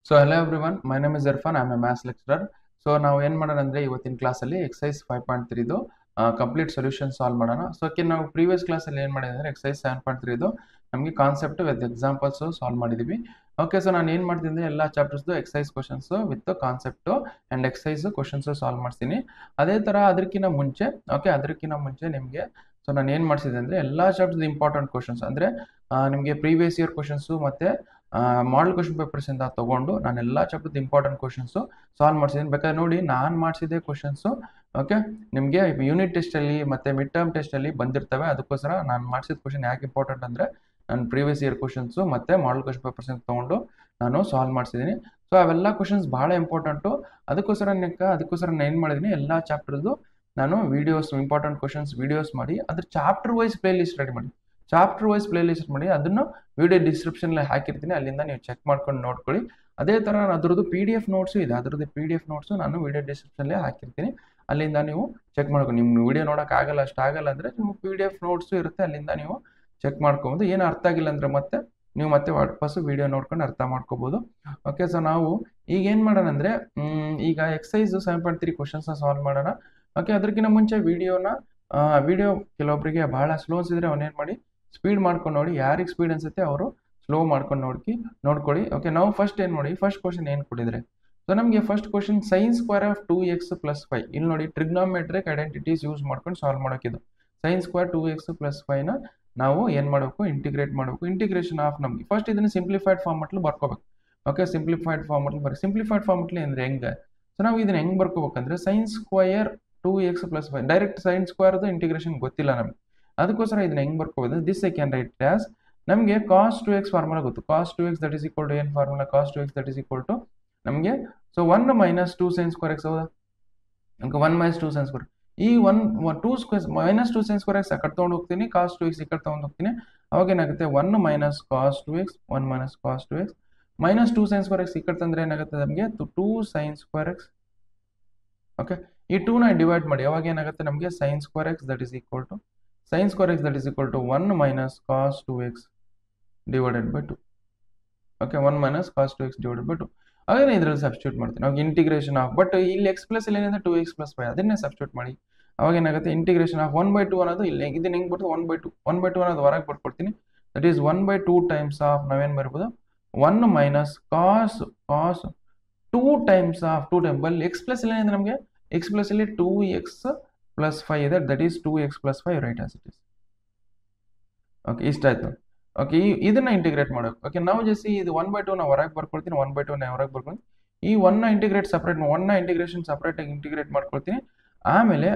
So hello everyone, my name is Irfan. I'm a maths lecturer. So ನಾವು ಏನು ಮಾಡೋಣ ಅಂದರೆ ಇವತ್ತಿನ ಕ್ಲಾಸಲ್ಲಿ ಎಕ್ಸೈಸ್ 5.3ದು ಕಂಪ್ಲೀಟ್ ಸೊಲ್ಯೂಷನ್ ಸಾಲ್ವ್ ಮಾಡೋಣ. ಸೊ ನಾವು ಪ್ರೀವಿಯಸ್ ಕ್ಲಾಸಲ್ಲಿ ಏನು ಮಾಡಿದೆ ಅಂದರೆ ಎಕ್ಸೈಸ್ 7.3ದು ನಮಗೆ ಕಾನ್ಸೆಪ್ಟ್ ವಿತ್ ಎಕ್ಸಾಂಪಲ್ಸು ಸಾಲ್ವ್ ಮಾಡಿದ್ದೀವಿ. ಓಕೆ, ಸೊ ನಾನು ಏನು ಮಾಡ್ತೀನಿ ಅಂದರೆ ಎಲ್ಲ ಚಾಪ್ಟರ್ಸ್ದು exercise questions with concept and exercise questions solve ಮಾಡ್ತೀನಿ. ಅದೇ ಥರ ಅದಕ್ಕಿಂತ ಮುಂಚೆ ನಿಮಗೆ ಸೊ ನಾನು ಏನು ಮಾಡಿಸಿದೆ ಅಂದರೆ ಎಲ್ಲ ಚಾಪ್ಟರ್ದು ಇಂಪಾರ್ಟೆಂಟ್ ಕ್ವಶನ್ಸ್ ಅಂದರೆ ನಿಮಗೆ ಪ್ರೀವಿಯಸ್ ಇಯರ್ ಕ್ವಶನ್ಸು ಮತ್ತು ಮಾಡಲ್ ಕ್ವಶನ್ ಪೇಪರ್ಸಿಂದ ತೊಗೊಂಡು ನಾನು ಎಲ್ಲ ಚಾಪ್ಟರ್ದು ಇಂಪಾರ್ಟೆಂಟ್ ಕ್ವಶನ್ಸು ಸಾಲ್ವ್ ಮಾಡಿಸಿದ್ದೀನಿ. ಬೇಕಾದ್ರೆ ನೋಡಿ, ನಾನು ಮಾಡಿಸಿದೆ ಕ್ವಶನ್ಸು ಓಕೆ ನಿಮಗೆ ಯೂನಿಟ್ ಟೆಸ್ಟಲ್ಲಿ ಮತ್ತು ಮಿಡ್ ಟರ್ಮ್ ಟೆಸ್ಟಲ್ಲಿ ಬಂದಿರ್ತವೆ. ಅದಕ್ಕೋಸ್ಕರ ನಾನು ಮಾಡಿಸಿದ ಕ್ವಶನ್ ಯಾಕೆ ಇಂಪಾರ್ಟೆಂಟ್ ಅಂದರೆ ನಾನು ಪ್ರೀವಿಯಸ್ ಇಯರ್ ಕ್ವಶನ್ಸು ಮತ್ತು ಮಾಡಲ್ ಕ್ವಶನ್ ಪೇಪರ್ಸಿಂದ ತೊಗೊಂಡು ನಾನು ಸಾಲ್ವ್ ಮಾಡಿಸಿದ್ದೀನಿ. ಸೊ ಅವೆಲ್ಲ ಕ್ವಶನ್ಸ್ ಭಾಳ ಇಂಪಾರ್ಟೆಂಟು. ಅದಕ್ಕೋಸ್ಕರ ನಾನು ಏನು ಮಾಡಿದ್ದೀನಿ, ಎಲ್ಲ ಚಾಪ್ಟರ್ದು ನಾನು ವೀಡಿಯೋಸ್, ಇಂಪಾರ್ಟೆಂಟ್ ಕ್ವಶನ್ಸ್ ವೀಡಿಯೋಸ್ ಮಾಡಿ ಅದ್ರ chapter wise playlist ready ಮಾಡಿ ಅದನ್ನು ವಿಡಿಯೋ ಡಿಸ್ಕ್ರಿಪ್ಷನ್ಲಿ ಹಾಕಿರ್ತೀನಿ, ಅಲ್ಲಿಂದ ನೀವು ಚೆಕ್ ಮಾಡ್ಕೊಂಡು ನೋಡ್ಕೊಳ್ಳಿ. ಅದೇ ಥರ ಅದರದ್ದು PDF ನೋಟ್ಸು ಇದೆ, ಅದರದ್ದು PDF ನೋಟ್ಸು ನಾನು ವಿಡಿಯೋ ಡಿಸ್ಕ್ರಿಪ್ಷನ್ಲೇ ಹಾಕಿರ್ತೀನಿ, ಅಲ್ಲಿಂದ ನೀವು ಚೆಕ್ ಮಾಡ್ಕೊಂಡು. ನಿಮ್ಮ ವಿಡಿಯೋ ನೋಡೋಕ್ಕಾಗಲ್ಲ, ಅಷ್ಟಾಗಲ್ಲ ಅಂದರೆ ನಿಮ್ಮ PDF ನೋಟ್ಸು ಇರುತ್ತೆ, ಅಲ್ಲಿಂದ ನೀವು ಚೆಕ್ ಮಾಡ್ಕೊಬೋದು. ಏನು ಅರ್ಥ ಆಗಿಲ್ಲ ಅಂದರೆ ನೀವು ಮತ್ತೆ ವಾಪಸ್ಸು ವಿಡಿಯೋ ನೋಡ್ಕೊಂಡು ಅರ್ಥ ಮಾಡ್ಕೋಬೋದು. ಓಕೆ, ಸೊ ನಾವು ಈಗ ಏನು ಮಾಡೋಣ ಅಂದರೆ ಈಗ ಎಕ್ಸೈಸ್ 7.3 ಕ್ವಶನ್ಸ್ನ ಸಾಲ್ವ್ ಮಾಡೋಣ. ಓಕೆ, ಅದಕ್ಕಿಂತ ಮುಂಚೆ ವಿಡಿಯೋ ಕೆಲವೊಬ್ಬರಿಗೆ ಭಾಳ ಸ್ಲೋ ಅನ್ಸಿದ್ರೆ ಅವನೇನು ಮಾಡಿ ಸ್ಪೀಡ್ ಮಾಡ್ಕೊಂಡು ನೋಡಿ, ಯಾರಿಗೆ ಸ್ಪೀಡ್ ಅನ್ಸುತ್ತೆ ಅವರು ಸ್ಲೋ ಮಾಡ್ಕೊಂಡು ನೋಡ್ಕೊಳ್ಳಿ. ಓಕೆ, ನಾವು ಫಸ್ಟ್ ಏನು ನೋಡಿ, ಫಸ್ಟ್ ಕ್ವಶನ್ ಏನು ಕೊಟ್ಟಿದ್ರೆ, ಸೊ ನಮಗೆ first question sin square of 2x + 5. ಇಲ್ಲಿ ನೋಡಿ, ಟ್ರಿಗ್ನೋಮೆಟ್ರಿಕ್ ಐಡೆಂಟಿಟೀಸ್ ಯೂಸ್ ಮಾಡ್ಕೊಂಡು ಸಾಲ್ವ್ ಮಾಡೋಕ್ಕಿದು. sin ಸ್ಕ್ವೇರ್ 2x + 5ನ ನಾವು ಏನು ಮಾಡಬೇಕು, ಇಂಟಿಗ್ರೇಟ್ ಮಾಡಬೇಕು. ಇಂಟಿಗ್ರೇಷನ್ ಆಫ್ ನಮಗೆ ಫಸ್ಟ್ ಇದನ್ನು ಸಿಂಪ್ಲಿಫೈಡ್ ಫಾರ್ಮೆಟ್ಲಿ ಬರ್ಕೋಬೇಕು. ಓಕೆ, ಸಿಂಪ್ಲಿಫೈಡ್ ಫಾರ್ಮೆಟ್ಲಿ ಅಂದರೆ ಹೆಂಗೆ, ಸೊ ನಾವು ಇದನ್ನ ಹೆಂಗೆ ಬರ್ಕೋಬೇಕಂದ್ರೆ sin square 2x + 5 direct sin ಸ್ಕ್ವೇರ್ದು ಇಂಟಿಗ್ರೇಷನ್ ಗೊತ್ತಿಲ್ಲ ನಮಗೆ, ಅದಕ್ಕೋಸ್ಕರ ಇದನ್ನ ಹೆಂಗೆ ಬರ್ಕೋಬೋದು, this I can write as ನಮಗೆ cos 2x ಫಾರ್ಮುಲಾ ಗೊತ್ತು. cos 2x that is equal to ಏನು formula, cos 2x that is equal to ನಮಗೆ ಸೊ 1 - 2 sin ಸ್ಕ್ವೇರ್ x ಹೌದಾ. ನಮಗೆ 1 - 2 sin ಸ್ಕ್ವೇರ್, ಈ 2 ಸ್ಕ್ವೇರ್ -2 sin ಸ್ಕ್ವೇರ್ x ಆ ಕಡೆ ತೊಗೊಂಡು ಹೋಗ್ತೀನಿ, cos 2x ಈ ಕಡೆ ತೊಗೊಂಡು ಹೋಗ್ತೀನಿ, ಅವಾಗ ಏನಾಗುತ್ತೆ 1 - cos 2x, 1 - cos 2x -2 sin square x ಈ ಕಡೆ ತಂದರೆ ಏನಾಗುತ್ತೆ ನಮಗೆ 2 sin ಸ್ಕ್ವೇರ್ x. ಓಕೆ, ಈ 2ನ ಡಿವೈಡ್ ಮಾಡಿ, ಅವಾಗ ಏನಾಗುತ್ತೆ ನಮಗೆ sin square x that is equal to 1 - cos 2x divided by 2. Okay, 1 - cos 2x divided by 2. ಹಾಗೆ ಇದರಲ್ಲಿ ಸಬ್ಸ್ಟಿಟ್ಯೂಟ್ ಮಾಡ್ತೀನಿ, ಅವಾಗ ಇಂಟಿಗ್ರೇಷನ್ ಆಫ್, ಬಟ್ ಇಲ್ಲಿ x ಪ್ಲಸ್ ಇಲ್ಲಿ ಏನಿದೆ 2x + 5 ಅದನ್ನೇ ಸಬ್ಸ್ಟಿಟ್ಯೂಟ್ ಮಾಡಿ, ಅವಾಗ ಏನಾಗುತ್ತೆ ಇಂಟಿಗ್ರೇಷನ್ ಆಫ್ 1/2 ಅನ್ನೋದು ಇಲ್ಲಿ ಇದನ್ನ ಹೆಂಗೆ ಬರ್ತದೆ 1/2 ಅನ್ನೋದು ಹೊರಗೆ ಬರ್ಕೊಡ್ತೀನಿ, ದಟ್ ಈಸ್ 1/2 ಟೈಮ್ಸ್ ಆಫ್ ನಾವೇನು ಬರ್ಬೋದು 1 - cos 2 ಟೈಮ್ಸ್ ಆಫ್ 2 ಟೈಮ್ ಬಲ್ಲಿ x ಪ್ಲಸ್ ಇಲ್ಲಿ ಏನಿದೆ ನಮಗೆ x ಪ್ಲಸ್ ಇಲ್ಲಿ 2x + 5 ಇದೆ, that is 2x + 5 right as it is. Okay, ಇಷ್ಟ ಆಯ್ತು. ಓಕೆ, ಇದನ್ನ ಇಂಟಿಗ್ರೇಟ್ ಮಾಡಬೇಕು. ಓಕೆ, ನಾವು ಜಸ್ಟ್ ಇದು 1/2 ನ ಹೊರಗೆ ಬರ್ಕೊಳ್ತೀನಿ, 1/2 ನ ಹೊರಗೆ ಬರ್ಕೊಂಡು ಈ 1ನ ಇಂಟಿಗ್ರೇಟ್ ಸಪ್ರೇಟ್, 1ನ ಇಂಟಿಗ್ರೇಷನ್ ಸಪ್ರೇಟ್ ಆಗಿ ಇಂಟಿಗ್ರೇಟ್ ಮಾಡ್ಕೊಳ್ತೀನಿ. ಆಮೇಲೆ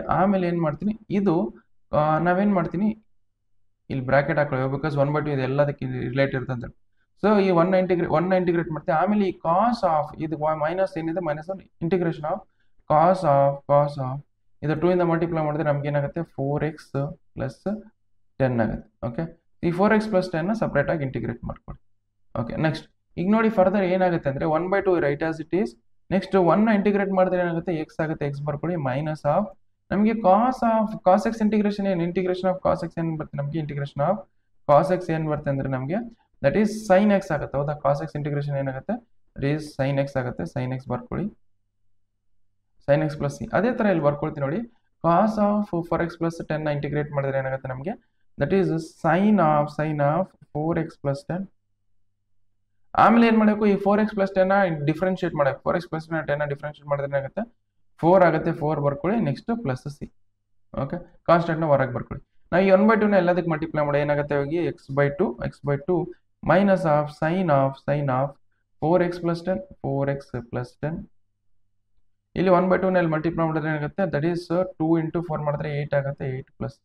ಏನು ಮಾಡ್ತೀನಿ, ಇದು ನಾವೇನು ಮಾಡ್ತೀನಿ ಇಲ್ಲಿ ಬ್ರಾಕೆಟ್ ಹಾಕೊಳ್ಳಿ, ಬಿಕಾಸ್ 1/2 ಇದು ಎಲ್ಲದಕ್ಕೆ ರಿಲೇಟ್ ಇರ್ತಂತ. ಸೊ ಈ 1ನ ಇಂಟಿಗ್ರೇಟ್ ಮಾಡ್ತೀವಿ. ಆಮೇಲೆ ಈ ಕಾಸ್ ಆಫ್ ಇದು ಮೈನಸ್ ಏನಿದೆ minus integration of cos of ಇದು 2 ಇಂದ ಮಲ್ಟಿಪ್ಲೈ ಮಾಡಿದ್ರೆ ನಮ್ಗೆ ಏನಾಗುತ್ತೆ 4x + 10 ಆಗುತ್ತೆ. ಓಕೆ, ಈ 4x + 10ನ ಸಪ್ರೇಟ್ ಆಗಿ ಇಂಟಿಗ್ರೇಟ್ ಮಾಡ್ಕೊಳ್ಳಿ. ಓಕೆ, ನೆಕ್ಸ್ಟ್ ಈಗ ನೋಡಿ ಫರ್ದರ್ ಏನಾಗುತ್ತೆ ಅಂದರೆ 1/2 write as it is. Next 1ನ ಇಂಟಿಗ್ರೇಟ್ ಮಾಡಿದ್ರೆ ಏನಾಗುತ್ತೆ x ಆಗುತ್ತೆ, x ಬರ್ಕೊಳ್ಳಿ ಮೈನಸ್ ಆಫ್ ನಮಗೆ cos x integration integration of cos x ಏನು ಬರುತ್ತೆ ನಮಗೆ, ಇಂಟಿಗ್ರೇಷನ್ ಆಫ್ ಕಾಸ್ x ಏನು ಬರುತ್ತೆ ಅಂದರೆ ನಮಗೆ ದಟ್ ಈಸ್ sin x ಆಗುತ್ತೆ. ಹೌದಾ, ಕಾಸ್ x ಇಂಟಿಗ್ರೇಷನ್ ಏನಾಗುತ್ತೆ ದಟ್ ಈಸ್ sin x ಆಗುತ್ತೆ, sin x ಬರ್ಕೊಳ್ಳಿ, sin x + c. ಅದೇ ಥರ ಇಲ್ಲಿ ಬರ್ಕೊಳ್ತೀನಿ ನೋಡಿ, ಕಾಸ್ ಆಫ್ 4x + 10ನ ಇಂಟಿಗ್ರೇಟ್ ಮಾಡಿದ್ರೆ ಏನಾಗುತ್ತೆ ನಮಗೆ that is sin of 4x + 10. ಆಮೇಲೆ ಏನು ಮಾಡಬೇಕು, ಈ 4x + 10ನ ಡಿಫ್ರೆನ್ಷಿಯೇಟ್ ಮಾಡಬೇಕು. 4x + 10ನ ಡಿಫ್ರೆನ್ಷಿಯೇಟ್ ಮಾಡಿದ್ರೆ ಏನಾಗುತ್ತೆ 4 ಆಗುತ್ತೆ, 4 ಬರ್ಕೊಳ್ಳಿ, ನೆಕ್ಸ್ಟ್ ಪ್ಲಸ್ c. ಓಕೆ, ಕಾನ್ಸ್ಟೆಂಟ್ನ ಹೊರಗೆ ಬರ್ಕೊಳ್ಳಿ. ನಾವು ಈ 1/2ನ ಎಲ್ಲದಕ್ಕೆ ಮಲ್ಟಿಪ್ಲೈ ಮಾಡಿ ಏನಾಗುತ್ತೆ ಹೋಗಿ x/2 minus of sin of 4x + 10 ಇಲ್ಲಿ 1/2 ನಲ್ಲಿ ಮಲ್ಟಿಪ್ಲೈ ಮಾಡಿದ್ರೆ ಏನಾಗುತ್ತೆ ದಟ್ ಈಸ್ 2 × 4 ಮಾಡಿದ್ರೆ 8 ಆಗುತ್ತೆ, 8 +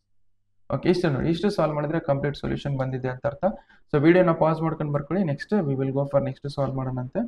ಓಕೆ, ಇಷ್ಟು ನೋಡಿ, ಇಷ್ಟು ಸಾಲ್ವ್ ಮಾಡಿದ್ರೆ ಕಂಪ್ಲೀಟ್ ಸೊಲ್ಯೂಷನ್ ಬಂದಿದೆ ಅಂತ ಅರ್ಥ. ಸೊ ವಿಡಿಯೋನ ಪಾಸ್ ಮಾಡ್ಕೊಂಡು ಬರ್ಕೊಳ್ಳಿ, next we will go for next solve ಮಾಡೋಣಂತೆ.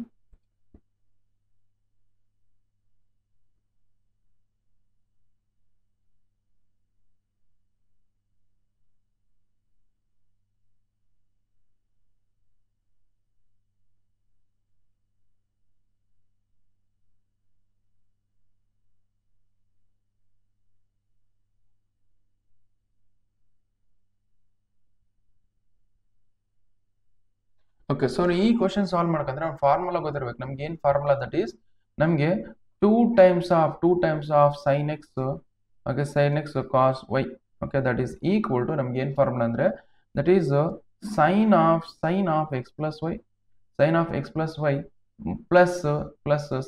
ಓಕೆ, ಸೊ ಈ ಕ್ವಶನ್ ಸಾಲ್ವ್ ಮಾಡ್ಕೊಂಡ್ರೆ ನಾವು ಫಾರ್ಮುಲಾ ಗೊತ್ತಿರ್ಬೇಕು. ನಮ್ಗೆ ಏನು ಫಾರ್ಮುಲಾ ದಟ್ ಈಸ್ ನಮಗೆ 2 times of sine x, okay, sine x cos y, okay, that is equal to ನಮ್ಗೆ ಏನು ಫಾರ್ಮುಲಾ ಅಂದರೆ that is sine of x plus y, sine of x plus y plus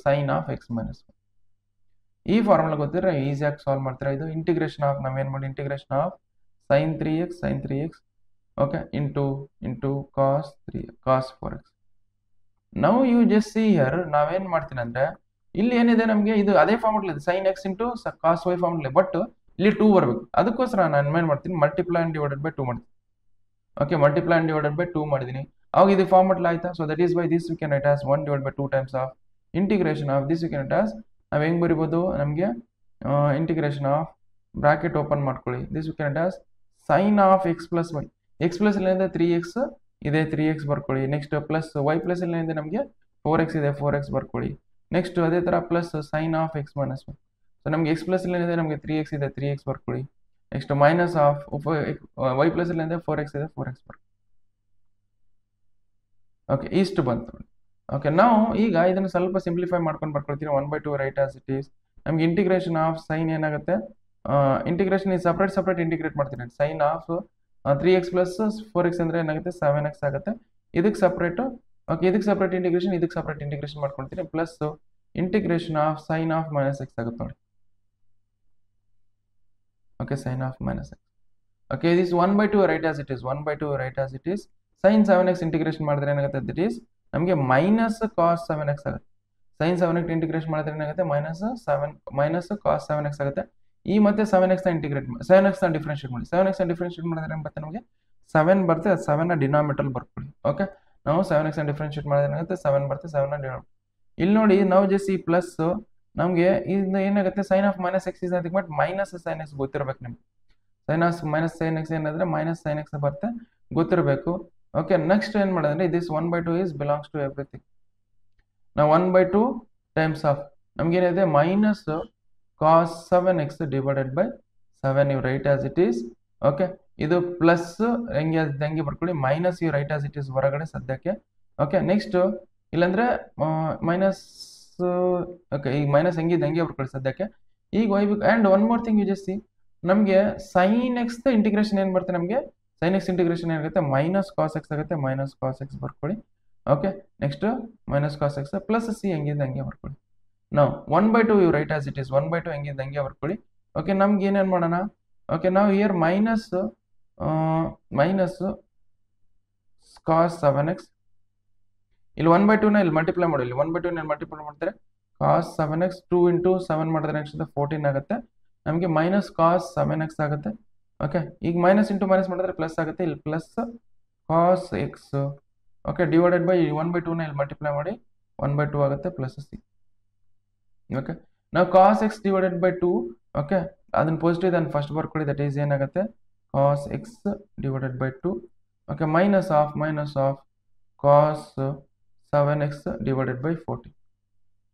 sine of x minus y. ಈ formula ಗೊತ್ತಿದ್ರೆ ಈಸಿಯಾಗಿ solve ಮಾಡ್ತಾರೆ. ಇದು integration of ನಾವೇನು ಮಾಡಿ integration of sine 3x okay into cos 4x. now you just see here ನಾವೇನ್ ಮಾಡ್ತೀನಿ ಅಂದ್ರೆ ಇಲ್ಲಿ ಏನಿದೆ ನಮಗೆ ಇದು ಅದೇ ಫಾರ್ಮುಲಾ ಇದೆ sin x into cos y formula, but ಇಲ್ಲಿ 2 ಬರಬೇಕು. ಅದಕ್ಕೋಸ್ಕರ ನಾನು ಏನು ಮಾಡ್ತೀನಿ ಮಲ್ಟಿಪ್ಲೈ ಅಂಡ್ ಡಿವೈಡೆಡ್ ಬೈ 2 ಮಾಡ್ತೀನಿ. Okay, multiply and divided by 2 ಮಾಡಿದೀನಿ. ಅವಾಗ ಇದು ಫಾರ್ಮುಲಾ ಆಯ್ತಾ. So that is by this we can write as 1 divided by 2 times of integration of this we can write as ನಾವು ಹೆಂಗ್ ಬರಿಬೋದು ನಮಗೆ ಇಂಟಿಗ್ರೇಷನ್ ಆಫ್ ಬ್ರಾಕೆಟ್ ಓಪನ್ ಮಾಡ್ಕೊಳ್ಳಿ this we can write as sin of x plus y. X plus ಇಲ್ಲಿಂದ 3x ಇದೆ 3x ಬರ್ಕೊಳ್ಳಿ. Next plus y plus ಇಲ್ಲಿಂದ ನಮಗೆ 4x ಇದೆ 4x ಬರ್ಕೊಳ್ಳಿ. ನೆಕ್ಸ್ಟ್ ಅದೇ ಥರ plus sine of x minus one. So ನಮಗೆ ಎಕ್ಸ್ ಪ್ಲಸ್ ಇಲ್ಲಿಂದ ನಮಗೆ 3x ಇದೆ 3x ಬರ್ಕೊಳ್ಳಿ. Next minus of y plus ಇಲ್ಲಿಂದ 4x ಇದೆ 4x ಬರ್ಕೊಳ್ಳಿ. ಓಕೆ, ಇಷ್ಟು ಬಂತು. ಓಕೆ, ನಾವು ಈಗ ಇದನ್ನು ಸ್ವಲ್ಪ ಸಿಂಪ್ಲಿಫೈ ಮಾಡ್ಕೊಂಡು ಬರ್ಕೊಳ್ತೀವಿ. 1/2 ರೈಟ್ ಆಸ್ ಇಟ್ ಈಸ್. ನಮ್ಗೆ ಇಂಟಿಗ್ರೇಷನ್ ಆಫ್ ಸೈನ್ ಏನಾಗುತ್ತೆ, ಇಂಟಿಗ್ರೇಷನ್ ಈ ಸಪ್ರೇಟ್ ಇಂಟಿಗ್ರೇಟ್ ಮಾಡ್ತೀನಿ. Sine of 3x plus 4x ಅಂದರೆ ಏನಾಗುತ್ತೆ 7x ಆಗುತ್ತೆ. ಇದಕ್ಕೆ ಸಪ್ರೇಟು, ಓಕೆ, ಇದಕ್ಕೆ ಸಪ್ರೇಟ್ ಇಂಟಿಗ್ರೇಷನ್ ಮಾಡ್ಕೊಳ್ತೀನಿ. Plus integration of sine of minus x ಆಗುತ್ತೆ ನೋಡಿ. Okay, sine of minus x. Okay, this 1/2 write as it is. 1/2 write as it is. Sine 7x integration ಮಾಡಿದ್ರೆ ಏನಾಗುತ್ತೆ ದಟ್ ಈಸ್ ನಮಗೆ minus cos 7x ಆಗುತ್ತೆ. Sign 7x integration ಮಾಡಿದ್ರೆ ಏನಾಗುತ್ತೆ minus ಕಾಸ್ 7x ಆಗುತ್ತೆ. ಈ ಮತ್ತೆ 7x ನ ಡಿಫ್ರೆನ್ಶಿಯೇಟ್ ಮಾಡಿ. 7x ನ ಡಿಫ್ರೆನ್ಶಿಯೇಟ್ ಮಾಡಿದ್ರೆ ಏನು ಬರುತ್ತೆ ನಮಗೆ 7 ಬರುತ್ತೆ. 7 ನ ಡಿನಾಮಿನೇಟರ್ ಬರ್ಕೊಳ್ಳಿ. ಓಕೆ, ನಾವು 7x ನ ಡಿಫ್ರೆನ್ಶಿಯೇಟ್ ಮಾಡಿದ್ರೆ ಏನಾಗುತ್ತೆ 7 ಬರುತ್ತೆ. 7 ನ ಡಿನಾಮಿನೇಟರ್ ಇಲ್ಲಿ ನೋಡಿ ನಾವು ಜಸ್ಟ್ ಈ ಪ್ಲಸ್ ನಮಗೆ ಇದು ಏನಾಗುತ್ತೆ sine of minus x is nothing but minus sine x ಗೊತ್ತಿರಬೇಕು ನಿಮ್ಗೆ. Sine of minus sine x ಏನಾದ್ರೆ ಮೈನಸ್ ಸೈನ್ ಎಕ್ಸ್ ಬರುತ್ತೆ ಗೊತ್ತಿರಬೇಕು. ಓಕೆ, ನೆಕ್ಸ್ಟ್ ಏನು ಮಾಡೋದಂದ್ರೆ this 1/2 is belongs to everything. ನಾವು 1/2 ಟೈಮ್ಸ್ ಆಫ್ ನಮ್ಗೇನಿದೆ minus cos 7x divided by 7 you write as it is. Okay, ಇದು ಪ್ಲಸ್ ಹೆಂಗೆ ಬರ್ಕೊಳ್ಳಿ, minus you write as it is ಹೊರಗಡೆ ಸದ್ಯಕ್ಕೆ. ಓಕೆ, ನೆಕ್ಸ್ಟ್ ಇಲ್ಲಾಂದ್ರೆ ಮೈನಸ್, ಓಕೆ, ಈಗ ಮೈನಸ್ ಹೆಂಗೆ ಬರ್ಕೊಳ್ಳಿ ಸದ್ಯಕ್ಕೆ. ಈಗ ಹೋಗ್ಬೇಕು. And one more thing you just see ನಮಗೆ ಸೈನ್ ಎಕ್ಸ್ ಇಂಟಿಗ್ರೇಷನ್ ಏನು ಬರುತ್ತೆ ನಮಗೆ ಸೈನ್ ಎಕ್ಸ್ ಇಂಟಿಗ್ರೇಷನ್ ಏನಾಗುತ್ತೆ ಮೈನಸ್ ಕಾಸ್ ಎಕ್ಸ್ ಆಗುತ್ತೆ. ಮೈನಸ್ ಕಾಸ್ ಎಕ್ಸ್ ಬರ್ಕೊಳ್ಳಿ. Okay, next minus cos x plus c ಹೆಂಗಿದೆ ಹಂಗೆ ಬರ್ಕೊಳ್ಳಿ. ನಾವು 1/2 you write as it is. 1/2 ಹೆಂಗಿದೆ ಹಂಗೆ ಬರ್ಕೊಳ್ಳಿ. ಓಕೆ, ನಮ್ಗೆ ಏನೇನು ಮಾಡೋಣ. ಓಕೆ, ನಾವು ಇಯರ್ ಮೈನಸ್ ಕಾಸ್ 7x ಇಲ್ಲಿ 1/2 ನ ಇಲ್ಲಿ ಮಲ್ಟಿಪ್ಲೈ ಮಾಡಿ. ಇಲ್ಲಿ 1/2 ನ ಮಲ್ಟಿಪ್ಲೈ ಮಾಡ್ತಾರೆ ಕಾಸ್ 7x 2 into 7 ಮಾಡಿದ್ರೆ ನೆಕ್ಸ್ಟ್ 14 ಆಗುತ್ತೆ. ನಮಗೆ ಮೈನಸ್ ಕಾಸ್ 7x ಆಗುತ್ತೆ. ಓಕೆ, ಈಗ ಮೈನಸ್ ಇಂಟು ಮೈನಸ್ ಮಾಡಿದ್ರೆ ಪ್ಲಸ್ ಆಗುತ್ತೆ. ಇಲ್ಲಿ plus cos x. Okay, divided by 1/2 ನ ಇಲ್ಲಿ ಮಲ್ಟಿಪ್ಲೈ ಮಾಡಿ 1/2 ಆಗುತ್ತೆ ಪ್ಲಸ್ ಸಿ. ಓಕೆ, ನಾವು cos x divided by 2. Okay, ಅದನ್ನ ಪಾಸಿಟಿವ್ ಅದನ್ನು ಫಸ್ಟ್ ಬರ್ಕೊಳ್ಳಿ. ದಟ್ ಈಸ್ ಏನಾಗುತ್ತೆ cos x divided by 2. Okay, minus of cos 7x divided by 14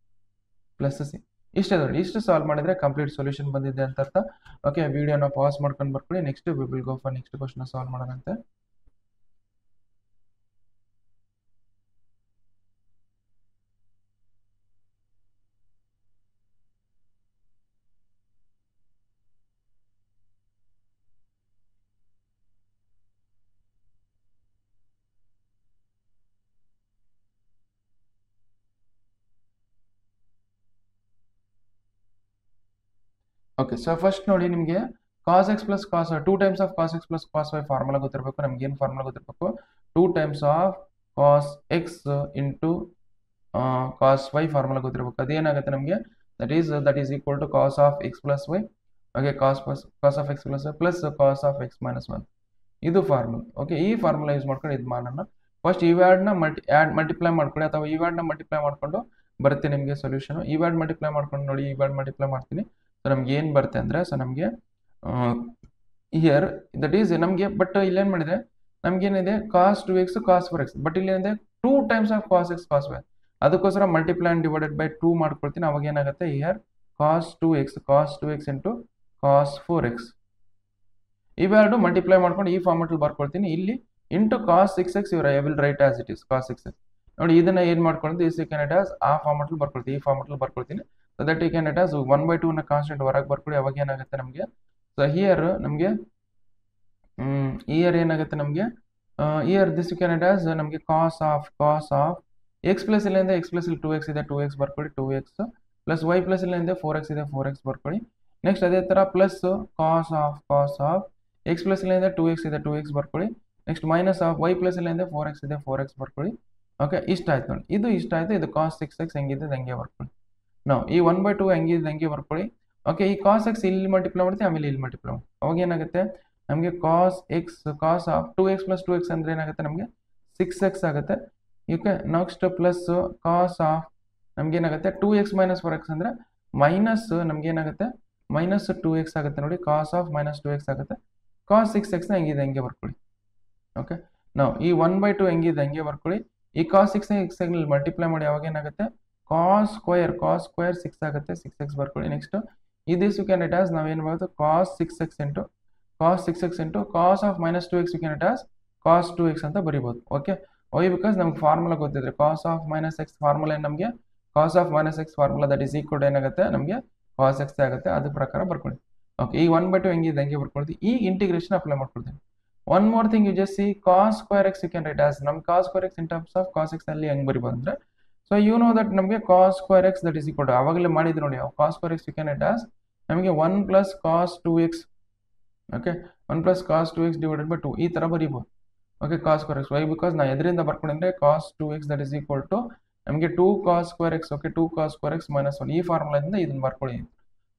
plus c. ಇಷ್ಟೇ ನೋಡಿ. ಇಷ್ಟು ಸಾಲ್ವ್ ಮಾಡಿದ್ರೆ ಕಂಪ್ಲೀಟ್ ಸೊಲ್ಯೂಷನ್ ಬಂದಿದೆ ಅಂತ ಅರ್ಥ. ಓಕೆ, ವಿಡಿಯೋನ ಪಾಸ್ ಮಾಡ್ಕೊಂಡು ಬರ್ಕೊಳ್ಳಿ. Next we will go for next question solve ಮಾಡೋಣಂತೆ. ಓಕೆ, ಸೊ ಫಸ್ಟ್ ನೋಡಿ ನಿಮಗೆ cos x plus cos 2 times of cos x plus cos y formula ಗೊತ್ತಿರಬೇಕು. ನಮ್ಗೆ ಏನು ಫಾರ್ಮುಲಾ ಗೊತ್ತಿರಬೇಕು 2 times of cos x into cos y formula ಗೊತ್ತಿರಬೇಕು. ಅದೇನಾಗುತ್ತೆ ನಮಗೆ that is equal to cos of x plus y. Okay, cos of x plus y plus cos of x minus 1 ಇದು formula. Okay, ಈ formula use ಮಾಡ್ಕೊಂಡು ಇದು ಮಾಡೋಣ. First ಈ ವ್ಯಾಡ್ನ multiply ಮಾಡ್ಕೊಳ್ಳಿ ಅಥವಾ ಈ ವ್ಯಾಡ್ನ ಮಲ್ಟಿಪ್ಲೈ ಮಾಡ್ಕೊಂಡು ಬರುತ್ತೆ ನಿಮಗೆ ಸೊಲ್ಯೂಷನ್. ಈ ವ್ಯಾಡ್ ಮಲ್ಟಿಪ್ಲೈ ಮಾಡ್ಕೊಂಡು ನೋಡಿ. ಈ ವ್ಯಾಡ್ ಮಲ್ಟಿಪ್ಲೈ ಮಾಡ್ತೀನಿ. ಸೊ ನಮ್ಗೆ ಏನು ಬರುತ್ತೆ ಅಂದರೆ ಸೊ ನಮಗೆ ಇಯರ್ ದಟ್ ಈಸ್ ನಮಗೆ ಬಟ್ ಇಲ್ಲೇನು ಮಾಡಿದೆ ನಮ್ಗೇನಿದೆ cos 2x cos 4x but ಇಲ್ಲೇನಿದೆ 2 times of cos x cos y. ಅದಕ್ಕೋಸ್ಕರ ಮಲ್ಟಿಪ್ಲೈ ಅಂಡ್ ಡಿವೈಡೆಡ್ ಬೈ 2 ಮಾಡ್ಕೊಳ್ತೀನಿ. ಅವಾಗ ಏನಾಗುತ್ತೆ ಇಯರ್ ಕಾಸ್ 2x ಇಂಟು ಕಾಸ್ 4x ಇವೆರಡು ಮಲ್ಟಿಪ್ಲೈ ಮಾಡ್ಕೊಂಡು ಈ ಫಾರ್ಮೆಟಲ್ಲಿ ಬರ್ಕೊಳ್ತೀನಿ. ಇಲ್ಲಿ ಇಂಟು ಕಾಸ್ 6x ಇವ್ರ I will write as it is cos 6x. ನೋಡಿ ಇದನ್ನ ಏನು ಮಾಡ್ಕೊಳ್ಳೋದು, this you can it as ಆ ಫಾರ್ಮೆಟಲ್ಲಿ ಬರ್ಕೊಳ್ತೀನಿ, ಈ ಫಾರ್ಮೆಟಲ್ಲಿ ಬರ್ಕೊಳ್ತೀನಿ. So that you can it as 1/2 ನ ಕಾನ್ಸ್ಟೆಂಟ್ ಹೊರಗೆ ಬರ್ಕೊಳ್ಳಿ. ಅವಾಗ ಏನಾಗುತ್ತೆ ನಮಗೆ, ಸೊ ಹಿಯರ್ ನಮಗೆ ಇಯರ್ ಏನಾಗುತ್ತೆ ನಮಗೆ, here this you can it as ನಮಗೆ ಕಾಸ್ ಆಫ್ ಎಕ್ಸ್ ಪ್ಲಸ್ ಇಲ್ಲಿಂದ ಎಕ್ಸ್ ಪ್ಲಸ್ ಇಲ್ಲಿ 2x ಇದೆ, 2x ಬರ್ಕೊಳ್ಳಿ, 2x ಪ್ಲಸ್ ವೈ ಪ್ಲಸ್ ಇಲ್ಲಿಂದ 4x ಇದೆ, 4x ಬರ್ಕೊಳ್ಳಿ. ನೆಕ್ಸ್ಟ್ ಅದೇ ಥರ plus cos of x plus ಇಲ್ಲಿಂದ 2x ಇದೆ, 2x ಬರ್ಕೊಳ್ಳಿ. Next minus of y plus ಇಲ್ಲಿಂದ 4x ಇದೆ, 4x ಬರ್ಕೊಳ್ಳಿ. ಓಕೆ, ಇಷ್ಟ ಆಯ್ತು ನೋಡಿ, ಇದು ಇಷ್ಟ ಆಯ್ತು. ಇದು ಕಾಸ್ 6x ಹೆಂಗಿದೆ ಹಂಗೆ ಬರ್ಕೊಳ್ಳಿ. ನಾವು ಈ 1/2 ಹೆಂಗಿದೆ ಹಂಗೆ ಬರ್ಕೊಳ್ಳಿ. ಓಕೆ, ಈ ಕಾಸ್ ಎಕ್ಸ್ ಇಲ್ಲಿ ಮಲ್ಟಿಪ್ಲೈ ಮಾಡ್ತೀವಿ, ಆಮೇಲೆ ಇಲ್ಲಿ ಮಲ್ಟಿಪ್ಲೈ ಮಾಡಿ ಅವಾಗ ಏನಾಗುತ್ತೆ ನಮಗೆ cos of 2x plus 2x ಅಂದ್ರೆ ಏನಾಗುತ್ತೆ ನಮಗೆ 6x ಆಗುತ್ತೆ. Okay, next plus cos of ನಮ್ಗೆ ಏನಾಗುತ್ತೆ 2x ಮೈನಸ್ 4x ಅಂದ್ರೆ ಮೈನಸ್ ನಮ್ಗೆ ಏನಾಗುತ್ತೆ ಮೈನಸ್ 2x ಆಗುತ್ತೆ ನೋಡಿ. ಕಾಸ್ ಆಫ್ ಮೈನಸ್ 2x ಆಗುತ್ತೆ. ಕಾಸ್ 6x ಹೆಂಗಿದೆ ಹಂಗೆ ಬರ್ಕೊಳ್ಳಿ. ಓಕೆ, ನಾವು ಈ 1/2 ಹೆಂಗಿದೆ ಹಂಗೆ ಬರ್ಕೊಳ್ಳಿ. ಈ ಕಾಸ್ 6x ಮಲ್ಟಿಪ್ಲೈ ಮಾಡಿ ಅವಾಗ ಏನಾಗುತ್ತೆ ಕಾಸ್ ಸ್ಕ್ವೇರ್ 6 ಆಗುತ್ತೆ, 6x ಬರ್ಕೊಳ್ಳಿ. ನೆಕ್ಸ್ಟ್ ಇದೀಸ್ ಯು ಕ್ಯಾನ್ ಇಟ್ ಆಸ್ ನಾವೇನು ಮಾಡೋದು cos 6x into cos of minus 2x you can it as cos 2x ಅಂತ ಬರಿಬೋದು. ಓಕೆ, ವೈ ಬಿಕಾಸ್ ನಮ್ಗೆ ಫಾರ್ಮುಲಾ ಗೊತ್ತಿದ್ರೆ cos of minus x formula ಏನು ನಮಗೆ cos of minus x formula that is equal ಏನಾಗುತ್ತೆ ನಮಗೆ ಕಾಸ್ ಎಕ್ಸ್ ಆಗುತ್ತೆ. ಅದ್ರ ಪ್ರಕಾರ ಬರ್ಕೊಳ್ಳಿ. ಓಕೆ, ಈ 1/2 ಹೆಂಗಿದೆ ಹಂಗೆ ಬರ್ಕೊಳ್ತೀವಿ. ಈ ಇಂಟಿಗ್ರೇಷನ್ ಅಪ್ಲೈ ಮಾಡ್ಕೊಳ್ತೀನಿ. One more thing you just see cos square x you can write as ನಮ್ cos square x in terms of cos x ಅಲ್ಲಿ ಹೆಂಗ್ ಬರಿಬೋದು ಅಂದ್ರೆ, ಸೊ ಯು ನೋ ದಟ್ ನಮಗೆ cos square X that is equal to ಅವಾಗಲೇ ಮಾಡಿದ್ರು ನೋಡಿ, cos square x you can write as ನಮಗೆ 1 plus cos 2x. Okay, 1 plus cos 2x divided by 2 ಈ ತರ ಬರೀಬಹುದು. Okay, cos square x why because ನಾ ಎದರಿಂದ ಬರ್ಕೊಂಡ್ರೆ cos 2x that is equal to ನಮಗೆ 2 cos square x. Okay, 2 cos square x minus 1 ಈ ಫಾರ್ಮುಲಾದಿಂದ ಇದನ್ನ ಬರ್ಕೊಳ್ಳಿ.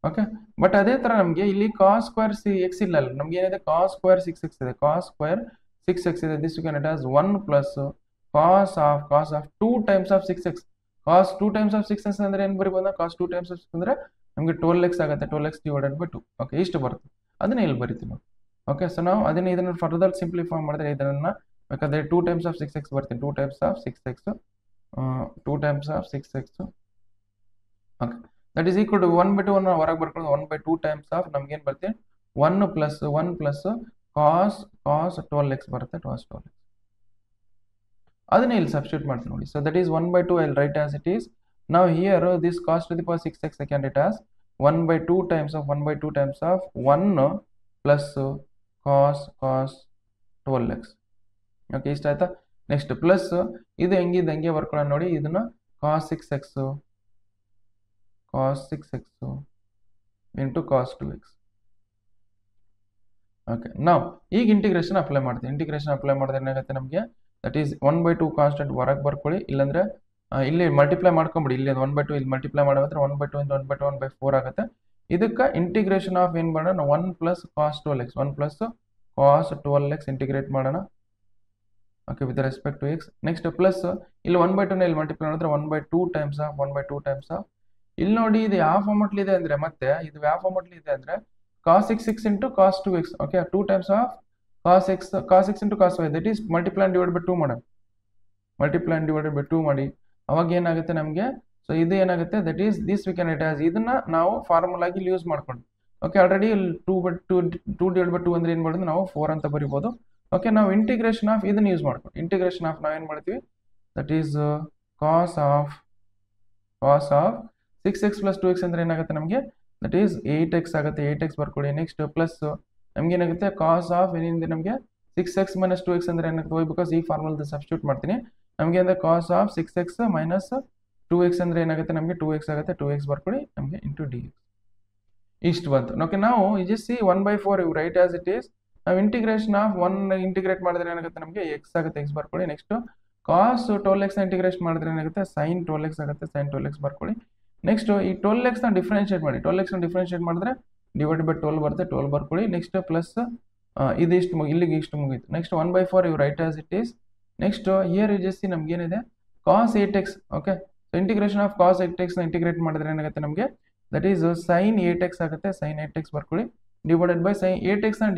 ಓಕೆ, ಬಟ್ ಅದೇ ತರ ನಮಗೆ ಇಲ್ಲಿ ಕಾಸ್ ಸ್ಕ್ವೇರ್ ಎಕ್ಸ್ ಇಲ್ಲ, ನಮ್ಗೆ ಏನಿದೆ ಕಾಸ್ ಸ್ಕ್ವೇರ್ 6x ಇದೆ, ಕಾಸ್ ಸ್ಕ್ವೇರ್ 6x ಇದೆ. This you can it as 1 plus cos of 2 times of 6x. Cos 2 times of 6x ಅಂದ್ರೆ ಏನು ಬರಿಬೋದು, ಕಾಸ್ 2 ಟೈಮ್ಸ್ ಆಫ್ 6 ಅಂದ್ರೆ ನಮಗೆ 12x ಆಗುತ್ತೆ, 12x ಡಿವೈಡೆಡ್ ಬೈ 2. ಓಕೆ, ಇಷ್ಟು ಬರುತ್ತೆ, ಅದನ್ನ ಇಲ್ಲಿ ಬರಿತೀವಿ ನಾವು. ಓಕೆ, ಸೊ ನಾವು ಇದನ್ನ ಫರ್ದರ್ ಸಿಂಪ್ಲಿಫೈ ಮಾಡಿದ್ರೆ ಇದನ್ನ ಬೇಕಾದ್ರೆ 2 ಟೈಮ್ಸ್ ಆಫ್ 6x ಬರ್ತೀನಿ, 2 times of 6x. Okay, that is equal to 1/2 ಹೊರಗೆ ಬರ್ಕೊಂಡು 1/2 ಟೈಮ್ಸ್ ಆಫ್ ನಮ್ಗೆ ಏನು ಬರ್ತೀವಿ 1 ಪ್ಲಸ್ ಕಾಸ್ 12x ಬರುತ್ತೆ, ಕಾಸ್ 12x. ಅದನ್ನ ಇಲ್ಲಿ ಸಬ್ಸ್ಟಿಟ್ಯೂಟ್ ಮಾಡ್ತೀನಿ ನೋಡಿ. So that is 1/2 I will write as it is. ನಾವು here this cos to the power 6x I can write as 1/2 times of 1 plus cos 12x. Okay, ಇಷ್ಟ ಆಯ್ತಾ. Next plus ಇದು ಹೆಂಗಿದೆ ಹಂಗೆ ಬರ್ಕೊಳ್ಳೋಣ ನೋಡಿ. ಇದನ್ನ ಕಾಸ್ 6x into cos 2x. Okay, ನಾವು ಈಗ ಇಂಟಿಗ್ರೇಷನ್ ಅಪ್ಲೈ ಮಾಡ್ತೀವಿ. ಇಂಟಿಗ್ರೇಷನ್ ಅಪ್ಲೈ ಮಾಡಿದ್ರೆ ಏನಾಗುತ್ತೆ ನಮಗೆ ದಟ್ ಈಸ್ 1/2 ಕಾನ್ಸ್ಟೆಂಟ್ ಹೊರಗೆ ಬರ್ಕೊಳ್ಳಿ. ಇಲ್ಲಾಂದ್ರೆ ಇಲ್ಲಿ ಮಲ್ಟಿಪ್ಲೈ ಮಾಡ್ಕೊಂಬಿಡಿ. ಇಲ್ಲಿ 1/2 ಇಲ್ಲಿ ಮಲ್ಟಿಪ್ಲೈ ಮಾಡಿದ್ರೆ 1/2 ಇಂದ 1/4 ಆಗುತ್ತೆ. ಇದಕ್ಕೆ ಇಂಟಿಗ್ರೇಷನ್ ಆಫ್ ಏನು ಮಾಡೋಣ 1 plus cos 12x, 1 plus cos 12x integrate ಮಾಡೋಣ. Okay, with respect to x. Next plus ಇಲ್ಲಿ 1/2 ಇಲ್ಲಿ ಮಲ್ಟಿಪ್ಲೈ ಮಾಡಿದ್ರೆ 1/2 ಟೈಮ್ಸ್ ಆಫ್ ಇಲ್ಲಿ ನೋಡಿ ಇದು ಯಾವ ಫಾರ್ಮೆಟ್ಲಿ ಇದೆ ಅಂದ್ರೆ ಮತ್ತೆ ಇದು ಯಾವ ಫಾರ್ಮೆಟ್ಲಿ ಇದೆ ಅಂದ್ರೆ cos 6x into cos 2x. Okay, 2 times of cos x into cos y that is multiply and divide by 2 ಮಾಡೋಣ. ಮಲ್ಟಿಪ್ಲೈ ಅಂಡ್ ಡಿವೈಡೆಡ್ ಬೈ 2 ಮಾಡಿ ಅವಾಗ ಏನಾಗುತ್ತೆ ನಮಗೆ, ಸೊ ಇದು ಏನಾಗುತ್ತೆ that is this we can write as ಇದನ್ನ ನಾವು ಫಾರ್ಮುಲಾಗಿ use ಮಾಡ್ಕೊಂಡು. ಓಕೆ, ಆಲ್ರೆಡಿ ಇಲ್ಲಿ 2 ಡಿವೈಡ್ ಬೈ 2 ಅಂದ್ರೆ ಏನು ಮಾಡೋದು ನಾವು 4 ಅಂತ ಬರಿಬೋದು. ಓಕೆ, ನಾವು ಇಂಟಿಗ್ರೇಷನ್ ಆಫ್ ಇದನ್ನ ಯೂಸ್ ಮಾಡ್ಕೊಂಡು ಇಂಟಿಗ್ರೇಷನ್ ಆಫ್ ನಾವೇನು ಮಾಡ್ತೀವಿ that is cos of 6x plus 2x ಅಂದ್ರೆ ಏನಾಗುತ್ತೆ ನಮಗೆ ದಟ್ ಈಸ್ 8x ಆಗುತ್ತೆ, 8x ಬರ್ಕೊಳ್ಳಿ. ನೆಕ್ಸ್ಟ್ ಪ್ಲಸ್ ನಮ್ಗೆ ಏನಾಗುತ್ತೆ ಕಾಸ್ ಆಫ್ ಏನಿದೆ ನಮಗೆ 6x ಮೈನಸ್ 2x ಅಂದ್ರೆ ಏನಾಗುತ್ತೆ ಬಿಕಾಸ್ ಈ ಫಾರ್ಮುಲಾದ ಸಬ್ಸ್ಟಿಟ್ಯೂಟ್ ಮಾಡ್ತೀನಿ. ನಮಗೆ ಅಂದ್ರೆ ಕಾಸ್ ಆಫ್ 6x ಮೈನಸ್ 2x ಅಂದ್ರೆ ಏನಾಗುತ್ತೆ ನಮಗೆ 2x ಆಗುತ್ತೆ, 2x ಬರ್ಕೊಳ್ಳಿ ನಮಗೆ ಇಂಟು dx. ಇಷ್ಟು ಬಂತು. ಓಕೆ, ನಾವು ಜಸ್ಟ್ ಸಿ 1/4 ಇವು ರೈಟ್ ಆಸ್ ಇಟ್ ಈಸ್. ನಾವು ಇಂಟಿಗ್ರೇಷನ್ ಆಫ್ 1 ಇಂಟಿಗ್ರೇಟ್ ಮಾಡಿದ್ರೆ ಏನಾಗುತ್ತೆ ನಮಗೆ x ಆಗುತ್ತೆ, x ಬರ್ಕೊಳ್ಳಿ. ನೆಕ್ಸ್ಟ್ ಕಾಸ್ 12x ಇಂಟಿಗ್ರೇಟ್ ಮಾಡಿದ್ರೆ ಏನಾಗುತ್ತೆ ಸೈನ್ 12x ಆಗುತ್ತೆ, ಸೈನ್ 12x ಬರ್ಕೊಳ್ಳಿ. ನೆಕ್ಸ್ಟ್ ಈ 12x ನ ಡಿಫ್ರೆನ್ಶಿಯೇಟ್ ಮಾಡಿ, 12x ನ ಡಿಫ್ರೆನ್ಶಿಯೇಟ್ ಮಾಡಿದ್ರೆ ಡಿವೈಡ್ ಬೈ 12 ಬರುತ್ತೆ, 12 ಬರ್ಕೊಳ್ಳಿ. ನೆಕ್ಸ್ಟ್ ಪ್ಲಸ್ ಇದಿಷ್ಟು ಇಲ್ಲಿಗೆ ಇಷ್ಟು ಮುಗೀತು. ನೆಕ್ಸ್ಟ್ 1/4 ಇವು write as it is. Next here you just see ನಮ್ಗೆ ಏನಿದೆ cos 8x. Okay, so integration of cos 8x ನ ಇಂಟಿಗ್ರೇಟ್ ಮಾಡಿದ್ರೆ ಏನಾಗುತ್ತೆ ನಮಗೆ ದಟ್ ಈಸ್ ಸೈನ್ 8x ಆಗುತ್ತೆ, ಸೈನ್ 8x ಬರ್ಕೊಳ್ಳಿ ಡಿವೈಡೆಡ್ ಬೈ ಸೈನ್ 8x ನ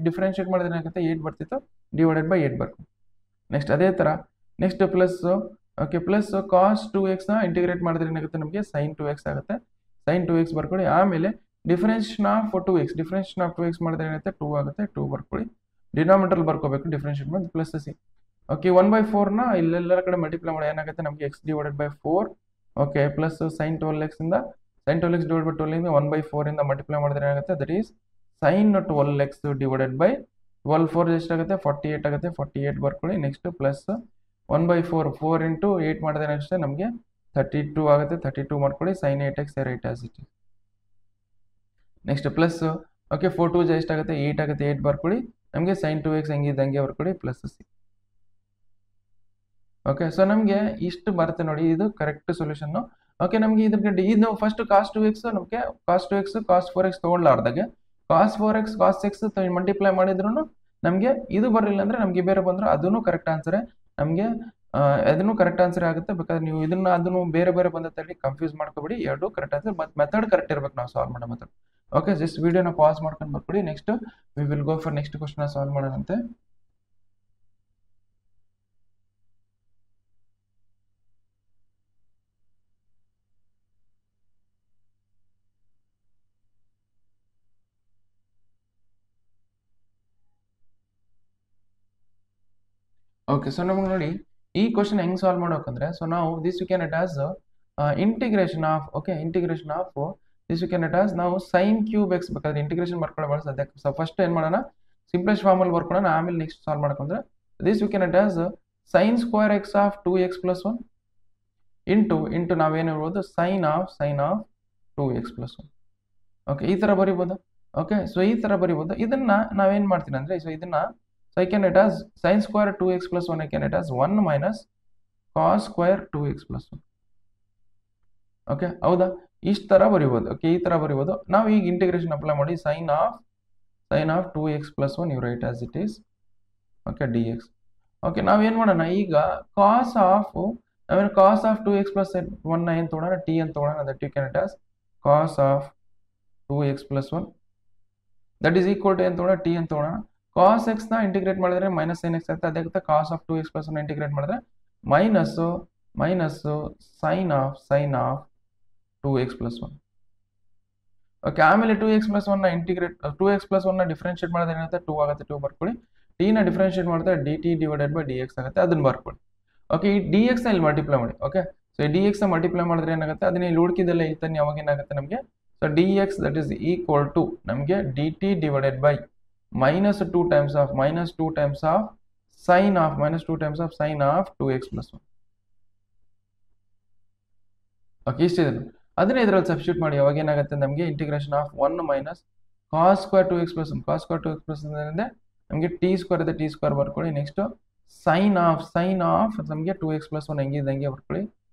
ಡಿಫ್ರೆನ್ಶಿಯೇಟ್ ಮಾಡಿದ್ರೆ ಏನಾಗುತ್ತೆ 8 ಬರ್ತಿತ್ತು ಡಿವೈಡೆಡ್ ಬೈ 8 ಬರ್ಕೊಳ್ಳಿ. ನೆಕ್ಸ್ಟ್ ಅದೇ ತರ next plus okay plus cos 2x ನ ಇಂಟಿಗ್ರೇಟ್ ಮಾಡಿದ್ರೆ ಏನಾಗುತ್ತೆ ನಮಗೆ ಸೈನ್ 2x ಆಗುತ್ತೆ, ಸೈನ್ 2x ಬರ್ಕೊಳ್ಳಿ. ಆಮೇಲೆ ಡಿಫರೆನ್ಷಿಯೇಷನ್ ಆಫ್ 2x ಮಾಡಿದ್ರೆ ಏನಾಗುತ್ತೆ 2 ಆಗುತ್ತೆ, 2 ಬರ್ಕೊಳ್ಳಿ. ಡಿನಾಮಿನೇಟರ್ ಬರ್ಕೋಬೇಕು, ಡಿಫ್ರೆನ್ಷಿಯೇಟ್ ಮಾಡಿ ಪ್ಲಸ್ ಸಿ. ಓಕೆ 1/4ನ ಇಲ್ಲೆಲ್ಲರ ಕಡೆ ಮಲ್ಟಿಪ್ಲೈ ಮಾಡಿ ಏನಾಗುತ್ತೆ ನಮಗೆ x divided by 4. Okay plus sin 12x ಇಂದ sin 12x ಡಿವೈಡ್ ಬೈ 12 ಇಂದ 1/4 ಇಂದ ಮಲ್ಟಿಪ್ಲೈ ಮಾಡಿದ್ರೆ ಏನಾಗುತ್ತೆ that is sin 12x divided by 12 4 ಎಷ್ಟಾಗುತ್ತೆ 48 ಆಗುತ್ತೆ. 48 ಬರ್ಕೊಳ್ಳಿ. ನೆಕ್ಸ್ಟ್ ಪ್ಲಸ್ 1/4 4 ಇಂಟು 8 ಮಾಡಿದ್ರೆ ನೆಕ್ಸ್ಟ್ ನಮಗೆ 32 ಆಗುತ್ತೆ. 32 ಮಾಡ್ಕೊಳ್ಳಿ. sin 8x right as it. Next plus okay 4 2 ಎಷ್ಟಾಗುತ್ತೆ 8 ಆಗುತ್ತೆ. 8 ಬರ್ಕೊಳ್ಳಿ. ನಮಗೆ sin 2x ಹಂಗೆ ಬರ್ಕೊಳ್ಳಿ ಪ್ಲಸ್ ಸಿ. ಓಕೆ ಸೊ ನಮಗೆ ಇಷ್ಟು ಬರುತ್ತೆ ನೋಡಿ, ಇದು ಕರೆಕ್ಟ್ ಸೊಲ್ಯೂಷನ್. ಓಕೆ ನಮಗೆ ಇದ್ರ ಇದು ಫಸ್ಟ್ cos 2x ನಮಗೆ cos 2x cos 4x ತಗೊಳ್ಳಾರ್ದಾಗೆ cos 4x cos x multiply ಮಾಡಿದ್ರು ನಮಗೆ ಇದು ಬರಲಿಲ್ಲ ಅಂದ್ರೆ ನಮಗೆ ಬೇರೆ ಬಂದ್ರೆ ಅದನ್ನು ಕರೆಕ್ಟ್ ಆನ್ಸರ್. ನಮಗೆ ಅದನ್ನು ಕರೆಕ್ಟ್ ಆನ್ಸರ್ ಆಗುತ್ತೆ. ಬೇಕಾದ್ರೆ ನೀವು ಅದನ್ನು ಬೇರೆ ಬಂದತ್ತಲ್ಲಿ ಕನ್ಫ್ಯೂಸ್ ಮಾಡ್ಕೋಬೇಡಿ. ಎರಡು correct answer, but method correct ಇರ್ಬೇಕು ನಾವು ಸಾಲ್ವ್ ಮಾಡೋ ಮೆಥಡ್. ಓಕೆ ಜಸ್ಟ್ ವಿಡಿಯೋನ ಪಾಸ್ ಮಾಡ್ಕೊಂಡು ಬರ್ಕೊಡಿ. Next we will go for next question solve ಮಾಡೋಣಂತೆ. ಓಕೆ ಸೊ ನಮಗೆ ನೋಡಿ ಈ ಕ್ವಶನ್ ಹೆಂಗ್ ಸಾಲ್ವ್ ಮಾಡ್ಬೇಕಂದ್ರೆ, ಸೊ ನಾವು this you can it as integration of this you can it as ನಾವು sin ಕ್ಯೂಬ್ x ಬೇಕಾದ್ರೆ ಇಂಟಿಗ್ರೇಷನ್ ಮಾಡ್ಕೊಳ್ಳೋ ಸಾಧ್ಯ. ಸೊ ಫಸ್ಟ್ ಏನ್ ಮಾಡೋಣ ಸಿಂಪ್ಲೆಸ್ಟ್ ಫಾರ್ಮ್ ಅಲ್ಲಿ ಬರ್ಕೊಳ್ಳೋಣ, ಆಮೇಲೆ ನೆಕ್ಸ್ಟ್ ಸಾಲ್ವ್ ಮಾಡ್ಕೊಂಡ್ರೆ this you can it as sin square x of 2x plus 1 into ನಾವೇನು ಹೇಳ್ಬೋದು sin of 2x plus 1. Okay ಈ ತರ ಬರಿಬೋದು. ಓಕೆ ಸೊ ಈ ತರ ಬರಿಬೋದು. ಇದನ್ನ ನಾವೇನ್ ಮಾಡ್ತೀನಿ ಅಂದ್ರೆ ಸೊ ಇದನ್ನ so I can write as sin square 2x plus 1 I can write as 1 minus cos square 2x plus 1. Okay ಹೌದಾ, ಇಷ್ಟು ತರ ಬರಿಬೋದು. ಓಕೆ ಈ ತರ ಬರಿಬೋದು. ನಾವು ಈಗ ಇಂಟಿಗ್ರೇಷನ್ ಅಪ್ಲೈ ಮಾಡಿ sin of 2x plus 1 you write as it is. Okay dx. Okay ನಾವೇನ್ ಮಾಡೋಣ ಈಗ cos ಆಫ್ 2x plus 1 ಏನು ತಗೊಳ್ಳೋಣ t ಅಂತ ತಗೊಳ್ಳೋಣ. that you can write as cos of 2x plus 1 that is equal to ಏನು ತಗೊಳ್ಳೋಣ t ಅಂತ ತಗೊಳ್ಳೋಣ. cos x ನ ಇಂಟಿಗ್ರೇಟ್ ಮಾಡಿದ್ರೆ ಮೈನಸ್ sin x ಆಗುತ್ತೆ. ಅದೇ ಆಗುತ್ತೆ cos of 2x plus 1 integrate ಮಾಡಿದ್ರೆ minus sin of 2x plus 1. Okay ಆಮೇಲೆ 2x plus 1 ನ ಇಂಟಿಗ್ರೇಟ್ 2x plus 1 ನ ಡಿಫರೆನ್ಶಿಯೇಟ್ ಮಾಡಿದ್ರೆ ಏನಾಗುತ್ತೆ 2 ಆಗುತ್ತೆ. 2 ಬರ್ಕೊಳ್ಳಿ. t ನ ಡಿಫರೆನ್ಶಿಯೇಟ್ ಮಾಡಿದ್ರೆ dt ಡಿವೈಡೆಡ್ ಬೈ dx ಆಗುತ್ತೆ. ಅದನ್ನ ಬರ್ಕೊಳ್ಳಿ. ಓಕೆ ಈ dx ನ ಇಲ್ಲಿ ಮಲ್ಟಿಪ್ಲೈ ಮಾಡಿ. ಓಕೆ ಸೊ ಈ dx ನ ಮಲ್ಟಿಪ್ಲೈ ಮಾಡಿದ್ರೆ ಏನಾಗುತ್ತೆ ಅದನ್ನ ಇಲ್ಲಿ ಉಳ್ಕಿದೆಲ್ಲ ಇಲ್ಲಿ ತನ್ನಿ ಅವಾಗ ಏನಾಗುತ್ತೆ ನಮಗೆ so dx that is equal to ನಮಗೆ dt divided by minus 2 times of sin of 2x plus 1. Okay ಇಷ್ಟಿದೆ. ಅದನ್ನೇ ಇದರಲ್ಲಿ ಸಬ್ಸ್ಟಿಟ್ಯೂಟ್ ಮಾಡಿ ಅವಾಗ ಏನಾಗುತ್ತೆ ನಮಗೆ integration of 1 minus cos square 2x plus 1 cos square 2x plus 1 ಅಂದ್ರೆ ನಮಗೆ t ಸ್ಕ್ವೇರ್ ಇದೆ, t ಸ್ಕ್ವೇರ್ ಬರ್ಕೊಳ್ಳಿ. ನೆಕ್ಸ್ಟ್ sin ಆಫ್ ನಮಗೆ 2x plus 1 ಹೆಂಗೆ ಬರ್ಕೊಳ್ಳಿ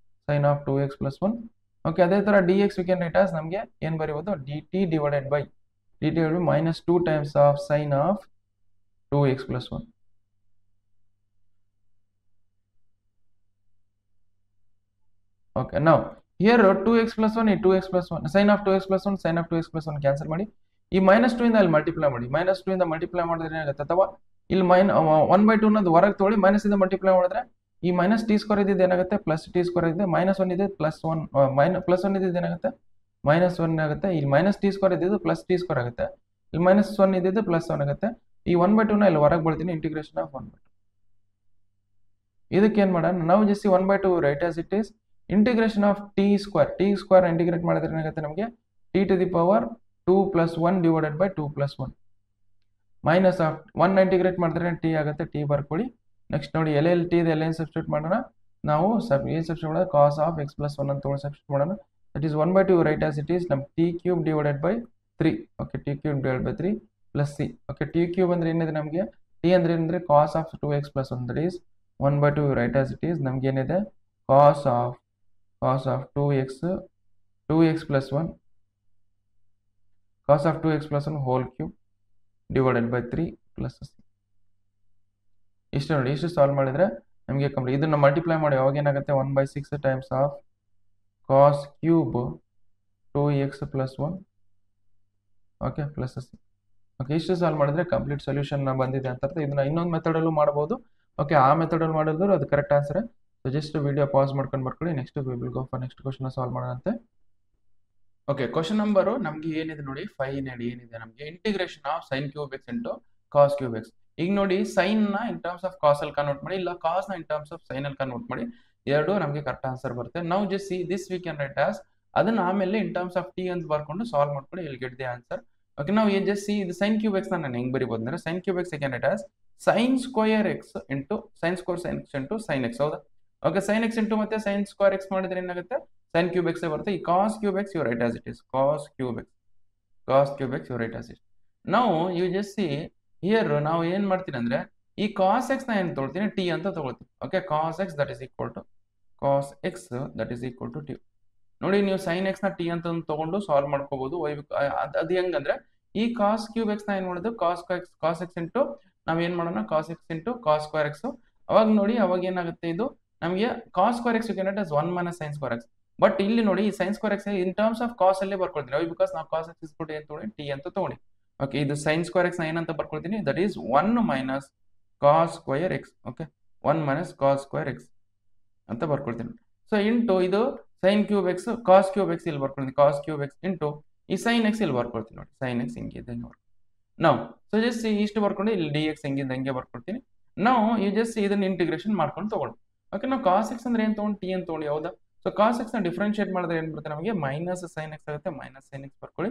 sin of 2x plus 1. Okay ಅದೇ ತರ dx we can write as ನಮಗೆ ಏನು ಬರೀಬಹುದು dt divided by minus 2 times of sin of 2x plus 1. Okay, now here 2x plus 1 is 2x plus 1 sin of 2x plus 1 sin of 2x plus 1 cancel ಮಾಡಿ. ಈ minus 2 ಇಂದ ಅಲ್ಲಿ multiply ಮಾಡಿ. minus 2 ಇಂದ multiply ಮಾಡಿದ್ರೆ ಏನಾಗುತ್ತೆ ಅಥವಾ ಇಲ್ಲಿ 1/2 ಅನ್ನೋದು ಹೊರಗೆ ತಗೊಳ್ಳಿ. ಮೈನಸ್ ಇಂದ ಮಲ್ಟಿಪ್ಲೈ ಮಾಡಿದ್ರೆ ಈ ಮೈನಸ್ ಟಿ ಸ್ಕ್ವೇರ್ ಇದ್ದಿದ್ದು ಏನಾಗುತ್ತೆ ಪ್ಲಸ್ ಟಿ ಸ್ಕ್ವೇರ್ ಇದೆ. ಮೈನಸ್ 1 ಇದೆ ಪ್ಲಸ್ 1 ಪ್ಲಸ್ 1 ಇದ್ದಿದ್ದು ಏನಾಗುತ್ತೆ ಮೈನಸ್ 1 ಆಗುತ್ತೆ. ಇಲ್ಲಿ ಮೈನಸ್ ಟಿ ಸ್ಕ್ವೇರ್ ಇದ್ದಿದ್ದು ಪ್ಲಸ್ ಟಿ ಸ್ಕ್ವೇರ್ ಆಗುತ್ತೆ. ಇಲ್ಲಿ ಮೈನಸ್ 1 ಇದ್ದಿದ್ದು ಪ್ಲಸ್ 1 ಆಗುತ್ತೆ. ಈ 1/2 ನ ಇಲ್ಲಿ ಹೊರಗೆ ಬರ್ತೀನಿ. ಇಂಟಿಗ್ರೇಷನ್ ಆಫ್ 1/2 ಇದಕ್ಕೆ ಏನು ಮಾಡೋಣ ನಾವು just 1/2 write as it is integration of t square integrate ಮಾಡಿದ್ರೆ ಏನಾಗುತ್ತೆ ನಮಗೆ t to the power 2 plus 1 divided by 2 plus 1 minus of 1 integrate ಮಾಡಿದ್ರೆ ಟಿ ಆಗುತ್ತೆ. ಟಿ ಬರ್ಕೊಳ್ಳಿ. ನೆಕ್ಸ್ಟ್ ನೋಡಿ ಎಲ್ ಟಿ ಇದೆ, ಏನು ಸಬ್ಸ್ಟಿಟ್ಯೂಟ್ ಮಾಡೋಣ ನಾವು ಏನು ಸಬ್ಸ್ಟಿಟ್ಯೂಟ್ ಮಾಡೋಣ cos ಆಫ್ x plus 1 ಅಂತ ತೊಗೊಂಡು ಸಬ್ಸ್ಟಿಟ್ಯೂಟ್ ಮಾಡೋಣ. That is 1/2 write as it is ನಮ್ t cube divided by 3. Okay t cube divide by 3 plus c. Okay t cube ಅಂದ್ರೆ ಏನಿದೆ ನಮಗೆ ಟಿ ಅಂದ್ರೆ ಏನಂದ್ರೆ cos of 2x plus 1 that is 1/2 write as it is ನಮ್ಗೆ ಏನಿದೆ cos of 2x plus 1 cos of 2x plus 1 whole cube divided by 3 plus c. ಇಷ್ಟು ನೋಡಿ ಇಷ್ಟು ಸಾಲ್ವ್ ಮಾಡಿದ್ರೆ ನಮಗೆ ಕಂಪ್ಲೀಟ್. ಇದನ್ನ ಮಲ್ಟಿಪ್ಲೈ ಮಾಡಿ ಅವಾಗ ಏನಾಗುತ್ತೆ 1/6 times of cos cube 2x plus 1 okay plus c. Okay ಇಷ್ಟು ಸಾಲ್ವ್ ಮಾಡಿದ್ರೆ ಕಂಪ್ಲೀಟ್ ಸೊಲ್ಯೂಷನ್ ಬಂದಿದೆ ಅಂತ. ಇದನ್ನ ಇನ್ನೊಂದು ಮೆಥಡಲ್ಲೂ ಮಾಡ್ಬೋದು. ಓಕೆ ಆ ಮೆಥಡಲ್ಲಿ ಮಾಡಿದ್ರು ಅದು correct answer. So just video pause ಮಾಡ್ಕೊಂಡು ಬರ್ಕೊಳ್ಳಿ. Next we will go for next question solve ಮಾಡೋಣಂತೆ. ಓಕೆ ಕ್ವಶನ್ ನಂಬರು ನಮಗೆ ಏನಿದೆ ನೋಡಿ 5 ಏನಿದೆ ನಮಗೆ integration of sin cube x into cos cube x. ಈಗ ನೋಡಿ ಸೈನ್ ನ ಇನ್ ಟರ್ಮ್ಸ್ ಆಫ್ ಕಾಸ್ ಅಲ್ಲಿ ಕನ್ವರ್ಟ್ ಮಾಡಿ, ಇಲ್ಲ ಕಾಸ್ ನ ಇನ್ ಟರ್ಮ್ಸ್ ಆಫ್ ಸೈನ್ ಅಲ್ಲಿ ಕನ್ವರ್ಟ್ ಮಾಡಿ, ಎರಡು ನಮಗೆ ಕರೆಕ್ಟ್ ಆನ್ಸರ್ ಬರುತ್ತೆ. ನಾವು just see this we can write as, ಅದನ್ನ ಆಮೇಲೆ ಇನ್ ಟರ್ಮ್ಸ್ ಆಫ್ ಟಿ ಅಂತ ಬರ್ಕೊಂಡು ಸಾಲ್ವ್ ಮಾಡ್ಕೊಂಡು ಇಲ್ಲಿ ಗೆಟ್ ದಿ ಆನ್ಸರ್. ಓಕೆ, ನಾವು ಜಸ್ಟ್ ಸಿ ಇದು ಸೈನ್ ಕ್ಯೂಬ್ ಎಕ್ಸ್ ನಾನು ಹೆಂಗ್ ಬರಿಬಹುದು ಅಂದ್ರೆ sine cube x can write as sine square x into sine square sine x into sine x. ಹೌದಾ? ಓಕೆ, ಸೈನ್ ಎಕ್ಸ್ ಇಂಟು ಮತ್ತೆ ಸೈನ್ ಸ್ಕ್ವೇರ್ ಎಕ್ಸ್ ಮಾಡಿದ್ರೆ ಏನಾಗುತ್ತೆ, ಸೈನ್ ಕ್ಯೂಬ್ ಎಕ್ಸ್ ಬರುತ್ತೆ. ಈ cos cube x you write as it is cos cube x, cos cube x you write as it. ನಾವು you just see here ನಾವು ಏನ್ ಮಾಡ್ತೀನಿ ಅಂದ್ರೆ ಈ ಕಾಸ್ ಎಕ್ಸ್ ನ ಏನ್ ತೊಗೊಳ್ತೀನಿ, ಟಿ ಅಂತ ತಗೊಳ್ತೀನಿ. Okay, cos x that is equal to cos x that is equal to t. ನೋಡಿ, ನೀವು ಸೈನ್ ಎಕ್ಸ್ ನ ಟಿ ಅಂತ ತಗೊಂಡು ಸಾಲ್ವ್ ಮಾಡ್ಕೋಬಹುದು. ಅದು ಹೆಂಗಂದ್ರೆ ಈ ಕಾಸ್ ಕ್ಯೂಬ್ ಎಕ್ಸ್ ನ ಏನ್ ಮಾಡೋದು, ಕಾಸ್ ಎಕ್ಸ್ ಇಂಟು ನಾವ್ ಏನ್ ಮಾಡೋಣ, cos x into cos square x. ಅವಾಗ ನೋಡಿ ಅವಾಗ ಏನಾಗುತ್ತೆ, ಇದು ನಮಗೆ cos square x as 1 minus sin square x. But ಇಲ್ಲಿ ನೋಡಿ ಈ sin square x in terms of cos ಅಲ್ಲೇ ಬರ್ಕೊಳ್ತೀನಿ, ಬಿಕಾಸ್ ನಾವು ಕಾಸ್ ಎಕ್ಸ್ ಇಸ್ಬಿಟ್ಟು ಏನ್ ತಗೊಂಡು ಟಿ ಅಂತ ತಗೊಂಡು. ಓಕೆ, ಇದು sin square x ನ ಏನಂತ ಬರ್ಕೊಳ್ತೀನಿ, that is 1 minus cos square x. Okay, 1 minus cos square x ಅಂತ ಬರ್ಕೊಳ್ತೀನಿ. ಸೊ ಇಂಟು ಇದು sin cube x cos cube x ಇಲ್ಲಿ ಬರ್ಕೊಳ್ತೀನಿ, ಕಾಸ್ ಕ್ಯೂಬ್ ಎಕ್ಸ್ ಇಂಟು ಈ sin x ಇಲ್ಲಿ ಬರ್ಕೊಳ್ತೀನಿ. ನೋಡಿ sin x ಹಿಂಗಿದೆ ನಾವು. ಸೊ ಜಸ್ಟ್ ಇಷ್ಟು ಬರ್ಕೊಂಡು ಇಲ್ಲಿ ಡಿ ಎಕ್ಸ್ ಹೆಂಗಿದೆ ಹಂಗೆ ಬರ್ಕೊಳ್ತೀನಿ. ನಾವು ಈ ಜಸ್ಟ್ ಇದನ್ನ ಇಂಟಿಗ್ರೇಷನ್ ಮಾಡ್ಕೊಂಡು ತಗೊಂಡು. ಓಕೆ, ನಾವು ಕಾಸ್ ಎಕ್ಸ್ ಅಂದ್ರೆ ಏನ್ ತಗೊಂಡು ಟಿ ಅಂತ ತಗೊಂಡು. ಹೌದಾ? ಸೊ ಕಾಸ್ ಎಕ್ಸ್ ನ ಡಿಫ್ರೆನ್ಶಿಯೇಟ್ ಮಾಡಿದ್ರೆ ಏನ್ ಬರುತ್ತೆ ನಮಗೆ, ಮೈನಸ್ ಸೈನ್ ಎಕ್ಸ್ ಆಗುತ್ತೆ, ಮೈನಸ್ ಸೈನ್ ಎಕ್ಸ್ ಬರ್ಕೊಳ್ಳಿ.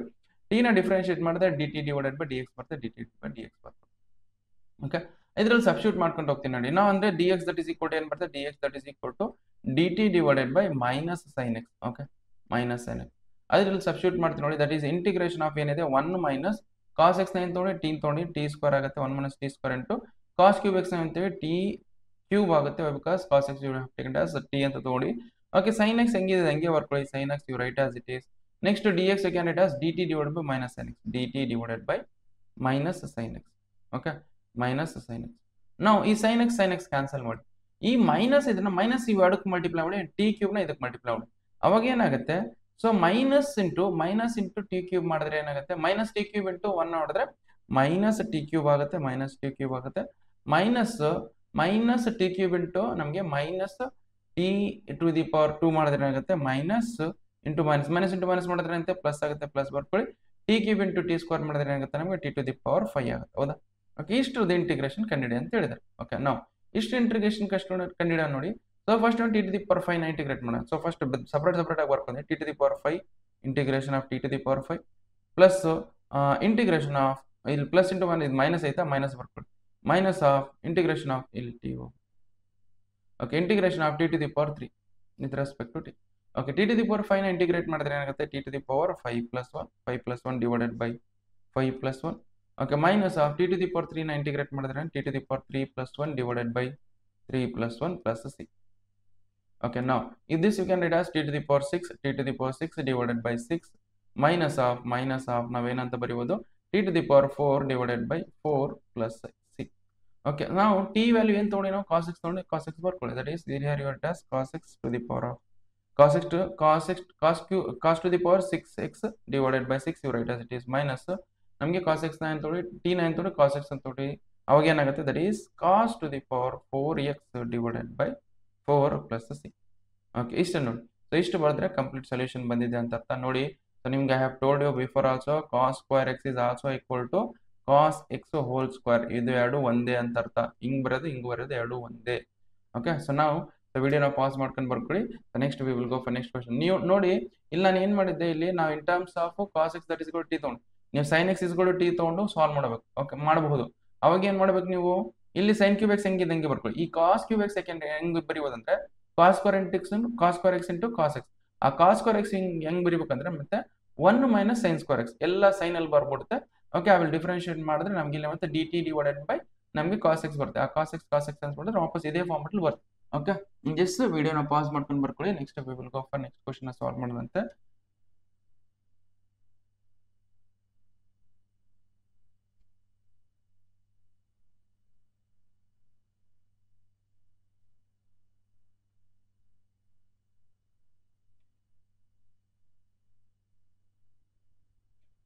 ಟಿ ನ ಡಿಫ್ರೆನ್ಶಿಯೇಟ್ ಮಾಡಿದ್ರೆ d t divided by d x ಬರುತ್ತೆ, d t by d x ಬರುತ್ತೆ. ಓಕೆ, ಇದರಲ್ಲಿ ಸಬ್ಸ್ಟಿಟ್ಯೂಟ್ ಮಾಡ್ಕೊಂಡು ಹೋಗ್ತೀನಿ ನೋಡಿ. ನಾವು ಅಂದ್ರೆ d x that is equal to ಏನ್ ಬರುತ್ತೆ, d x that is equal to d t divided by minus sine x. Okay, minus sine X ಅದ್ರಲ್ಲಿ ಸಬ್ಸ್ಟಿಟ್ಯೂಟ್ ಮಾಡ್ತೀನಿ ನೋಡಿ. ದಟ್ ಈಸ್ ಇಂಟಿಗ್ರೇಷನ್ ಆಫ್ ಏನಿದೆ 1 ಮೈನಸ್ ಕಾಸ್ ಎಕ್ಸ್ ನ ಏನ್ ತಗೊಂಡು T ತಗೊಂಡು ಟಿ ಸ್ಕ್ವೇರ್ ಆಗುತ್ತೆ, 1 minus t square into cos cube x ಅಂತೀವಿ ಟಿ ಕ್ಯೂಬ್ ಆಗುತ್ತೆ, because cos x you have taken as t ಅಂತ ತಗೊಳ್ಳಿ. ಓಕೆ, ಸೈನ್ ಎಕ್ಸ್ ಹೆಂಗಿದೆ ಹಂಗೆ ಬರ್ಕೊಳ್ಳಿ, sine x you write as it is. Next d x can write as d t divided by minus sine x, d t divided by minus sine x. Okay, minus sine x. ನಾವು ಈ sine x cancel ಮಾಡಿ, ಈ minus ಇದನ್ನ minus ಇವು ಎರಡಕ್ಕೆ multiply ಮಾಡಿ, T cube ನ ಇದಕ್ಕೆ ಮಲ್ಟಿಪ್ಲೈ ಮಾಡಿ. ಅವಾಗ ಏನಾಗುತ್ತೆ, so minus into t cube ಮಾಡಿದ್ರೆ ಏನಾಗುತ್ತೆ, ಮೈನಸ್ ಟಿ ಕ್ಯೂಬ್ ಇಂಟು 1 ಮಾಡಿದ್ರೆ ಮೈನಸ್ ಟಿ ಕ್ಯೂಬ್ ಆಗುತ್ತೆ, ಮೈನಸ್ ಟಿ ಕ್ಯೂಬ್ ಆಗುತ್ತೆ. ಮೈನಸ್ ಟಿ ಕ್ಯೂಬ್ ಇಂಟು ನಮಗೆ minus t to the power 2 ಮಾಡಿದ್ರೆ ಏನಾಗುತ್ತೆ, minus into minus into minus ಮಾಡಿದ್ರೆ ಏನಾಗುತ್ತೆ, ಪ್ಲಸ್ ಆಗುತ್ತೆ, ಪ್ಲಸ್ ಬರ್ಕೊಳ್ಳಿ. T cube into t square ಮಾಡಿದ್ರೆ ಏನಾಗುತ್ತೆ ನಮಗೆ ಟಿ ಟು ದಿ ಪವರ್ 5 ಆಗುತ್ತೆ. ಹೌದಾ? ಓಕೆ, ಇಷ್ಟು ಇಂಟಿಗ್ರೇಷನ್ ಕಂಡಿಡಿ ಅಂತ ಹೇಳಿದ್ದಾರೆ. ಓಕೆ, ನಾವು ಇಷ್ಟು ಇಂಟಿಗ್ರೇಷನ್ ಕಂಡಿಡ ನೋಡಿ. So first t to the power 5 ನ ಇಂಟಿಗ್ರೇಟ್ ಮಾಡೋಣ. ಸೊ ಫಸ್ಟ್ ಸಪರೇಟ್ ಆಗಿ ಬರ್ಕೊಂಡೆ t to the power 5 integration of t to the power 5 plus integration of ಇಲ್ಲಿ ಪ್ಲಸ್ ಇಂಟು ಇದು ಮೈನಸ್ ಐತಾ, ಮೈನಸ್ ಬರ್ಕೊಳ್ಳಿ, ಮೈನಸ್ ಆಫ್ ಇಂಟಿಗ್ರೇಷನ್ ಆಫ್ ಇಲ್ಲಿ t. Okay, integration of t to the power 3 with respect to t. Okay, t to the power 5 ನ integrate ಮಾಡಿದ್ರೆ ಏನಾಗುತ್ತೆ, t to the power 5 plus 1 divided by 5 plus 1. Okay, minus of t to the power 3 ನ integrate ಮಾಡಿದ್ರೆ t to the power 3 plus 1 divided by 3 plus 1 plus 6. Okay, now if this you can write as t to the power 6 divided by 6 minus of ನಾವೇನಂತ ಬರೆಯುವುದು t to the power 4 divided by 4 plus 6. Okay, now t value ಏನು ತಗೊಂಡು ನಾವು cos x ತಗೊಂಡು cos x ಬರ್ಕೊಳ್ಳಿ. that is here you write as cos x to the power of cos to the power 6x divided by 6 you write as it is minus ನಮಗೆ cos x ನ ಏನು ತಗೊಳ್ಳಿ t ನ ಏನು ತಗೊಳ್ಳಿ cos x ಅಂತ ತಗೊಳ್ಳಿ. ಅವಾಗ ಏನಾಗುತ್ತೆ, that is cos to the power 4x divided by 4 plus 6. Okay, ಇಷ್ಟು ನೋಡಿ. ಸೊ ಇಷ್ಟು ಬರೆದ್ರೆ ಕಂಪ್ಲೀಟ್ ಸೊಲ್ಯೂಷನ್ ಬಂದಿದೆ ಅಂತ ಅರ್ಥ ನೋಡಿ. ಸೊ ನಿಮ್ಗೆ I have told you before also cos square x is also equal to cos x whole square. ಇದು ಎರಡು ಒಂದೇ ಅಂತ ಅರ್ಥ. ಹಿಂಗ್ ಬರೋದು ಹಿಂಗ್ ಬರೋದು ಎರಡು ಒಂದೇ. ಓಕೆ, ಸೊ ನಾವು ವಿಡಿಯೋನ ಪಾಸ್ ಮಾಡ್ಕೊಂಡು ಬರ್ಕೊಳ್ಳಿ. Next we will go for next question. ನೀವು ನೋಡಿ ಇಲ್ಲಿ ನಾನು ಏನ್ ಮಾಡಿದ್ದೆ, ಇಲ್ಲಿ ನಾವು in terms of cos x that is t ತಗೊಂಡು ನೀವು ಸೈನ್ ಎಕ್ಸ್ ಇಸ್ಗಳು ಟಿ ತಗೊಂಡು ಸಾಲ್ವ್ ಮಾಡಬೇಕು. ಓಕೆ, ಮಾಡಬಹುದು. ಅವಾಗ ಏನ್ ಮಾಡ್ಬೇಕು ನೀವು, ಇಲ್ಲಿ ಸೈನ್ ಕ್ಯೂಬ್ ಎಕ್ಸ್ ಹೆಂಗಿದೆ ಹಂಗೆ ಬರ್ಕೊಳ್ಳಿ. ಈ ಕಾಸ್ ಕ್ಯೂಬ್ ಎಕ್ಸ್ ಹೆಂಗ್ ಬರೀಬೋದಂದ್ರೆ cos square x into cos x. ಆ cos square x ಹೆಂಗ್ ಬರಿಬೇಕಂದ್ರೆ ಮತ್ತೆ 1 minus sin square x ಎಲ್ಲ ಸೈನ್ ಅಲ್ಲಿ ಬರ್ಬಿಡುತ್ತೆ. ಓಕೆ, ಐ ವಿಲ್ ಡಿಫರೆನ್ಶಿಯೇಟ್ ಮಾಡಿದ್ರೆ ನಮ್ಗೆ ಇಲ್ಲಿ ಮತ್ತೆ dt ಡಿವೈಡೆಡ್ ಬೈ ನಮಗೆ cos x ಬರುತ್ತೆ. ಆ cos x ಅಂತ ಮಾಡಿದ್ರೆ ವಾಪಸ್ ಇದೇ ಫಾರ್ಮೆಟ್ ಅಲ್ಲಿ ಬರುತ್ತೆ. ಓಕೆ, ಜಸ್ಟ್ ವಿಡಿಯೋನ ಪಾಸ್ ಮಾಡ್ಕೊಂಡು ಬರ್ಕೊಳ್ಳಿ. Next we will go for next question solve ಮಾಡೋದಂತೆ.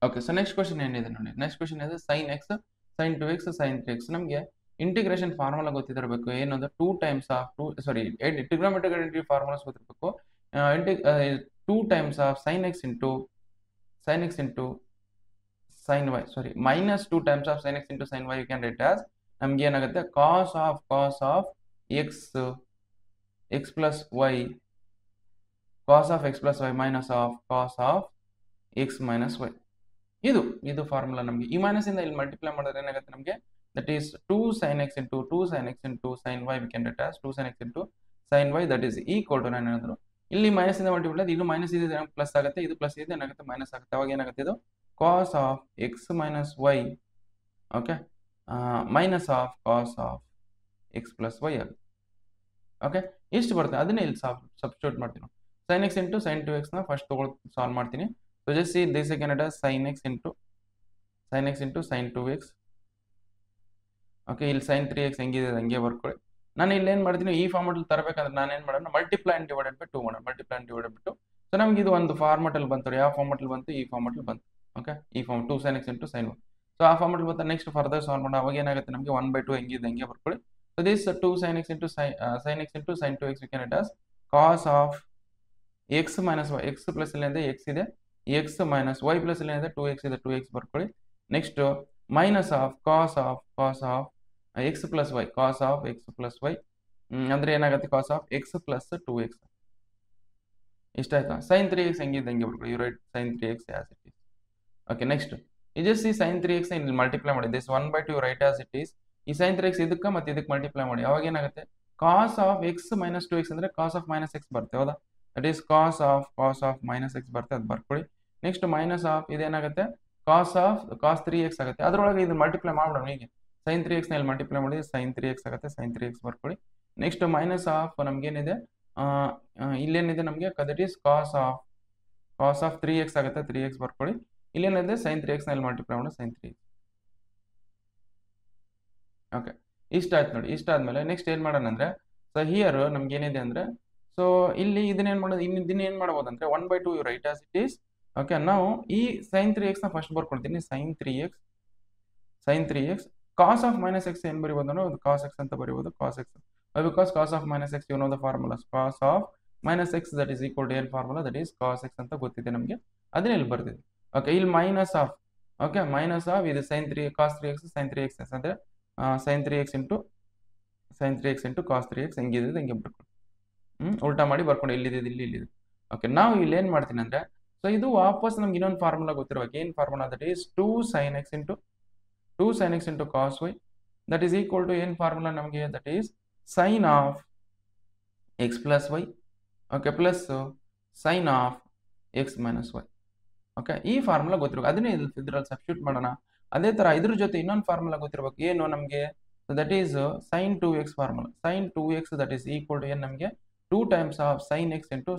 ಓಕೆ, ಸೊ ನೆಕ್ಸ್ಟ್ ಕ್ವಶನ್ ಏನಿದೆ ನೋಡಿ. ನೆಕ್ಸ್ಟ್ ಕ್ವಶನ್ ಇದೆ sin x sin 2x sin 3x. ನಮಗೆ ಇಂಟಿಗ್ರೇಷನ್ ಫಾರ್ಮುಲಾ ಗೊತ್ತಿರಬೇಕು. ಏನಂದ್ರೆ 2 times of 2 sorry trigonometric formulas ಗೊತ್ತಿರಬೇಕು. 2 times of sin x into sin y, sorry minus 2 times of sin x into sin y you can write as ನಮ್ಗೆ ಏನಾಗುತ್ತೆ cos of x plus y cos of x plus y minus of cos of x minus y. ಇದು formula. ನಮಗೆ ಈ minus ಇಂದ ಇಲ್ಲಿ multiply ಮಾಡಿದ್ರೆ ಏನಾಗುತ್ತೆ ನಮಗೆ that is 2 sin x into 2 sin x into sin y we can write as 2 sin x into sin y that is equal to ನಾನು ಹೇಳಿದ್ರು ಇಲ್ಲಿ ಮೈನಸ್ ಇಂದ ಮಲ್ಟಿಪ್ಲೈ ಇದು ಮೈನಸ್ ಇದೆ ಪ್ಲಸ್ ಆಗುತ್ತೆ, ಇದು ಪ್ಲಸ್ ಇದೆ ಏನಾಗುತ್ತೆ ಮೈನಸ್ ಆಗುತ್ತೆ. ಅವಾಗ ಏನಾಗುತ್ತೆ ಇದು cos of x minus y okay minus of cos of x plus y ಆಗುತ್ತೆ. ಓಕೆ ಇಷ್ಟು ಬರುತ್ತೆ, ಅದನ್ನೇ ಇಲ್ಲಿ ಸಬ್ಸ್ಟಿಟ್ಯೂಟ್ ಮಾಡ್ತೀನಿ. sin x into sin 2x ನ ಫಸ್ಟ್ ಸಾಲ್ವ್ ಮಾಡ್ತೀನಿ. So just see this again it as sin x into sin 2x. Okay ಇಲ್ಲಿ sin 3x ಹೆಂಗಿದೆ ಹಂಗೆ ಬರ್ಕೊಳ್ಳಿ. ನಾನು ಇಲ್ಲಿ ಏನು ಮಾಡ್ತೀನಿ ಈ ಫಾರ್ಮೆಟಲ್ಲಿ ತರಬೇಕಂದ್ರೆ ನಾನು ಏನು ಮಾಡೋಣ ಮಲ್ಟಿಪ್ಲೈ ಅಂಡ್ ಡಿವೈಡೆಡ್ ಬೈ 2 ಮಾಡೋಣ. Multiply and divided by 2. So ನಮ್ಗೆ ಇದು ಒಂದು ಫಾರ್ಮೆಟಲ್ಲಿ ಬಂತು. ಯಾವ ಫಾರ್ಮೆಟಲ್ಲಿ ಬಂತು? ಈ ಫಾರ್ಮೆಟಲ್ಲಿ ಬಂತು. ಓಕೆ ಈ form 2 sin x into sin 1. So ಆ ಫಾರ್ಮೆಟಲ್ಲಿ ಬಂತು. ನೆಕ್ಸ್ಟ್ ಫರ್ದರ್ ಸಾಲ್ವ್ ಮಾಡೋಣ. ಅವಾಗ ಏನಾಗುತ್ತೆ ನಮಗೆ 1/2 ಹೆಂಗಿದೆ ಹಂಗೆ ಬರ್ಕೊಳ್ಳಿ. So this 2 sin x into sin 2x we can write as cos of x minus y. x plus ಇಲ್ಲಿ ಇದೆ x ಇದೆ, x minus y ಪ್ಲಸ್ ಇಲ್ಲಿ ಇದೆ 2x ಇದೆ 2x ಬರ್ಕೊಳ್ಳಿ. Next minus of cos of x plus y cos of x plus y ಅಂದ್ರೆ ಏನಾಗುತ್ತೆ cos of x plus 2x. ಇಷ್ಟ ಆಯ್ತಾ? sin 3x ಹೆಂಗಿದೆ ಹಂಗೆ ಬರ್ಕೊಳ್ಳಿ. You write sin 3x as it is. Okay next you just see sin 3x ಇಲ್ಲಿ multiply ಮಾಡಿ. this 1/2 you write as it is. ಈ sin 3x ಇದಕ್ಕೆ ಮತ್ತೆ ಇದಕ್ಕೆ ಮಲ್ಟಿಪ್ಲೈ ಮಾಡಿ. ಅವಾಗ ಏನಾಗುತ್ತೆ cos of x minus 2x ಅಂದ್ರೆ cos of minus x ಬರುತ್ತೆ ಹೌದಾ? that is cos of minus x ಬರುತ್ತೆ, ಅದು ಬರ್ಕೊಳ್ಳಿ. ನೆಕ್ಸ್ಟ್ ಮೈನಸ್ ಆಫ್ ಇದೇನಾಗುತ್ತೆ cos 3x ಆಗುತ್ತೆ. ಅದರೊಳಗೆ ಇದು ಮಲ್ಟಿಪ್ಲೈ ಮಾಡೋಣ. ಹೀಗೆ sin 3x ನಲ್ಲಿ ಮಲ್ಟಿಪ್ಲೈ ಮಾಡಿ sin 3x ಆಗುತ್ತೆ, sin 3x ಬರ್ಕೊಳ್ಳಿ. ನೆಕ್ಸ್ಟ್ ಮೈನಸ್ ಆಫ್ ನಮ್ಗೇನಿದೆ ಇಲ್ಲೇನಿದೆ ನಮಗೆ that is cos of 3x ಆಗುತ್ತೆ, 3x ಬರ್ಕೊಳ್ಳಿ. ಇಲ್ಲೇನಿದೆ sin 3x ನಲ್ಲಿ ಮಲ್ಟಿಪ್ಲೈ ಮಾಡಿ sin 3x. ಓಕೆ ಇಷ್ಟ ಆಯ್ತು ನೋಡಿ. ಇಷ್ಟ ಆದ್ಮೇಲೆ ನೆಕ್ಸ್ಟ್ ಏನ್ ಮಾಡೋಣ ಅಂದ್ರೆ ಸೊ ಹಿಯರ್ ನಮ್ಗೆ ಏನಿದೆ ಅಂದ್ರೆ ಸೊ ಇಲ್ಲಿ ಇದನ್ನೇನ್ ಮಾಡೋದು ಇದನ್ನ ಏನ್ ಮಾಡಬಹುದು ಅಂದ್ರೆ 1/2 you write as it is. Okay ನಾವು ಈ sin 3x ನ ಫಸ್ಟ್ ಬರ್ಕೊಳ್ತೀನಿ. sin 3x cos of minus x ಏನು ಬರೀಬಹುದು ಅಂದ್ರೆ cos x ಅಂತ ಬರೀಬಹುದು cos x. because cos of minus x you know the formula cos of minus x that is equal to n formula that is cos x ಅಂತ ಗೊತ್ತಿದೆ ನಮಗೆ, ಅದನ್ನ ಇಲ್ಲಿ ಬರ್ತಿದೆ. Okay ಇಲ್ಲಿ minus of okay minus of ಇದು sin 3 cos 3x sin 3x ಅಂದ್ರೆ sin 3x into cos 3x ಹೆಂಗಿದೆ ಹಿಂಗೆ ಬರ್ಕೊಂಡು ಉಲ್ಟಾ ಮಾಡಿ ಬರ್ಕೊಂಡು ಇಲ್ಲಿದೆ ಇಲ್ಲಿದೆ. ಓಕೆ ನಾವು ಇಲ್ಲಿ ಏನ್ ಮಾಡ್ತೀನಿ ಅಂದ್ರೆ ಸೊ ಇದು ವಾಪಸ್ ನಮ್ಗೆ ಇನ್ನೊಂದು ಫಾರ್ಮುಲಾ ಗೊತ್ತಿರಬೇಕು. ಏನ್ formula that is 2 sin x into cos y that is equal to n formula ನಮಗೆ that is sin of x plus y okay plus sin of x minus y. Okay ಈ formula ಗೊತ್ತಿರಬೇಕು, ಅದನ್ನೇ ಇದ್ರಲ್ಲಿ substitute ಮಾಡೋಣ. ಅದೇ ತರ ಇದ್ರ ಜೊತೆ ಇನ್ನೊಂದು ಫಾರ್ಮುಲಾ ಗೊತ್ತಿರಬೇಕು. ಏನು ನಮಗೆ that is sin 2x formula. sin 2x that is equal to n ನಮಗೆ 2 times of sin x into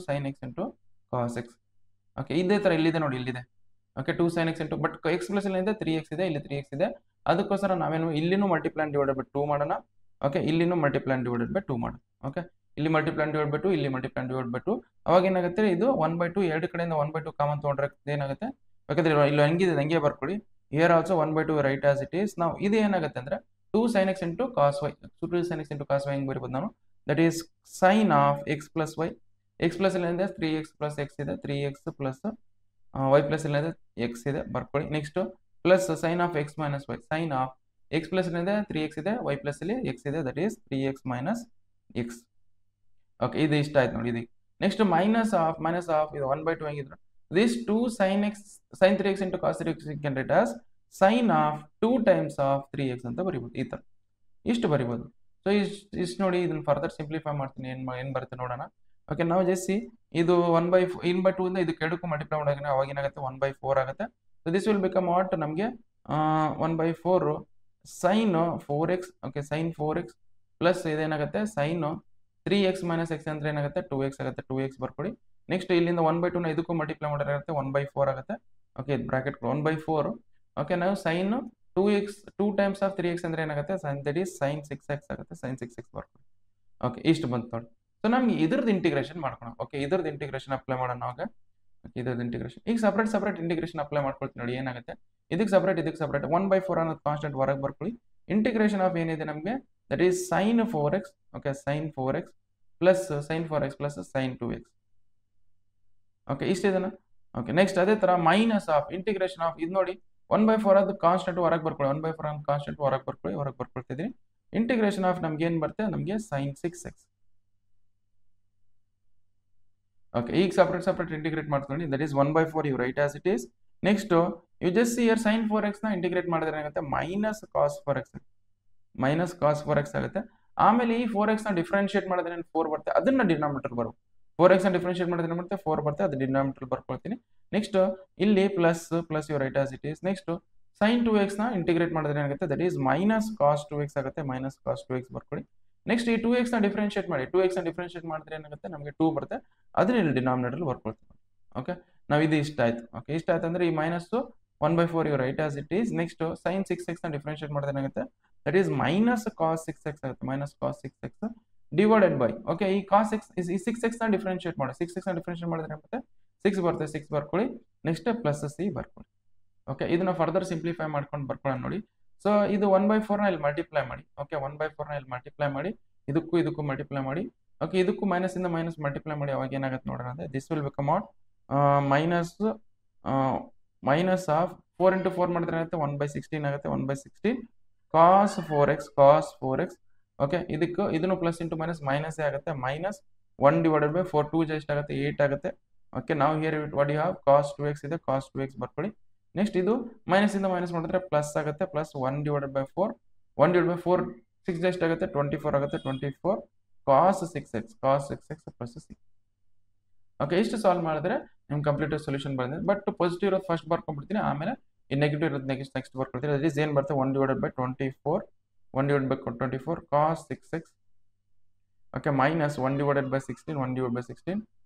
cos x. Okay ಇದೇ ತರ ಇಲ್ಲಿದೆ ನೋಡಿ, ಇಲ್ಲಿದೆ okay 2 sin x into but x plus ಇಲ್ಲಿ ಇದೆ 3x ಇದೆ, ಇಲ್ಲಿ 3x ಇದೆ. ಅದಕ್ಕೋಸ್ಕರ ನಾವೇನು ಇಲ್ಲಿನೂ ಮಲ್ಟಿಪ್ಲೈ ಅಂಡ್ ಡಿವೈಡೆಡ್ ಬೈ 2 ಮಾಡೋಣ. ಓಕೆ ಇಲ್ಲಿನೂ ಮಲ್ಟಿಪ್ಲೈ ಅಂಡ್ ಡಿವೈಡೆಡ್ ಬೈ 2 ಮಾಡೋಣ. ಓಕೆ ಇಲ್ಲಿ ಮಲ್ಟಿಪ್ಲೈ ಅಂಡ್ ಡಿವೈಡ್ ಬೈ 2 ಇಲ್ಲಿ ಮಲ್ಟಿಪ್ಲೈ ಅಂಡ್ ಡಿವೈಡ್ ಬೈ 2. ಅವಾಗ ಏನಾಗುತ್ತೆ ಇದು 1/2 ಎರಡು ಕಡೆಯಿಂದ 1/2 ಕಾಮನ್ ತಗೊಂಡ್ರೆ ಏನಾಗುತ್ತೆ ಯಾಕಂದ್ರೆ ಇಲ್ಲಿ ಹಂಗಿದೆ ಹಂಗೆ ಬರ್ಕೊಳ್ಳಿ. Here also 1/2 write as it is. ನಾವು ಇದು ಏನಾಗುತ್ತೆ ಅಂದ್ರೆ 2 sin x into cos y. 2 sin x into cos y ಹೆಂಗೆ ಬರೀಬಹುದು ನಾನು that is sin of x plus y. x plus ಇಲ್ಲಿ ಇದೆ 3x plus x ಇದೆ 3x plus y ಪ್ಲಸ್ ಇಲ್ಲಿ ಇದೆ x ಇದೆ ಬರ್ಕೊಳ್ಳಿ. Next plus sin of x minus y. sin of x plus ಇಲ್ಲಿ ಇದೆ 3x ಇದೆ y ಪ್ಲಸ್ ಇಲ್ಲಿ x ಇದೆ that is 3x minus x. Okay ಇದು ಇಷ್ಟ ಆಯ್ತು ನೋಡಿ. ಇದು ನೆಕ್ಸ್ಟ್ ಮೈನಸ್ ಆಫ್ ಇದು 1/2 ಹೆಂಗಿದ್ರು this 2 sin 3x into cos 3x can write as sin of 2 times of 3x ಅಂತ ಬರೀಬಹುದು. ಈ ತರ ಇಷ್ಟು ಬರೀಬಹುದು. ಸೊ ಇಷ್ಟು ನೋಡಿ ಇದನ್ನ ಫರ್ದರ್ ಸಿಂಪ್ಲಿಫೈ ಮಾಡ್ತೀನಿ. ಏನ್ ಬರುತ್ತೆ ನೋಡೋಣ. ಓಕೆ ನಾವು ಜೆಸ್ಸಿ ಇದು 1/2 ಇಂದ ಇದಕ್ಕೆ ಎರಡಕ್ಕೂ ಮಲ್ಟಿಪ್ಲೈ ಮಾಡಿದ್ರೆ ಅವಾಗ ಏನಾಗುತ್ತೆ 1/4 ಆಗುತ್ತೆ. So this will become what ನಮಗೆ 1/4 sin 4x. Okay sin 4x plus ಇದೇನಾಗುತ್ತೆ sin 3x minus x ಅಂದ್ರೆ ಏನಾಗುತ್ತೆ 2x ಆಗುತ್ತೆ 2x ಬರ್ಕೊಳ್ಳಿ. ನೆಕ್ಸ್ಟ್ ಇಲ್ಲಿಂದ 1/2 ನ ಇದಕ್ಕೂ ಮಲ್ಟಿಪ್ಲೈ ಮಾಡಿದ್ರೆ ಆಗುತ್ತೆ 1/4 ಆಗುತ್ತೆ. Okay bracket 1/4. ಓಕೆ ನಾವು sin 2x 2 times of 3x ಅಂದ್ರೆ ಏನಾಗುತ್ತೆ ದಟ್ ಈಸ್ sin 6x ಆಗುತ್ತೆ sin 6x ಬರ್ಕೊಳ್ಳಿ. ಓಕೆ ಇಷ್ಟು ಬಂತು ನೋಡಿ. ಸೊ ನಮ್ಗೆ ಇದ್ರದ್ದು ಇಂಟಿಗ್ರೇಷನ್ ಮಾಡ್ಕೊಳ್ಳೋಣ. ಓಕೆ ಇದ್ರದ್ದು ಇಂಟಿಗ್ರೇಷನ್ ಅಪ್ಲೈ ಮಾಡೋಣ ಅವಾಗ. ಇದ್ರದ್ದು ಇಂಟಿಗ್ರೇಷನ್ ಈಗ ಸಪ್ರೇಟ್ ಇಂಟಿಗ್ರೇಷನ್ ಅಪ್ಲೈ ಮಾಡ್ಕೊಳ್ತೀನಿ ನೋಡಿ. ಏನಾಗುತ್ತೆ ಇದಕ್ಕೆ ಸಪ್ರೇಟ್ 1/4 ಅನ್ನೋದು ಕಾನ್ಸ್ಟೆಂಟ್ ಹೊರಗೆ ಬರ್ಕೊಳ್ಳಿ. ಇಂಟಿಗ್ರೇಷನ್ ಆಫ್ ಏನಿದೆ ನಮಗೆ that is sin 4x. Okay sin 4x plus sin 4x plus sin 2x. Okay ಇಷ್ಟಿದೆನಾ. ಓಕೆ ನೆಕ್ಸ್ಟ್ ಅದೇ ತರ ಮೈನಸ್ ಆಫ್ ಇಂಟಿಗ್ರೇಷನ್ ಆಫ್ ಇದು ನೋಡಿ 1/4 ಅದು ಕಾನ್ಸ್ಟೆಂಟ್ ಹೊರಗೆ ಬರ್ಕೊಳ್ಳಿ, 1/4 ಅಂತ ಕಾನ್ಸ್ಟೆಂಟ್ ಹೊರಗೆ ಬರ್ಕೊಳ್ತಿದ್ದೀನಿ. ಇಂಟಿಗ್ರೇಷನ್ ಆಫ್ ನಮ್ಗೆ ಏನು ಬರುತ್ತೆ, ನಮಗೆ sin 6x. ಓಕೆ, ಈಗ ಸಪ್ರೇಟ್ ಇಂಟಿಗ್ರೇಟ್ ಮಾಡ್ಕೊಳ್ಳಿ. That is 1/4 you write as it is. Next you just see here sin 4x ನ ಇಂಟಿಗ್ರೇಟ್ ಮಾಡಿದ್ರೆ ಏನಾಗುತ್ತೆ, ಮೈನಸ್ ಕಾಸ್ 4x ಆಗುತ್ತೆ. ಆಮೇಲೆ ಈ 4x ನ ಡಿಫ್ರೆನ್ಶಿಯೇಟ್ ಮಾಡಿದ್ರೆ 4 ಬರುತ್ತೆ, ಅದನ್ನ ಡಿನಾಮಿನೇಟರ್ ಬರುತ್ತೆ. 4x ನ ಡಿಫ್ರೆನ್ಶಿಯೇಟ್ ಮಾಡಿದ್ರೆ ಮತ್ತೆ 4 ಬರುತ್ತೆ, ಅದು ಡಿನಾಮಿನೇಟರ್ ಬರ್ಕೊಳ್ತೀನಿ. ನೆಕ್ಸ್ಟ್ ಇಲ್ಲಿ plus you write as it is. Next sin 2x ನ ಇಂಟಿಗ್ರೇಟ್ ಮಾಡಿದ್ರೆ ಏನಾಗುತ್ತೆ, that is minus cos 2x ಆಗುತ್ತೆ, ಮೈನಸ್ ಕಾಸ್ 2x ಬರ್ಕೊಳ್ಳಿ. ನೆಕ್ಸ್ಟ್ ಈ 2x ನ ಡಿಫ್ರೆನ್ಶಿಯೇಟ್ ಮಾಡಿ, 2x ನ ಡಿಫ್ರೆನ್ಶಿಯೇಟ್ ಮಾಡಿದ್ರೆ ಏನಾಗುತ್ತೆ, ನಮಗೆ 2 ಬರುತ್ತೆ, ಅದನ್ನ ಇಲ್ಲಿ ಡಿನಾಮಿನೇಟರ್ ಬರ್ಕೊಳ್ತೀವಿ. ಓಕೆ, ನಾವು ಇದು ಇಷ್ಟ ಆಯ್ತು. ಓಕೆ, ಇಷ್ಟ ಆಯ್ತು ಅಂದ್ರೆ ಈ minus 1/4 you write as it is. Next sin 6x ನ ಡಿಫ್ರೆನ್ಶಿಯೇಟ್ ಮಾಡಿದ್ರೆ ಏನಾಗುತ್ತೆ, that is minus cos 6x ಆಗುತ್ತೆ, minus cos 6x divided by. Okay, ಈ ಕಾಸ್ ಈ 6x ನ ಡಿಫ್ರೆನ್ಶಿಯೇಟ್ ಮಾಡಿ, 6x ನ ಡಿಫ್ರೆನ್ಶಿಯೇಟ್ ಮಾಡಿದ್ರೆ ಏನಾಗುತ್ತೆ, 6 ಬರುತ್ತೆ, 6 ಬರ್ಕೊಳ್ಳಿ. ನೆಕ್ಸ್ಟ್ ಪ್ಲಸ್ c ಬರ್ಕೊಳ್ಳಿ. ಓಕೆ, ಇದನ್ನ ಫರ್ದರ್ ಸಿಂಪ್ಲಿಫೈ ಮಾಡ್ಕೊಂಡು ಬರ್ಕೊಳ್ಳೋಣ ನೋಡಿ. ಸೊ ಇದು 1/4 ನ ಇಲ್ಲಿ ಮಲ್ಟಿಪ್ಲೈ ಮಾಡಿ. ಓಕೆ, 1/4 ನ ಇಲ್ಲಿ ಮಲ್ಟಿಪ್ಲೈ ಮಾಡಿ, ಇದಕ್ಕೂ ಮಲ್ಟಿಪ್ಲೈ ಮಾಡಿ. ಓಕೆ, ಇದಕ್ಕೂ ಮೈನಸ್ ಇಂದ ಮೈನಸ್ ಮಲ್ಟಿಪ್ಲೈ ಮಾಡಿ, ಅವಾಗ ಏನಾಗುತ್ತೆ ನೋಡೋಣ. ಅಂದ್ರೆ this will become out minus of 4 into 4 ಮಾಡಿದ್ರೆ ಏನಾಗುತ್ತೆ, 1/16 ಆಗುತ್ತೆ, 1/16 ಕಾಸ್ 4x. ಓಕೆ, ಇದನ್ನು ಪ್ಲಸ್ ಇಂಟು ಮೈನಸ್ ಆಗುತ್ತೆ, ಮೈನಸ್ 1/4, 2 ಜಸ್ಟ್ ಆಗುತ್ತೆ, 8 ಆಗುತ್ತೆ. ಓಕೆ, ನಾವು here what you have, cos 2x ಇದೆ, ಕಾಸ್ 2x ಬರ್ಕೊಳ್ಳಿ. ನೆಕ್ಸ್ಟ್ ಇದು ಮೈನಸ್ ಇಂದ ಮೈನಸ್ ಮಾಡಿದ್ರೆ ಪ್ಲಸ್ ಆಗುತ್ತೆ, ಪ್ಲಸ್ 1/4 6 ಜಸ್ಟ್ ಆಗುತ್ತೆ, 24 ಆಗುತ್ತೆ, 24 ಕಾಸ್ 6x ಪ್ಲಸ್ c. ಓಕೆ, ಇಷ್ಟು ಸಾಲ್ವ್ ಮಾಡಿದ್ರೆ ನಿಮ್ಗೆ ಕಂಪ್ಲೀಟ್ ಸೊಲ್ಯೂಷನ್ ಬಂದಿದೆ. ಬಟ್ ಪಾಸಿಟಿವ್ ಇರೋದು ಫಸ್ಟ್ ಬರ್ಕೊಂಡ್ಬಿಡ್ತೀನಿ, ಆಮೇಲೆ ಈ ನೆಗೆಟಿವ್ ಇರೋದು ನೆಕ್ಸ್ಟ್ ಬರ್ಕೊಳ್ತೀನಿ. ದಟ್ ಈಸ್ ಏನು ಬರುತ್ತೆ, 1/24 ಕಾಸ್ 6x. Okay, minus 1/16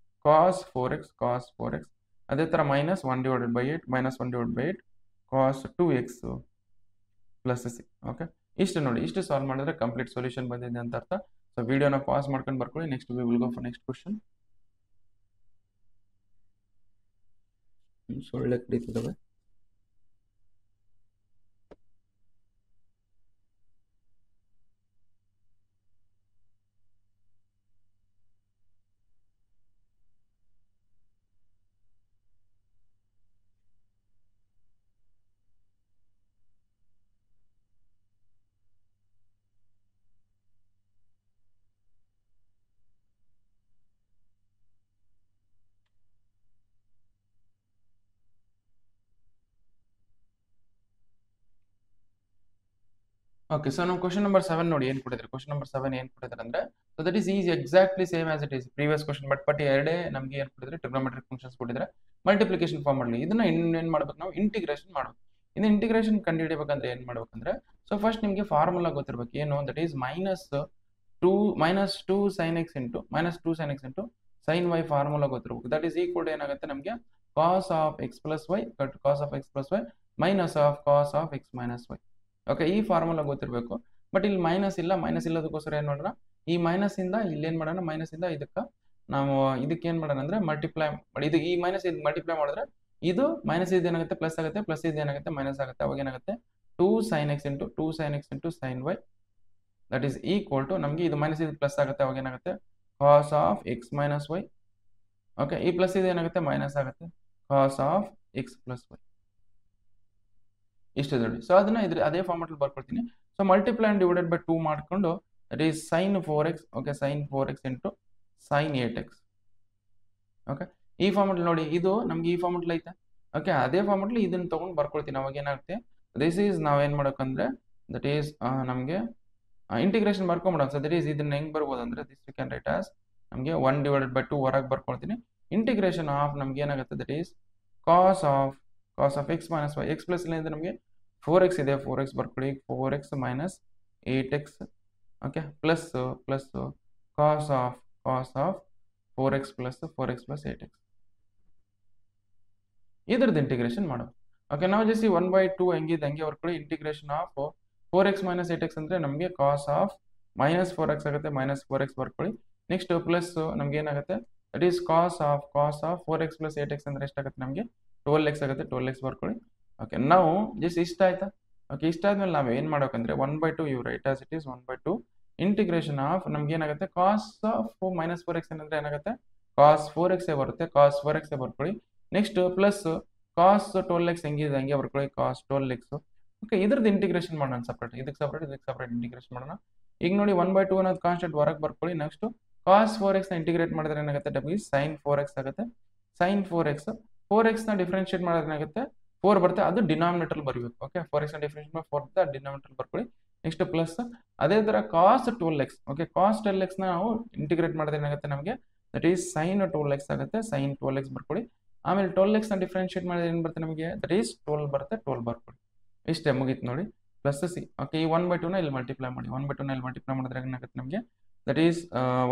cos 4x. ಅದೇ ಥರ ಮೈನಸ್ 1/8 ಕಾಸ್ 2x ಪ್ಲಸ್ c. ಓಕೆ, ಇಷ್ಟು ನೋಡಿ, ಇಷ್ಟು ಸಾಲ್ವ್ ಮಾಡಿದ್ರೆ ಕಂಪ್ಲೀಟ್ ಸೊಲ್ಯೂಷನ್ ಬಂದಿದೆ ಅಂತ ಅರ್ಥ. ಸೊ ವಿಡಿಯೋನ ಪಾಸ್ ಮಾಡ್ಕೊಂಡು ಬರ್ಕೊಳ್ಳಿ. Next we will go for next question. ಸೊಳ್ಳೆ ಕಡಿತಿದ್ದಾವೆ. ಓಕೆ, ಸೊ ನಾವು ಕ್ವಶನ್ ನಂಬರ್ 7 ನೋಡಿ ಏನು ಕೊಟ್ಟಿದ್ದಾರೆ. ಕ್ವಶನ್ ನಂಬರ್ 7 ಏನು ಕೊಟ್ಟಿದ್ದಾರೆ ಅಂದ್ರೆ, so that is exactly same as it is previous question. But ಎರಡೇ ನಮಗೆ ಏನು ಕೊಟ್ಟಿದ್ದಾರೆ, ಟ್ರಿಗ್ನೋಮೆಟ್ರಿಕ್ ಫಂಕ್ಷನ್ಸ್ ಕೊಟ್ಟಿದ್ದಾರೆ, ಮಲ್ಟಿಪ್ಲಿಕೇಶನ್ ಫಾರ್ಮ್ ಅಲ್ಲಿ. ಇದನ್ನ ಇನ್ನೇನು ಮಾಡ್ಬೇಕು, ನಾವು ಇಂಟಿಗ್ರೇಷನ್ ಮಾಡಬೇಕು. ಇನ್ನು ಇಂಟಿಗ್ರೇಷನ್ ಕಂಡುಹಿಡಿಯಬೇಕಂದ್ರೆ ಏನು ಮಾಡ್ಬೇಕಂದ್ರೆ, ಸೊ ಫಸ್ಟ್ ನಿಮಗೆ ಫಾರ್ಮುಲಾ ಗೊತ್ತಿರಬೇಕು ಏನು, that is minus 2 sin x into sin y formula ಗೊತ್ತಿರಬೇಕು. ದಟ್ ಈಸ್ ಈಕ್ವಲ್ ಏನಾಗುತ್ತೆ ನಮಗೆ, cos of x plus y minus of cos of x minus y. Okay, ಈ ಫಾರ್ಮುಲಾ ಗೊತ್ತಿರಬೇಕು. ಬಟ್ ಇಲ್ಲಿ ಮೈನಸ್ ಇಲ್ಲದಕ್ಕೋಸ್ಕರ ಏನು ಮಾಡೋಣ, ಈ ಮೈನಸ್ ಇಂದ ಇಲ್ಲಿ ಏನು ಮಾಡೋಣ, ಮೈನಸ್ ಇಂದ ಇದಕ್ಕೆ ಏನು ಮಾಡೋಣ ಅಂದ್ರೆ ಮಲ್ಟಿಪ್ಲೈ ಮಾಡಿ. ಈ ಮೈನಸ್ ಇದು ಮಲ್ಟಿಪ್ಲೈ ಮಾಡಿದ್ರೆ ಇದು ಮೈನಸ್ ಇದು ಏನಾಗುತ್ತೆ, ಪ್ಲಸ್ ಆಗುತ್ತೆ, ಪ್ಲಸ್ ಇದು ಏನಾಗುತ್ತೆ, ಮೈನಸ್ ಆಗುತ್ತೆ. ಅವಾಗ ಏನಾಗುತ್ತೆ, 2 sin x into sin y that is equal to ನಮಗೆ ಇದು ಮೈನಸ್ ಇದು ಪ್ಲಸ್ ಆಗುತ್ತೆ, ಅವಾಗ ಏನಾಗುತ್ತೆ, cos of x minus y. Okay, ಈ ಪ್ಲಸ್ ಇದು ಏನಾಗುತ್ತೆ, ಮೈನಸ್ ಆಗುತ್ತೆ, cos of x plus y. ಇಷ್ಟು ನೋಡಿ. ಸೊ ಅದನ್ನ ಅದೇ ಫಾರ್ಮೆಟ್ ಅಲ್ಲಿ ಬರ್ಕೊಳ್ತೀನಿ. So multiply and divided by 2 ಮಾಡ್ಕೊಂಡು that is sin 4x. Okay, sin 4x into sin 8x. Okay, ಈ ಫಾರ್ಮೆಟ್ ನೋಡಿ, ಇದು ನಮ್ಗೆ ಈ ಫಾರ್ಮೆಟ್ ಐತೆ. ಓಕೆ, ಅದೇ ಫಾರ್ಮೆಟ್ ಇದನ್ನ ತಗೊಂಡು ಬರ್ಕೊಳ್ತೀನಿ. ಅವಾಗ ಏನಾಗುತ್ತೆ, ದಿಸ್ ಈಸ್ ನಾವೇನ್ ಮಾಡ್ಬೇಕಂದ್ರೆ ದಟ್ ಈಸ್ ನಮಗೆ ಇಂಟಿಗ್ರೇಷನ್ ಬರ್ಕೊಂಬಿಡೋಣ. ಸೊ ದಟ್ ಈಸ್ ಇದನ್ನ ಹೆಂಗ್ ಬರ್ಬೋದು ಅಂದ್ರೆ, this we can write as ನಮಗೆ 1/2 ಹೊರಗೆ ಬರ್ಕೊಳ್ತೀನಿ. ಇಂಟಿಗ್ರೇಷನ್ ಆಫ್ ನಮ್ಗೆ ಏನಾಗುತ್ತೆ, that is cos of x minus y. x plus ಇಲ್ಲ ನಮಗೆ 4x ಇದೆ, 4x ಬರ್ಕೊಳ್ಳಿ, 4x minus 8x. Okay, plus cos of 4x plus 8x. ಇದ್ರದ್ದು ಇಂಟಿಗ್ರೇಷನ್ ಮಾಡೋದು. ಓಕೆ, ನಾವು ಜಸ್ಟ್ 1/2 ಹಂಗೆ ಬರ್ಕೊಳ್ಳಿ. Integration of 4x minus 8x ಅಂದ್ರೆ ನಮಗೆ ಕಾಸ್ ಆಫ್ ಮೈನಸ್ 4x ಆಗುತ್ತೆ, ಮೈನಸ್ 4x ಬರ್ಕೊಳ್ಳಿ. ನೆಕ್ಸ್ಟ್ ಪ್ಲಸ್ ನಮ್ಗೆ ಏನಾಗುತ್ತೆ, that is cos of 4x plus 8x ಅಂದ್ರೆ ಎಷ್ಟಾಗುತ್ತೆ ನಮಗೆ, 12x ಆಗುತ್ತೆ, 12x ಬರ್ಕೊಳ್ಳಿ. ಓಕೆ, ನಾವು ಜಸ್ಟ್ ಇಷ್ಟ ಆಯ್ತಾ. ಓಕೆ, ಇಷ್ಟ ಆದ್ಮೇಲೆ ನಾವು ಏನು ಮಾಡ್ಬೇಕಂದ್ರೆ 1/2 you write as it is 1/2 integration of ನಮ್ಗೆ ಏನಾಗುತ್ತೆ, ಕಾಸ್ ಆಫ್ ಮೈನಸ್ 4x ಏನಂದ್ರೆ ಏನಾಗುತ್ತೆ, ಕಾಸ್ 4x ಬರುತ್ತೆ, ಕಾಸ್ 4x ಬರ್ಕೊಳ್ಳಿ. ನೆಕ್ಸ್ಟ್ ಪ್ಲಸ್ ಕಾಸ್ 12x ಹೆಂಗಿದೆ ಹಂಗೆ ಬರ್ಕೊಳ್ಳಿ ಕಾಸ್ 12x. ಓಕೆ, ಇದ್ರದ್ದು ಇಂಟಿಗ್ರೇಷನ್ ಮಾಡೋಣ ಸಪ್ರೇಟ್, ಇದಕ್ಕೆ ಸಪ್ರೇಟ್ ಇಂಟಿಗ್ರೇಷನ್ ಮಾಡೋಣ. ಈಗ ನೋಡಿ 1/2 ಅನ್ನೋದು ಕಾನ್ಸ್ಟೆಂಟ್ ಹೊರಗೆ ಬರ್ಕೊಳ್ಳಿ. ನೆಕ್ಸ್ಟ್ ಕಾಸ್ 4x ನ ಇಂಟಿಗ್ರೇಟ್ ಮಾಡಿದ್ರೆ ಏನಾಗುತ್ತೆ, ಡಬ್ಲ್ಯೂ ಸೈನ್ 4x ಆಗುತ್ತೆ. ಸೈನ್ 4x 4x ನ ಡಿಫ್ರೆನ್ಶಿಯೇಟ್ ಮಾಡಿದ್ರೆ ಏನಾಗುತ್ತೆ 4 ಬರುತ್ತೆ, ಅದು ಡಿನಾಮಿನೇಟರ್ ಬರಬೇಕು. ಓಕೆ, 4x ನ ಡಿಫ್ರೆನ್ಶಿಯೇಟ್ ಮಾಡಿ 4 ಬರುತ್ತೆ, ಡಿನಾಮಿನೇಟರ್ ಬರ್ಕೊಳ್ಳಿ. ನೆಕ್ಸ್ಟ್ ಪ್ಲಸ್ ಅದೇ ತರ ಕಾಸ್ 12x. ಓಕೆ, ಕಾಸ್ 12x ನ ನಾವು ಇಂಟಿಗ್ರೇಟ್ ಮಾಡಿದ್ರೆ ಏನಾಗುತ್ತೆ ನಮಗೆ, ದಟ್ ಈಸ್ ಸೈನ್ 12x ಆಗುತ್ತೆ. ಸೈನ್ 12x ಬರ್ಕೊಳ್ಳಿ. ಆಮೇಲೆ 12x ನ ಡಿಫ್ರೆನ್ಶಿಯೇಟ್ ಮಾಡಿದ್ರೆ ಏನು ಬರುತ್ತೆ ನಮಗೆ, ದಟ್ ಈಸ್ 12 ಬರುತ್ತೆ, 12 ಬರ್ಕೊಳ್ಳಿ. ಇಷ್ಟೇ ಮುಗೀತು ನೋಡಿ. Plus c. ಓಕೆ, ಈ 1/2 ನ ಇಲ್ಲಿ ಮಲ್ಟಿಪ್ಲೈ ಮಾಡಿ. 1/2 ನ ಇಲ್ಲಿ ಮಲ್ಟಿಪ್ಲೈ ಮಾಡಿದ್ರೆ ಏನಾಗುತ್ತೆ ನಮಗೆ, ದಟ್ ಈಸ್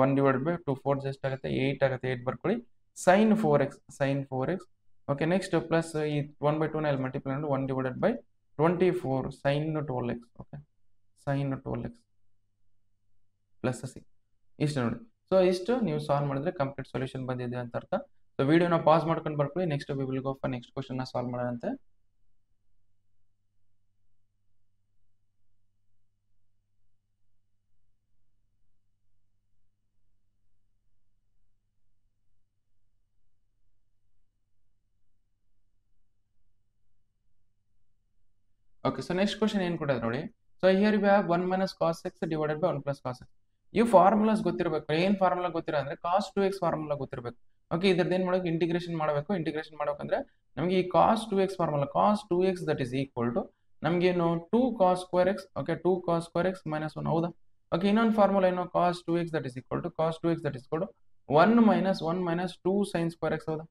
1/2 4 ಎಷ್ಟು ಆಗುತ್ತೆ 8 ಆಗುತ್ತೆ. 8 ಬರ್ಕೊಳ್ಳಿ. Sign 4x. Okay, next plus ಈ 1/2 ನ ಇಲ್ಲಿ ಮಲ್ಟಿಪ್ಲೈ ಮಾಡಿ 1/24 sine 12x. Okay, sine 12x plus c. ಇಷ್ಟು ನೋಡಿ. ಸೊ ಇಷ್ಟು ನೀವು ಸಾಲ್ವ್ ಮಾಡಿದ್ರೆ ಕಂಪ್ಲೀಟ್ ಸೊಲ್ಯೂಷನ್ ಬಂದಿದೆ ಅಂತ ಅರ್ಥ. ಸೊ ವಿಡಿಯೋನ ಪಾಸ್ ಮಾಡ್ಕೊಂಡು ಬರ್ಕೊಳ್ಳಿ. Next we will go for next question ನ solve ಮಾಡೋಣಂತೆ. Okay, so next question ಏನು ಕೊಟ್ಟಿದೆ ನೋಡಿ. So here we have 1 minus cos x divided by 1 plus cos x. ಈ ಫಾರ್ಮುಲಾಸ್ ಗೊತ್ತಿರಬೇಕು. ಏನು ಫಾರ್ಮುಲಾ ಗೊತ್ತಿರ ಅಂದ್ರೆ cos 2x ಫಾರ್ಮುಲಾ ಗೊತ್ತಿರಬೇಕು. ಓಕೆ, ಇದ್ರದ್ದು ಏನು ಮಾಡಬೇಕು, ಇಂಟಿಗ್ರೇಷನ್ ಮಾಡಬೇಕು. ಇಂಟಿಗ್ರೇಷನ್ ಮಾಡಬೇಕಂದ್ರೆ ನಮಗೆ ಈ cos 2x formula cos 2x that is equal to ನಮಗೇನು 2 cos square x. Okay, 2 cos square x minus 1 ಹೌದಾ. ಓಕೆ, ಇನ್ನೊಂದು ಫಾರ್ಮುಲಾ ಏನು cos 2x that is equal to 1 minus 2 sin square x ಹೌದಾ.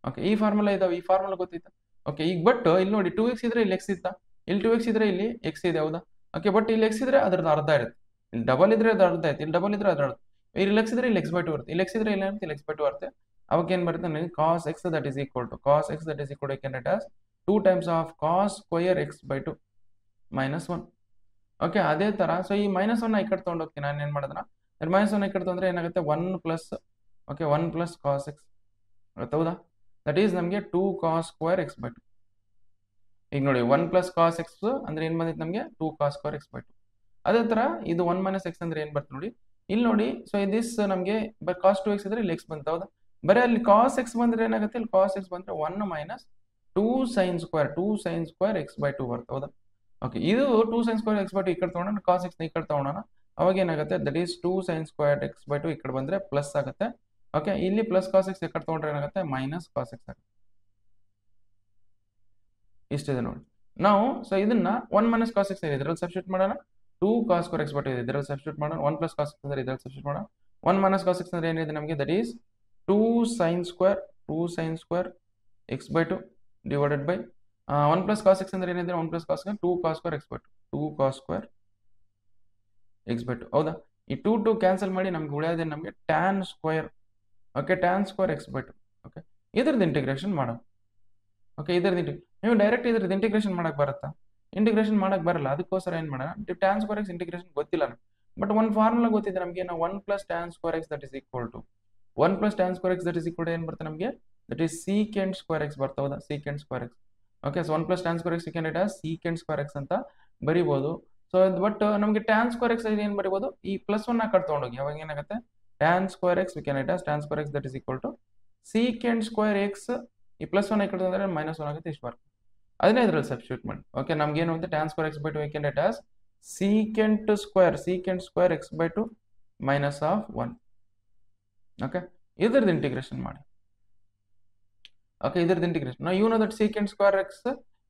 Okay, ಈ formula ಇದಾವೆ, ಈ formula ಗೊತ್ತಿತ್ತಾ. Okay, ಈಗ ಬಟ್ ಇಲ್ಲಿ ನೋಡಿ 2x ಇದ್ರೆ ಇಲ್ಲಿ x ಇತ್ತಾ, ಇಲ್ಲಿ 2x ಇದ್ರೆ ಇಲ್ಲಿ x ಇದೆ ಹೌದಾ. ಓಕೆ, ಬಟ್ ಇಲ್ಲಿ x ಇದ್ರೆ ಅದ್ರದ್ದು ಅರ್ಧ ಇರುತ್ತೆ. ಇಲ್ಲಿ ಡಬಲ್ ಇದ್ರೆ ಅದು ಅರ್ಧ ಆಯ್ತು, ಇಲ್ಲಿ ಡಬಲ್ ಇದ್ರೆ ಅದ್ರ ಇಲ್ಲಿ x ಇದ್ರೆ ಇಲ್ಲಿ x/2 ಇರುತ್ತೆ, ಇಲ್ಲಿ x ಇದ್ರೆ ಇಲ್ಲಿ ಇಲ್ಲಿ x/2 ಇರುತ್ತೆ. ಅವಾಗ ಏನ್ ಬರುತ್ತೆ ನನಗೆ cos x that is equal to you can write as 2 times of cos square x/2 minus 1. Okay, ಅದೇ ತರ ಸೊ ಈ ಮೈನಸ್ 1 ಈ ಕಡೆ ತಗೊಂಡು ಹೋಗ್ತೀನಿ. ನಾನು ಏನ್ ಮಾಡಿದ್ರ ಮೈನಸ್ 1 ಈ ಕಡೆ ತೊಂದ್ರೆ ಏನಾಗುತ್ತೆ 1 plus. Okay, 1 plus cos x ಹೌದಾ. ದಟ್ ಈಸ್ ನಮಗೆ 2 cos ಸ್ಕ್ವೇರ್ x/2. ಈಗ ನೋಡಿ 1 ಪ್ಲಸ್ ಕಾಸ್ ಎಕ್ಸ್ ಅಂದ್ರೆ ಏನ್ ಬಂದಿತ್ತು ನಮಗೆ 2 cos ಸ್ಕ್ವೇರ್ x/2. ಅದೇ ತರ ಇದು 1 ಮೈನಸ್ ಎಕ್ಸ್ ಅಂದ್ರೆ ಏನ್ ಬರ್ತದೆ ನೋಡಿ, ಇಲ್ಲಿ ನೋಡಿ. ಸೊ ದಿಸ್ ನಮಗೆ cos 2x ಇದ್ರೆ ಇಲ್ಲಿ x ಬಂತ ಹೌದಾ. ಬರೀ ಅಲ್ಲಿ cos x ಬಂದ್ರೆ ಏನಾಗುತ್ತೆ, ಇಲ್ಲಿ cos x ಬಂದ್ರೆ 1 ಮೈನಸ್ 2 sin ಸ್ಕ್ವೇರ್ x/2 ಬರ್ತದೆ ಹೌದಾ. ಓಕೆ, ಇದು 2 sin ಸ್ಕ್ವೇರ್ x/2 ಈ ಕಡೆ ತಗೊಂಡು cos x ನ ಈ ಕಡೆ ತಗೊಂಡೋಣ. ಅವಾಗ ಏನಾಗುತ್ತೆ that is 2 sin square x/2 ಈ ಕಡೆ ಬಂದ್ರೆ ಪ್ಲಸ್ ಆಗುತ್ತೆ. ಓಕೆ, ಇಲ್ಲಿ ಪ್ಲಸ್ cos x ಈ ಕಡೆ ತಗೊಂಡ್ರೆ ಏನಾಗುತ್ತೆ ಮೈನಸ್ cos x ಆಗುತ್ತೆ. ಇಷ್ಟಿದೆ ನೋಡಿ. ನಾವು ಸೊ ಇದನ್ನ 1 ಮೈನಸ್ cos x ಇದರಲ್ಲಿ ಸಬ್ಸ್ಟಿಟ್ಯೂಟ್ ಮಾಡೋಣ. 2 cos ಸ್ಕ್ವೇರ್ x/2 ಇದೆ ಇದರಲ್ಲಿ ಸಬ್ಸ್ಟಿಟ್ಯೂಟ್ ಮಾಡೋಣ. 1 ಪ್ಲಸ್ cos x ಅಂದ್ರೆ ಇದರಲ್ಲಿ ಸಬ್ಸ್ಟಿಟ್ಯೂಟ್ ಮಾಡೋಣ. 1 ಮೈನಸ್ cos x ಅಂದ್ರೆ ಏನಿದೆ ನಮಗೆ that is 2 sin square x/2 divided by 1 plus cos x ಅಂದ್ರೆ ಏನಿದೆ 1 plus cos 2 cos square x/2 2 cos square x/2 ಹೌದಾ. ಈ 2 ಕ್ಯಾನ್ಸಲ್ ಮಾಡಿ ನಮ್ಗೆ ಉಳಿಯೋದೇ ನಮಗೆ tan square. Okay, tan square x/2. Okay, ಇದ್ರದ್ದು ಇಂಟಿಗ್ರೇಷನ್ ಮಾಡೋಣ. ಓಕೆ, ಇದ್ರದ್ದು ನೀವು ಡೈರೆಕ್ಟ್ ಇದ್ರದ್ದು ಇಂಟಿಗ್ರೇಷನ್ ಮಾಡಕ್ ಬರುತ್ತಾ, ಇಂಟಿಗ್ರೇಷನ್ ಮಾಡಕ್ ಬರಲ್ಲ. ಅದಕ್ಕೋಸ್ಕರ ಏನ್ ಮಾಡೋಣ, tan ಸ್ಕ್ವೇರ್ x ಇಂಟಿಗ್ರೇಷನ್ ಗೊತ್ತಿಲ್ಲ ಬಟ್ ಒಂದು ಫಾರ್ಮುಲಾ ಗೊತ್ತಿದೆ ನಮಗೆ. ನಾವು 1 plus tan square x that is equal to 1 plus tan square x that is equal to ಏನ್ ಬರುತ್ತೆ ನಮಗೆ that is secant square x ಬರ್ತಾ ಹೌದಾ, secant square x. Okay, so 1 plus tan square x you can write as secant square x ಅಂತ ಬರಿಬಹುದು. So but ನಮಗೆ tan square x ಏನ್ ಬರಿಬಹುದು, ಈ ಪ್ಲಸ್ 1 ಕಟ್ ತಗೊಂಡೋಗಿ ಅವಾಗ ಏನಾಗುತ್ತೆ tan square x you can write as tan square x that is equal to secant square x. ಈ plus 1 ಈ ಕಡೆ ತಂದ್ರೆ ಮೈನಸ್ 1 ಆಗುತ್ತೆ, ಇಷ್ಟು ಬರುತ್ತೆ. ಅದನ್ನೇ ಇದರಲ್ಲಿ ಸಬ್ಸ್ಟಿಟ್ಯೂಟ್ ಮಾಡಿ. ಓಕೆ, ನಮ್ಗೆ ಏನು ಅಂತ tan square x/2 you can write as secant square x/2 minus of 1. Okay, ಇದ್ರದ್ದು ಇಂಟಿಗ್ರೇಷನ್ ಮಾಡಿ. ಓಕೆ, ಇದ್ರದ್ದು ಇಂಟಿಗ್ರೇಷನ್ ನಾವು know that secant square x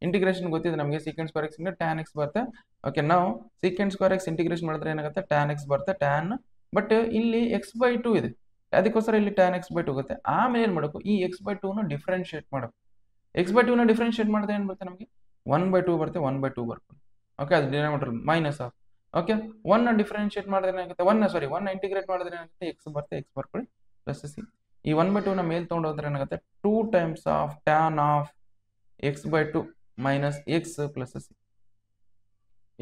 integration ಗೊತ್ತಿದೆ ನಮಗೆ. ಸೀಕೆಂಟ್ ಸ್ಕ್ವೇರ್ x ಇಂದ tan x ಬರುತ್ತೆ. ಓಕೆ, ನಾವು ಸೀಕೆಂಟ್ ಸ್ಕ್ವೇರ್ x ಇಂಟಿಗ್ರೇಷನ್ ಮಾಡಿದ್ರೆ ಏನಾಗುತ್ತೆ tan x ಬರುತ್ತೆ. tan ಬಟ್ ಇಲ್ಲಿ x/2 ಇದೆ, ಅದಕ್ಕೋಸ್ಕರ ಇಲ್ಲಿ tan x/2 ಆಗುತ್ತೆ. ಆಮೇಲೆ ಏನ್ ಮಾಡಬೇಕು, ಈ x/2 ನ ಡಿಫ್ರೆನ್ಶಿಯೇಟ್ ಮಾಡಬೇಕು. x/2 ನ ಡಿಫ್ರೆನ್ಶಿಯೇಟ್ ಮಾಡಿದ್ರೆ ಏನ್ ಬರುತ್ತೆ ನಮಗೆ 1/2 ಬರುತ್ತೆ. 1/2 ಬರುತ್ತೆ. ಓಕೆ, ಅದು ಡಿನಾಮಿನೇಟರ್ ಮೈನಸ್ ಆಫ್. ಓಕೆ, 1 ನ ಡಿಫ್ರೆನ್ಶಿಯೇಟ್ ಮಾಡಿದ್ರೆ ಏನಾಗುತ್ತೆ 1 ನ ಇಂಟಿಗ್ರೇಟ್ ಮಾಡಿದ್ರೆ ಏನಾಗುತ್ತೆ x ಬರುತ್ತೆ, x ಬರ್ಕೊಳ್ಳಿ ಪ್ಲಸ್ ಸಿ. ಈ 1/2 ನ ಮೇಲೆ ತಗೊಂಡು ಹೋದ್ರೆ ಏನಾಗುತ್ತೆ 2 times of tan of x/2 minus x plus c.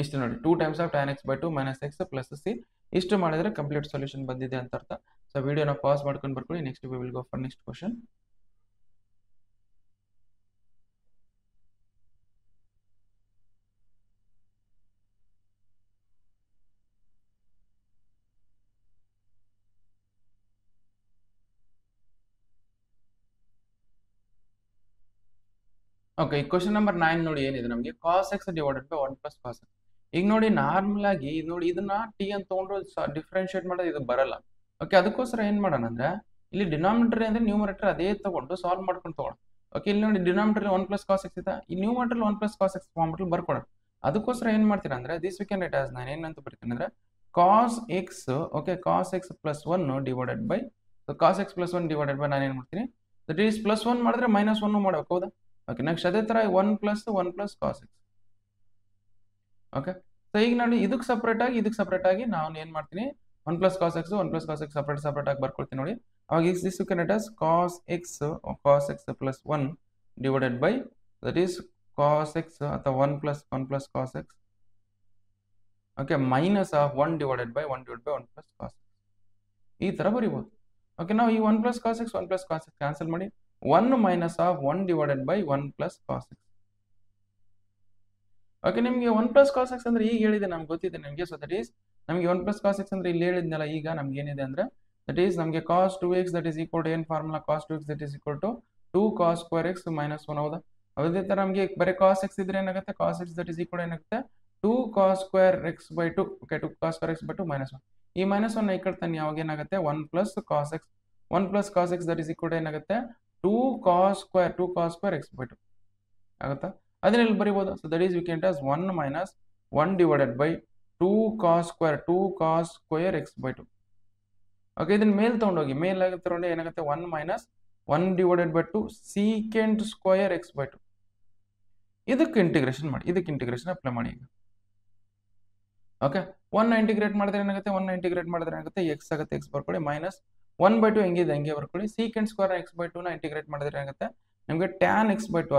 ಇಷ್ಟು ನೋಡಿ 2 times of tan x/2 minus x plus c. ಇಷ್ಟು ಮಾಡಿದ್ರೆ ಕಂಪ್ಲೀಟ್ ಸೊಲ್ಯೂಷನ್ ಬಂದಿದೆ ಅಂತ ಅರ್ಥ. ಸೊ ವಿಡಿಯೋನ ಪಾಸ್ ಮಾಡ್ಕೊಂಡು ಬರ್ಕೊಳ್ಳಿ. Next we will go for next question. Okay, ಈ ಕ್ವಶನ್ ನಂಬರ್ 9 ನೋಡಿ ಏನಿದೆ ನಮಗೆ cos x divided by 1 plus cos x. ಈಗ ನೋಡಿ ನಾರ್ಮಲ್ ಆಗಿ ನೋಡಿ ಇದನ್ನ ಟಿ ಅಂತ ತಗೊಂಡ್ರು ಡಿಫ್ರೆನ್ಶಿಯೇಟ್ ಮಾಡೋದು ಇದು ಬರಲ್ಲ. ಓಕೆ, ಅದಕ್ಕೋಸ್ಕರ ಏನ್ ಮಾಡೋಣ ಅಂದ್ರೆ ಇಲ್ಲಿ ಡಿನಾಮಿನೇಟರ್ ಅಂದ್ರೆ ನ್ಯೂಮರೇಟರ್ ಅದೇ ತಗೊಂಡು ಸಾಲ್ವ್ ಮಾಡ್ಕೊಂಡು ತಗೋಣ. ಓಕೆ, ಇಲ್ಲಿ ನೋಡಿ ಡಿನಾಮಿನೇಟರ್ 1 ಪ್ಲಸ್ ಕಾಸ್ ಎಕ್ಸ್ ಇದೆ, ಈ numerator 1 plus cos x form ಅಲ್ಲಿ ಬರ್ಕೊಳ್ಳೋಣ. ಅದಕ್ಕೋಸ್ಕರ ಏನ್ ಮಾಡ್ತೀರಾ ಅಂದ್ರೆ this we can write as ನಾನು ಏನಂತ ಬರ್ತೀನಿ ಅಂದ್ರೆ cos x, okay, cos x plus 1 divided by cos x plus 1 divided by ನಾನು ಏನ್ ಮಾಡ್ತೀನಿ ದಟ್ ಈಸ್ ಪ್ಲಸ್ 1 ಮಾಡಿದ್ರೆ ಮೈನಸ್ 1 ಮಾಡಬೇಕು, ಹೌದಾ? ಓಕೆ, ನೆಕ್ಸ್ಟ್ ಅದೇ ತರ 1 plus cos x. Okay, so ಈಗ ನಾನು ಇದಕ್ಕೆ ಸಪ್ರೇಟ್ ಆಗಿ ನಾನು ಏನ್ ಮಾಡ್ತೀನಿ 1 ಪ್ಲಸ್ ಕಾಸ್ ಎಕ್ಸ್ ಸಪ್ರೇಟ್ ಆಗಿ ಬರ್ಕೊಳ್ತೀನಿ ನೋಡಿ. ಅವಾಗ this you can write as cos x plus 1 divided by that is cos x ಅಥವಾ 1 plus cos x, okay, minus of 1 divided by 1 plus cos x. ಈ ತರ ಬರೀಬಹುದು. ಓಕೆ, ನಾವು ಈ 1 ಪ್ಲಸ್ ಕಾಸ್ ಎಕ್ಸ್ ಕ್ಯಾನ್ಸಲ್ ಮಾಡಿ 1 minus of 1 divided by 1 plus cos x. Okay, ನಿಮಗೆ 1 plus cos x ಅಂದ್ರೆ ಈಗ ಹೇಳಿದೆ ನಮ್ಗೆ ಗೊತ್ತಿದೆ ನಿಮಗೆ. ಸೊ ದಟ್ ಈಸ್ ನಮಗೆ 1 ಪ್ಲಸ್ ಕಾಸ್ ಎಕ್ಸ್ ಅಂದ್ರೆ ಇಲ್ಲಿ ಹೇಳಿದ್ನಲ್ಲ, ಈಗ ನಮ್ಗೆ ಏನಿದೆ ಅಂದ್ರೆ ದಟ್ ಈಸ್ ನಮಗೆ cos 2x that is equal to ಏನ್ formula cos 2x that is equal to 2 cos square x minus 1, ಹೌದಾ? ಅದೇ ತರ ನಮಗೆ ಬರೀ ಕಾಸ್ ಎಕ್ಸ್ ಇದ್ರೆ ಏನಾಗುತ್ತೆ cos x that is equal ಏನಾಗುತ್ತೆ 2 cos square x by 2. Okay, 2 cos square x by 2 minus 1. ಈ ಮೈನಸ್ 1 ಈ ಕಡೆ ತಾನೆ ಯಾವಾಗ ಏನಾಗುತ್ತೆ 1 plus cos x that is equal ಏನಾಗುತ್ತೆ 2 ಕಾಸ್ ಸ್ಕ್ವೇರ್ ಎಕ್ಸ್ ಬೈ 2 ಆಗುತ್ತಾ? ಅದನ್ನ ಇಲ್ಲಿ ಬರೀಬಹುದು. So that is we can as 1 minus 1 divided by 2 cos square x by 2. Okay, ಇದನ್ನ ಮೇಲೆ ತಗೊಂಡೋಗಿ ಮೇಲೆ ತಗೊಂಡು ಏನಾಗುತ್ತೆ 1 minus 1 divided by 2 secant square x by 2. ಇದಕ್ಕೆ ಇಂಟಿಗ್ರೇಷನ್ ಮಾಡಿ, ಇದಕ್ಕೆ ಇಂಟಿಗ್ರೇಷನ್ ಅಪ್ಲೈ ಮಾಡಿ ಈಗ. ಓಕೆ, 1 ಇಂಟಿಗ್ರೇಟ್ ಮಾಡಿದ್ರೆ ಏನಾಗುತ್ತೆ ಎಕ್ಸ್ ಆಗುತ್ತೆ, ಎಕ್ಸ್ ಬರ್ಕೊಳ್ಳಿ ಮೈನಸ್ 1 ಬೈ 2 ಹೆಂಗಿದೆ ಹಂಗೆ ಬರ್ಕೊಳ್ಳಿ. ಸೀಕೆಂಟ್ ಸ್ಕ್ವೇರ್ ಎಕ್ಸ್ ಬೈ 2 ನ ಇಂಟಿಗ್ರೇಟ್ ಮಾಡಿದ್ರೆ ಏನಾಗುತ್ತೆ ನಿಮಗೆ ಟ್ಯಾನ್ ಎಕ್ಸ್ ಬೈ 2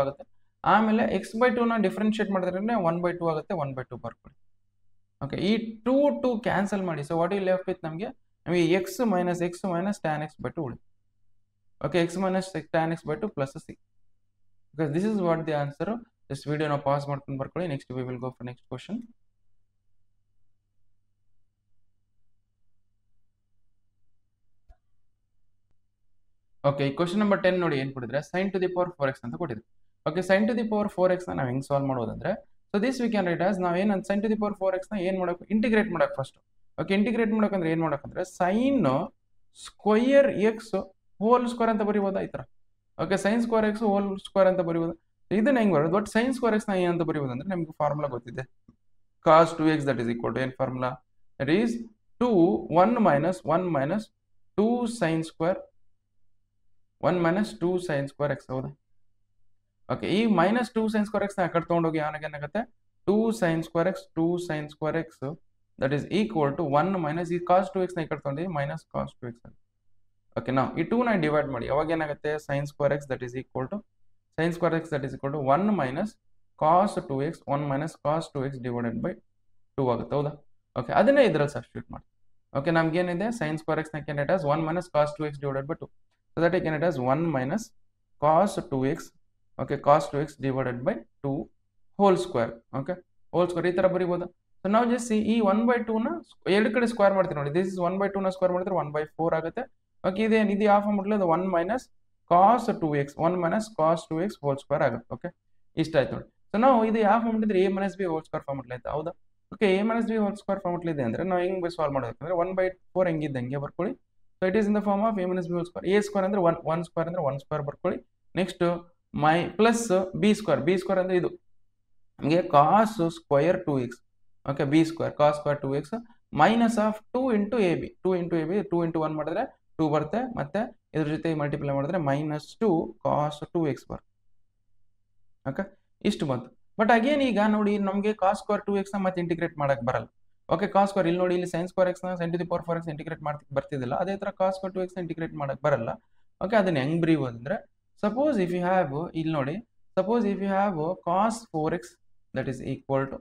ಆಗುತ್ತೆ. ಆಮೇಲೆ ಎಕ್ಸ್ ಬೈ 2 ನ ಡಿಫ್ರೆನ್ಶಿಯೇಟ್ ಮಾಡಿದ್ರೆ 1 ಬೈ 2 ಆಗುತ್ತೆ, 1 ಬೈ 2 ಬರ್ಕೊಳ್ಳಿ. ಓಕೆ, ಈ 2 ಕ್ಯಾನ್ಸಲ್ ಮಾಡಿ. So what you left with ನಮಗೆ x minus tan x by 2 ಉಳಿದು. Okay, x minus tan x by 2 plus c. Because this is what the answer. Just video ನಾವು pass ಮಾಡ್ಕೊಂಡು ಬರ್ಕೊಳ್ಳಿ. Next we will go for next question. Okay, ಈ question number 10 ನೋಡಿ ಏನ್ ಕೊಟ್ಟಿದ್ರೆ sin to the power 4x ಅಂತ ಕೊಟ್ಟಿದ್ರು. Okay, sin to the power 4x ನ ನಾವು ಹೆಂಗ್ ಸಾಲ್ವ್ ಮಾಡೋದಂದ್ರೆ so this we can write as ನಾವು ಏನು sin to the power 4x ನ ಏನ್ ಮಾಡಬೇಕು ಇಂಟಿಗ್ರೇಟ್ ಮಾಡಬೇಕು ಫಸ್ಟ್. ಓಕೆ, ಇಂಟಿಗ್ರೇಟ್ ಮಾಡಬೇಕಂದ್ರೆ ಏನ್ ಮಾಡಬೇಕಂದ್ರೆ sin square x whole square ಅಂತ ಬರೀಬಹುದು ಈ ತರ. Okay, sin square x whole square ಅಂತ ಬರೀಬಹುದು. ಇದನ್ನ ಹೆಂಗ್ ಬರೋದು ಬಟ್ sin ಸ್ಕ್ವೇರ್ x ನ ಏನಂತ ಬರೀಬಹುದು ಅಂದ್ರೆ ನಮಗೆ ಫಾರ್ಮುಲಾ ಗೊತ್ತಿದೆ cos 2x that is equal to ಏನ್ formula that is 1 minus 2 sin square 1 minus 2 sin square x, ಹೌದಾ? ಓಕೆ, ಈ ಮೈನಸ್ 2 sin ಸ್ಕ್ವೇರ್ ಎಕ್ಸ್ ನ ಆ ಕಡೆ ತಗೊಂಡೋಗಿ ಏನಾಗುತ್ತೆ 2 sin square X that is equal to 1 minus ಈ ಕಾಸ್ 2x ನ ಈ ಕಡೆ ತಗೊಂಡು ಮೈನಸ್ ಕಾಸ್ 2x. ಓಕೆ, ನಾವು ಈ 2 ನ ಡಿವೈಡ್ ಮಾಡಿ ಅವಾಗ ಏನಾಗುತ್ತೆ sin square X that is equal to 1 minus cos 2x 1 minus cos 2x divided by 2 ಆಗುತ್ತೆ, ಹೌದಾ? ಓಕೆ, ಅದನ್ನೇ ಇದ್ರಲ್ಲಿ ಸಬ್ಸ್ಟಿಟ್ಯೂಟ್ ಮಾಡಿ. ಓಕೆ, ನಮ್ಗೆ ಏನಿದೆ sin ಸ್ಕ್ವೇರ್ ಎಕ್ಸ್ ನ can write as 1 minus cos 2x divided by 2. So that I can write as 1 minus cos 2x, okay, cos 2x divided by 2 whole square, okay, whole square ಈ ತರ ಬರೀಬಹುದು. So now just see ಈ 1 by 2 ನ ಎರಡು ಕಡೆ square ಮಾಡ್ತೀನಿ ನೋಡಿ. this is 1 by 2 ನ square ಮಾಡಿದ್ರೆ 1 by 4 ಆಗುತ್ತೆ. ಓಕೆ, ಇದು ಹಾಫ್ ಮಾಡ್ಲಿ ಅದು 1 minus cos 2x whole square ಆಗುತ್ತೆ. ಓಕೆ, ಇಷ್ಟ ಆಯ್ತು ನೋಡಿ. ಸೊ ನಾವು ಇದು ಹಾಫ್ ಮಾಡಿದ್ರೆ a minus b whole square form ಆಯ್ತು, ಹೌದಾ? Okay, a minus b whole square form ಇದೆ ಅಂದ್ರೆ ನಾವು ಹೆಂಗ್ ಸಾಲ್ವ್ ಮಾಡಬೇಕಂದ್ರೆ 1 by 4 ಹೆಂಗಿದೆ ಹಂಗೆ ಬರ್ಕೊಳ್ಳಿ. So it is in the form of a minus b whole square. a square ಅಂದ್ರೆ 1 square ಅಂದ್ರೆ 1 square ಬರ್ಕೊಳ್ಳಿ. ನೆಕ್ಸ್ಟ್ ಪ್ಲಸ್ b square ಅಂದ್ರೆ ಇದು ನಮಗೆ cos square 2x. Okay, b square cos square 2x minus of 2 into ab 2 into 1 ಮಾಡಿದ್ರೆ 2 ಬರುತ್ತೆ. ಮತ್ತೆ ಇದ್ರ ಜೊತೆ ಮಲ್ಟಿಪ್ಲೈ ಮಾಡಿದ್ರೆ ಮೈನಸ್ 2 cos 2x ಬರುತ್ತೆ. ಓಕೆ, ಇಷ್ಟು ಬಂತು. ಬಟ್ ಅಗೇನ್ ಈಗ ನೋಡಿ ನಮಗೆ cos ಸ್ಕ್ವೇರ್ 2x ನ ಮತ್ತೆ ಇಂಟಿಗ್ರೇಟ್ ಮಾಡಕ್ ಬರಲ್ಲ. ಓಕೆ, ಕಾಸ್ ಸ್ಕ್ವೇರ್ ಇಲ್ಲಿ ನೋಡಿ ಇಲ್ಲಿ sin ಸ್ಕ್ವೇರ್ ಎಕ್ಸ್ ನ sin to the power 4x integrate ಬರ್ತಿದ್ದಿಲ್ಲ. ಅದೇ ತರ cos ಸ್ಕ್ವೇರ್ 2x ನ ಇಂಟಿಗ್ರೇಟ್ ಮಾಡಕ್ ಬರಲ್ಲ. ಓಕೆ, ಅದನ್ನ ಹೆಂಗ್ ಬರೀಬಹುದು ಅಂದ್ರೆ ಸಪೋಸ್ ಇಫ್ ಯು ಹ್ಯಾವ್ ಇಲ್ಲಿ ನೋಡಿ cos 4x that is equal to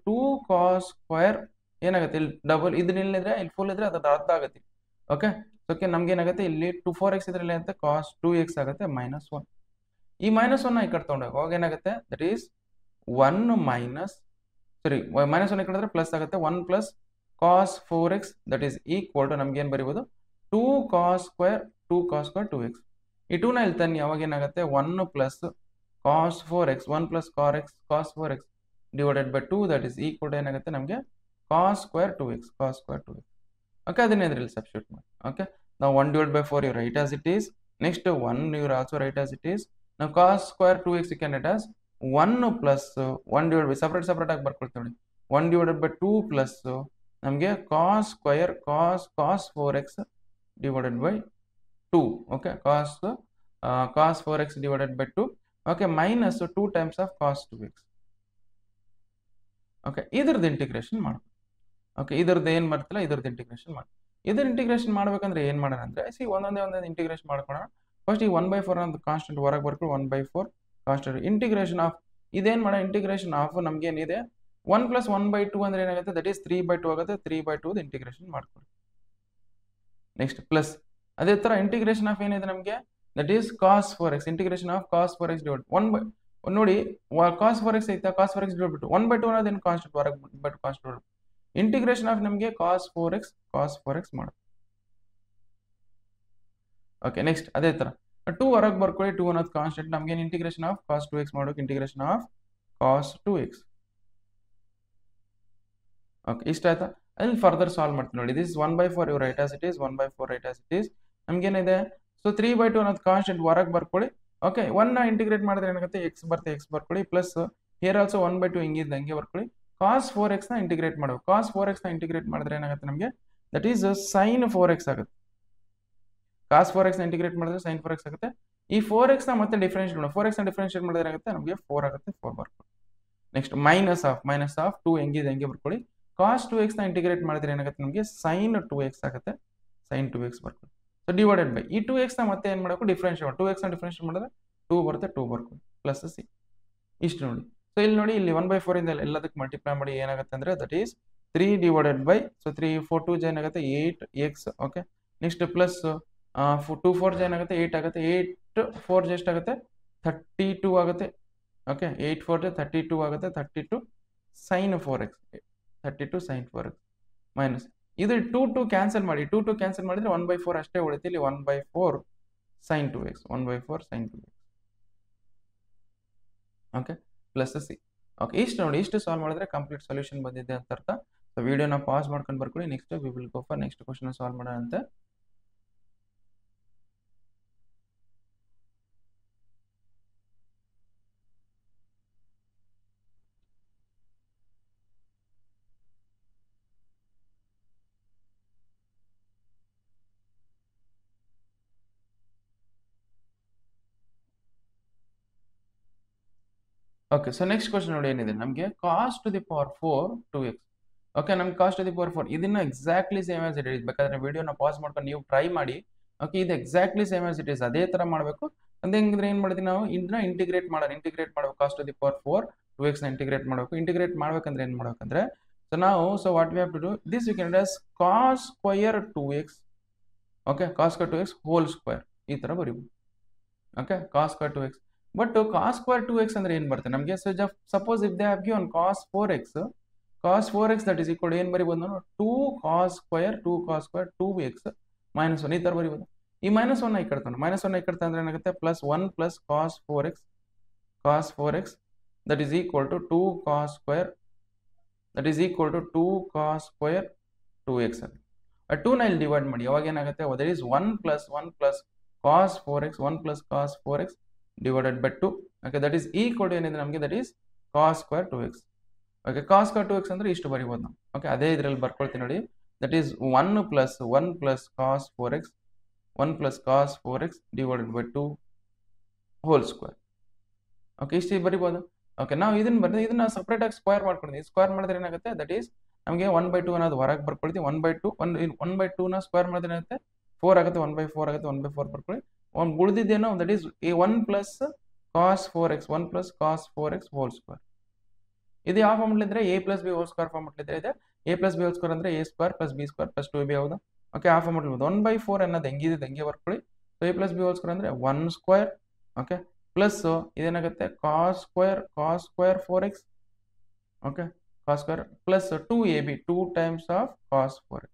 2 cos square ಏನಾಗುತ್ತೆ ಇಲ್ಲಿ ಡಬಲ್ ಇದನ್ನ ಇಲ್ಲಿದ್ರೆ ಇಲ್ಲಿ ಫುಲ್ ಇದ್ರೆ ಅದು ಅರ್ಧ ಆಗುತ್ತೆ. ಓಕೆ, ಓಕೆ, ನಮ್ಗೆ ಏನಾಗುತ್ತೆ ಇಲ್ಲಿ 4x ಇದ್ರಲ್ಲಿ ಅಂತ cos 2x ಆಗುತ್ತೆ ಮೈನಸ್ 1. ಈ ಮೈನಸ್ 1 ನ ಈ ಕಡೆ ತಗೊಂಡಾಗ ಅವಾಗ ಏನಾಗುತ್ತೆ ದಟ್ ಈಸ್ 1 ಮೈನಸ್ ಮೈನಸ್ 1 ಈ ಕಡೆ ಪ್ಲಸ್ ಆಗುತ್ತೆ 1 plus cos 4x that is equal to ನಮ್ಗೆ ಏನ್ ಬರೀಬಹುದು 2 cos ಸ್ಕ್ವೇರ್ 2x. ಈ 2ನ ಇಲ್ಲಿ ತನ್ನಿ, ಅವಾಗ ಏನಾಗುತ್ತೆ 1 plus cos 4x 1 plus cos 4x divided by 2 that is equal ಏನಾಗುತ್ತೆ ನಮಗೆ ಕಾಸ್ ಸ್ಕ್ವೇರ್ 2x ಓಕೆ. ಅದನ್ನೇ ಇದರಲ್ಲಿ ಸಬ್ಸ್ಟಿಟ್ಯೂಟ್ ಮಾಡಿ. ಓಕೆ, ನಾವು 1 divide by 4 you write as it is. Next 1 you also write as it is. ನಾವು cos square 2x you can write as 1 plus 1 divide by separate ಆಗಿ ಬರ್ಕೊಳ್ತೀವಿ ನೋಡಿ. 1 divided by 2 plus ನಮಗೆ cos square cos 4x divided by 2. Okay, cos 4x divided by 2. Okay, minus 2 times of cos 2x. Okay, ಇದ್ರದ್ದು integration ಮಾಡಿ. Okay, ಇದ್ರದ್ದು ಏನು ಬರ್ತಲ್ಲ ಇದ್ರದ್ದು ಇಂಟಿಗ್ರೇಷನ್ ಮಾಡಿ. ಇದ್ರ ಇಂಟಿಗ್ರೇಷನ್ ಮಾಡ್ಬೇಕಂದ್ರೆ ಏನು ಮಾಡೋಣ ಅಂದ್ರೆ ಒಂದೊಂದೇ ಇಂಟಿಗ್ರೇಷನ್ ಮಾಡ್ಕೊಳ್ಳೋಣ. ಫಸ್ಟ್ ಈ 1/4 ಅನ್ನೋದು ಕಾನ್ಸ್ಟೆಂಟ್ ಹೊರಗೆ ಬರ್ಕೊಂಡು 1/4 ಕಾನ್ಸ್ಟೆಂಟ್ ಇಂಟಿಗ್ರೇಷನ್ ಆಫ್ ಇದೇನು ಮಾಡೋಣ. ಇಂಟಿಗ್ರೇಷನ್ ಆಫ್ ನಮ್ಗೆ ಏನಿದೆ 1 ಪ್ಲಸ್ 1/2 ಅಂದ್ರೆ ಏನಾಗುತ್ತೆ ದಟ್ ಈಸ್ 3/2 ಆಗುತ್ತೆ. 3/2 ಇಂಟಿಗ್ರೇಷನ್ ಮಾಡ್ಕೊಳ್ಳಿ. ನೆಕ್ಸ್ಟ್ ಪ್ಲಸ್ ಅದೇ ತರ ಇಂಟಿಗ್ರೇಷನ್ ಆಫ್ ಏನಿದೆ ನಮಗೆ that is cos 4x. Integration of cos 4x divide 1 ನೋಡಿ ಕಾಸ್ 4x ಐತಾ, ಕಾಸ್ 4x ಡಿವೈಡ್ ಬಿಟ್ಟು 1/2 ಅನ್ನೋದೇನು ಕಾನ್ಸ್ಟೆಂಟ್ ಹೊರಗೆ ಬಟ್ ಕಾನ್ಸ್ಟೆಂಟ್ ಇಂಟಿಗ್ರೇಷನ್ ಆಫ್ ನಮಗೆ ಕಾಸ್ 4x ಮಾಡೋದು. ಓಕೆ, ನೆಕ್ಸ್ಟ್ ಅದೇ ತರ 2 ಹೊರಗೆ ಬರ್ಕೊಳ್ಳಿ. 2 ಅನ್ನೋದು ಕಾನ್ಸ್ಟೆಂಟ್. ನಮ್ಗೆ ಇಂಟಿಗ್ರೇಷನ್ ಆಫ್ ಕಾಸ್ 2x ಮಾಡೋಕೆ integration of cos 2x. Okay, ಇಷ್ಟ ಆಯ್ತಾ? ಅಲ್ಲಿ ಫರ್ದರ್ ಸಾಲ್ವ್ ಮಾಡ್ತೀನಿ ನೋಡಿ. This 1/4 you write as it is. 1/4 write as it is. ನಮ್ಗೇನಿದೆ ಸೊ 3/2 ಅನ್ನೋದು ಕಾನ್ಸ್ಟೆಂಟ್ ಹೊರಗೆ ಬರ್ಕೊಳ್ಳಿ. ಓಕೆ, 1 ನ ಇಂಟಿಗ್ರೇಟ್ ಮಾಡಿದ್ರೆ ಏನಾಗುತ್ತೆ ಎಕ್ಸ್ ಬರ್ಕೊಳ್ಳಿ. ಪ್ಲಸ್ ಹಿಯರ್ ಆಲ್ಸೋ 1/2 ಹಿಂಗಿದ್ದು ಹಂಗೆ ಬರ್ಕೊಳ್ಳಿ. ಕಾಸ್ 4x ನ ಇಂಟಿಗ್ರೇಟ್ ಮಾಡಬೇಕು. ಕಾಸ್ 4x ನ ಇಂಟಿಗ್ರೇಟ್ ಮಾಡಿದ್ರೆ ಏನಾಗುತ್ತೆ ನಮಗೆ ದಟ್ ಈಸ್ ಸೈನ್ 4x ಆಗುತ್ತೆ. ಕಾಸ್ 4x ನ ಇಂಟಿಗ್ರೇಟ್ ಮಾಡಿದ್ರೆ ಸೈನ್ 4x ಆಗುತ್ತೆ. ಈ 4x ನ ಮತ್ತೆ ಡಿಫರೆನ್ಷಿಯೇಟ್ ಮಾಡೋಣ. 4x ನ ಡಿಫರೆನ್ಷಿಯೇಟ್ ಮಾಡಿದ್ರೆ ಏನಾಗುತ್ತೆ ನಮಗೆ 4 ಆಗುತ್ತೆ. 4 ಬರ್ಕೊಳ್ಳಿ. ನೆಕ್ಸ್ಟ್ ಮೈನಸ್ ಆಫ್ 2 ಹೆಂಗಿದೆ ಹಂಗೆ ಬರ್ಕೊಳ್ಳಿ. ಕಾಸ್ 2x ನ ಇಂಟಿಗ್ರೇಟ್ ಮಾಡಿದ್ರೆ ಏನಾಗುತ್ತೆ ನಮಗೆ ಸೈನ್ 2x ಆಗುತ್ತೆ. ಸೈನ್ 2x ಬರ್ಕೊಳ್ಳಿ. ಸೊ ಡಿವೈಡೆಡ್ ಬೈ ಈ 2x ನ ಮತ್ತೆ ಏನು ಮಾಡಬೇಕು ಡಿಫರೆನ್ಷಿಯೇಟ್ 2x ನ ಡಿಫರೆನ್ಷಿಯೇಟ್ ಮಾಡಿದ್ರೆ 2 ಬರುತ್ತೆ. 2 ಬರ್ಕೊಳ್ಳಿ ಪ್ಲಸ್ ಸಿ. ಇಷ್ಟು ನೋಡಿ. ಸೊ ಇಲ್ಲಿ ನೋಡಿ ಇಲ್ಲಿ 1/4 ಇಂದ ಎಲ್ಲದಕ್ಕೆ ಮಲ್ಟಿಪ್ಲೈ ಮಾಡಿ ಏನಾಗುತ್ತೆ ಅಂದ್ರೆ that is 3 divided by so 3 4 2 ಏನಾಗುತ್ತೆ 8x. ಓಕೆ, ನೆಕ್ಸ್ಟ್ ಪ್ಲಸ್ 2 4 ಏನಾಗುತ್ತೆ 8 ಆಗುತ್ತೆ. 8 4 ಎಷ್ಟಾಗುತ್ತೆ 32 ಆಗುತ್ತೆ. ಓಕೆ, 8 4 32 ಆಗುತ್ತೆ. 32 sign 4x 32 sign 4x minus ಇದು 2 ಕ್ಯಾನ್ಸಲ್ ಮಾಡಿ. 2 ಕ್ಯಾನ್ಸಲ್ ಮಾಡಿದ್ರೆ 1/4 ಅಷ್ಟೇ ಉಳಿಯುತ್ತೆ. ಇಲ್ಲಿ 1/4 sine 2x 1/4 sine 2x. Okay, plus c. Okay, ಇಷ್ಟು ನೋಡಿ. ಇಷ್ಟು ಸಾಲ್ವ್ ಮಾಡಿದ್ರೆ ಕಂಪ್ಲೀಟ್ ಸೊಲ್ಯೂಷನ್ ಬಂದಿದೆ ಅಂತ ಅರ್ಥ. ಸೊ ವಿಡಿಯೋನ ಪಾಸ್ ಮಾಡ್ಕೊಂಡು ಬರ್ಕೊಳ್ಳಿ. Next we will go for next question solve ಮಾಡೋಣ ಅಂತ. ಓಕೆ, ಸೊ ನೆಕ್ಸ್ಟ್ ಕ್ವಶನ್ ನೋಡಿ ಏನಿದೆ ನಮಗೆ cos to the power 4 2x. Okay, ನಮ್ಗೆ ಕಾಸ್ ಟು ದಿ ಪವರ್ 4 ಇದನ್ನ exactly same as it is. ಬೇಕಾದ್ರೆ ವಿಡಿಯೋನ ಪಾಸ್ ಮಾಡ್ಕೊಂಡು ನೀವು ಟ್ರೈ ಮಾಡಿ. ಓಕೆ, ಇದು exactly same as it is ಅದೇ ತರ ಮಾಡಬೇಕು. ಹೆಂಗಂದ್ರೆ ಏನು ಮಾಡಿದ್ವಿ ನಾವು ಇದನ್ನ ಇಂಟಿಗ್ರೇಟ್ ಮಾಡಬೇಕು. ಕಾಸ್ ಟು ದಿ ಪವರ್ 4 2x ನ ಇಂಟಿಗ್ರೇಟ್ ಮಾಡಬೇಕು. ಇಂಟಿಗ್ರೇಟ್ ಮಾಡ್ಬೇಕಂದ್ರೆ ಏನು ಮಾಡ್ಬೇಕಂದ್ರೆ so what we have to do this we can does cos square 2x. Okay, cos square 2x whole square ಈ ತರ ಬರೀಬಹುದು. Okay, cos square 2x. But cos square 2x ಅಂದ್ರೆ ಏನು ಬರುತ್ತೆ ನಮಗೆ. So suppose if they have given cos 4x that is equal ಏನು ಬರೀಬಹುದು ನಾವು 2 ಕಾಸ್ ಸ್ಕ್ವೇರ್ 2x ಮೈನಸ್ 1 ಈ ತರ ಬರೀಬಹುದು. ಈ ಮೈನಸ್ 1 ಈ ಕಡೆ ಅಂದ್ರೆ ಏನಾಗುತ್ತೆ plus 1 plus cos 4x that is equal to 2 cos square 2x. 2 ನ ಇಲ್ಲಿ ಡಿವೈಡ್ ಮಾಡಿ ಅವಾಗ ಏನಾಗುತ್ತೆ that is 1 plus cos 4x divided by 2. Okay, that is equal to ಏನಿದೆ ನಮಗೆ that is cos square 2x. Okay, cos square 2x ಅಂದ್ರೆ ಇಷ್ಟು ಬರೀಬಹುದು ನಾವು. ಓಕೆ, ಅದೇ ಇದರಲ್ಲಿ ಬರ್ಕೊಳ್ತೀನಿ ನೋಡಿ that is 1 plus cos 4x divided by 2 whole square. Okay, ಇಷ್ಟು ಬರೀಬಹುದು. ಓಕೆ, ನಾವು ಇದನ್ನ ಸಪ್ರೇಟ್ ಆಗಿ ಸ್ಕ್ವೇರ್ ಮಾಡ್ಕೊಂಡಿದ್ದೀವಿ. ಸ್ಕ್ವೇರ್ ಮಾಡಿದ್ರೆ ಏನಾಗುತ್ತೆ ದಟ್ ಈಸ್ ನಮಗೆ 1/2 ಅನ್ನೋದು ಹೊರಗೆ ಬರ್ಕೊಳ್ತೀವಿ. 1/2 ನ ಸ್ಕ್ವೇರ್ ಮಾಡಿದ್ರೆ ಏನಾಗುತ್ತೆ 4 ಆಗುತ್ತೆ. 1/4 ಆಗುತ್ತೆ. 1/4 ಬರ್ಕೊಳ್ಳಿ. ಒಂದು ಉಳಿದಿದ್ದೇನೋ that is 1 plus cos 4x whole square. ಇದು ಯಾವ ಫಾರ್ಮುಲಾ ಇದ್ರೆ a plus b whole square formula ಇದ್ರೆ a plus b whole square ಅಂದ್ರೆ a square plus b square plus 2ab ಹೌದಾ. ಓಕೆ, ಆ ಫಾರ್ಮುಲಾ 1/4 ಅನ್ನೋದು ಹೆಂಗಿದೆ ಹಂಗೆ ಬರ್ಕೊಳ್ಳಿ. So a plus b whole square ಅಂದ್ರೆ 1 ಸ್ಕ್ವೇರ್. ಓಕೆ, ಪ್ಲಸ್ ಇದೇನಾಗುತ್ತೆ cos square 4x. Okay, cos square plus 2ab 2 times of cos 4x.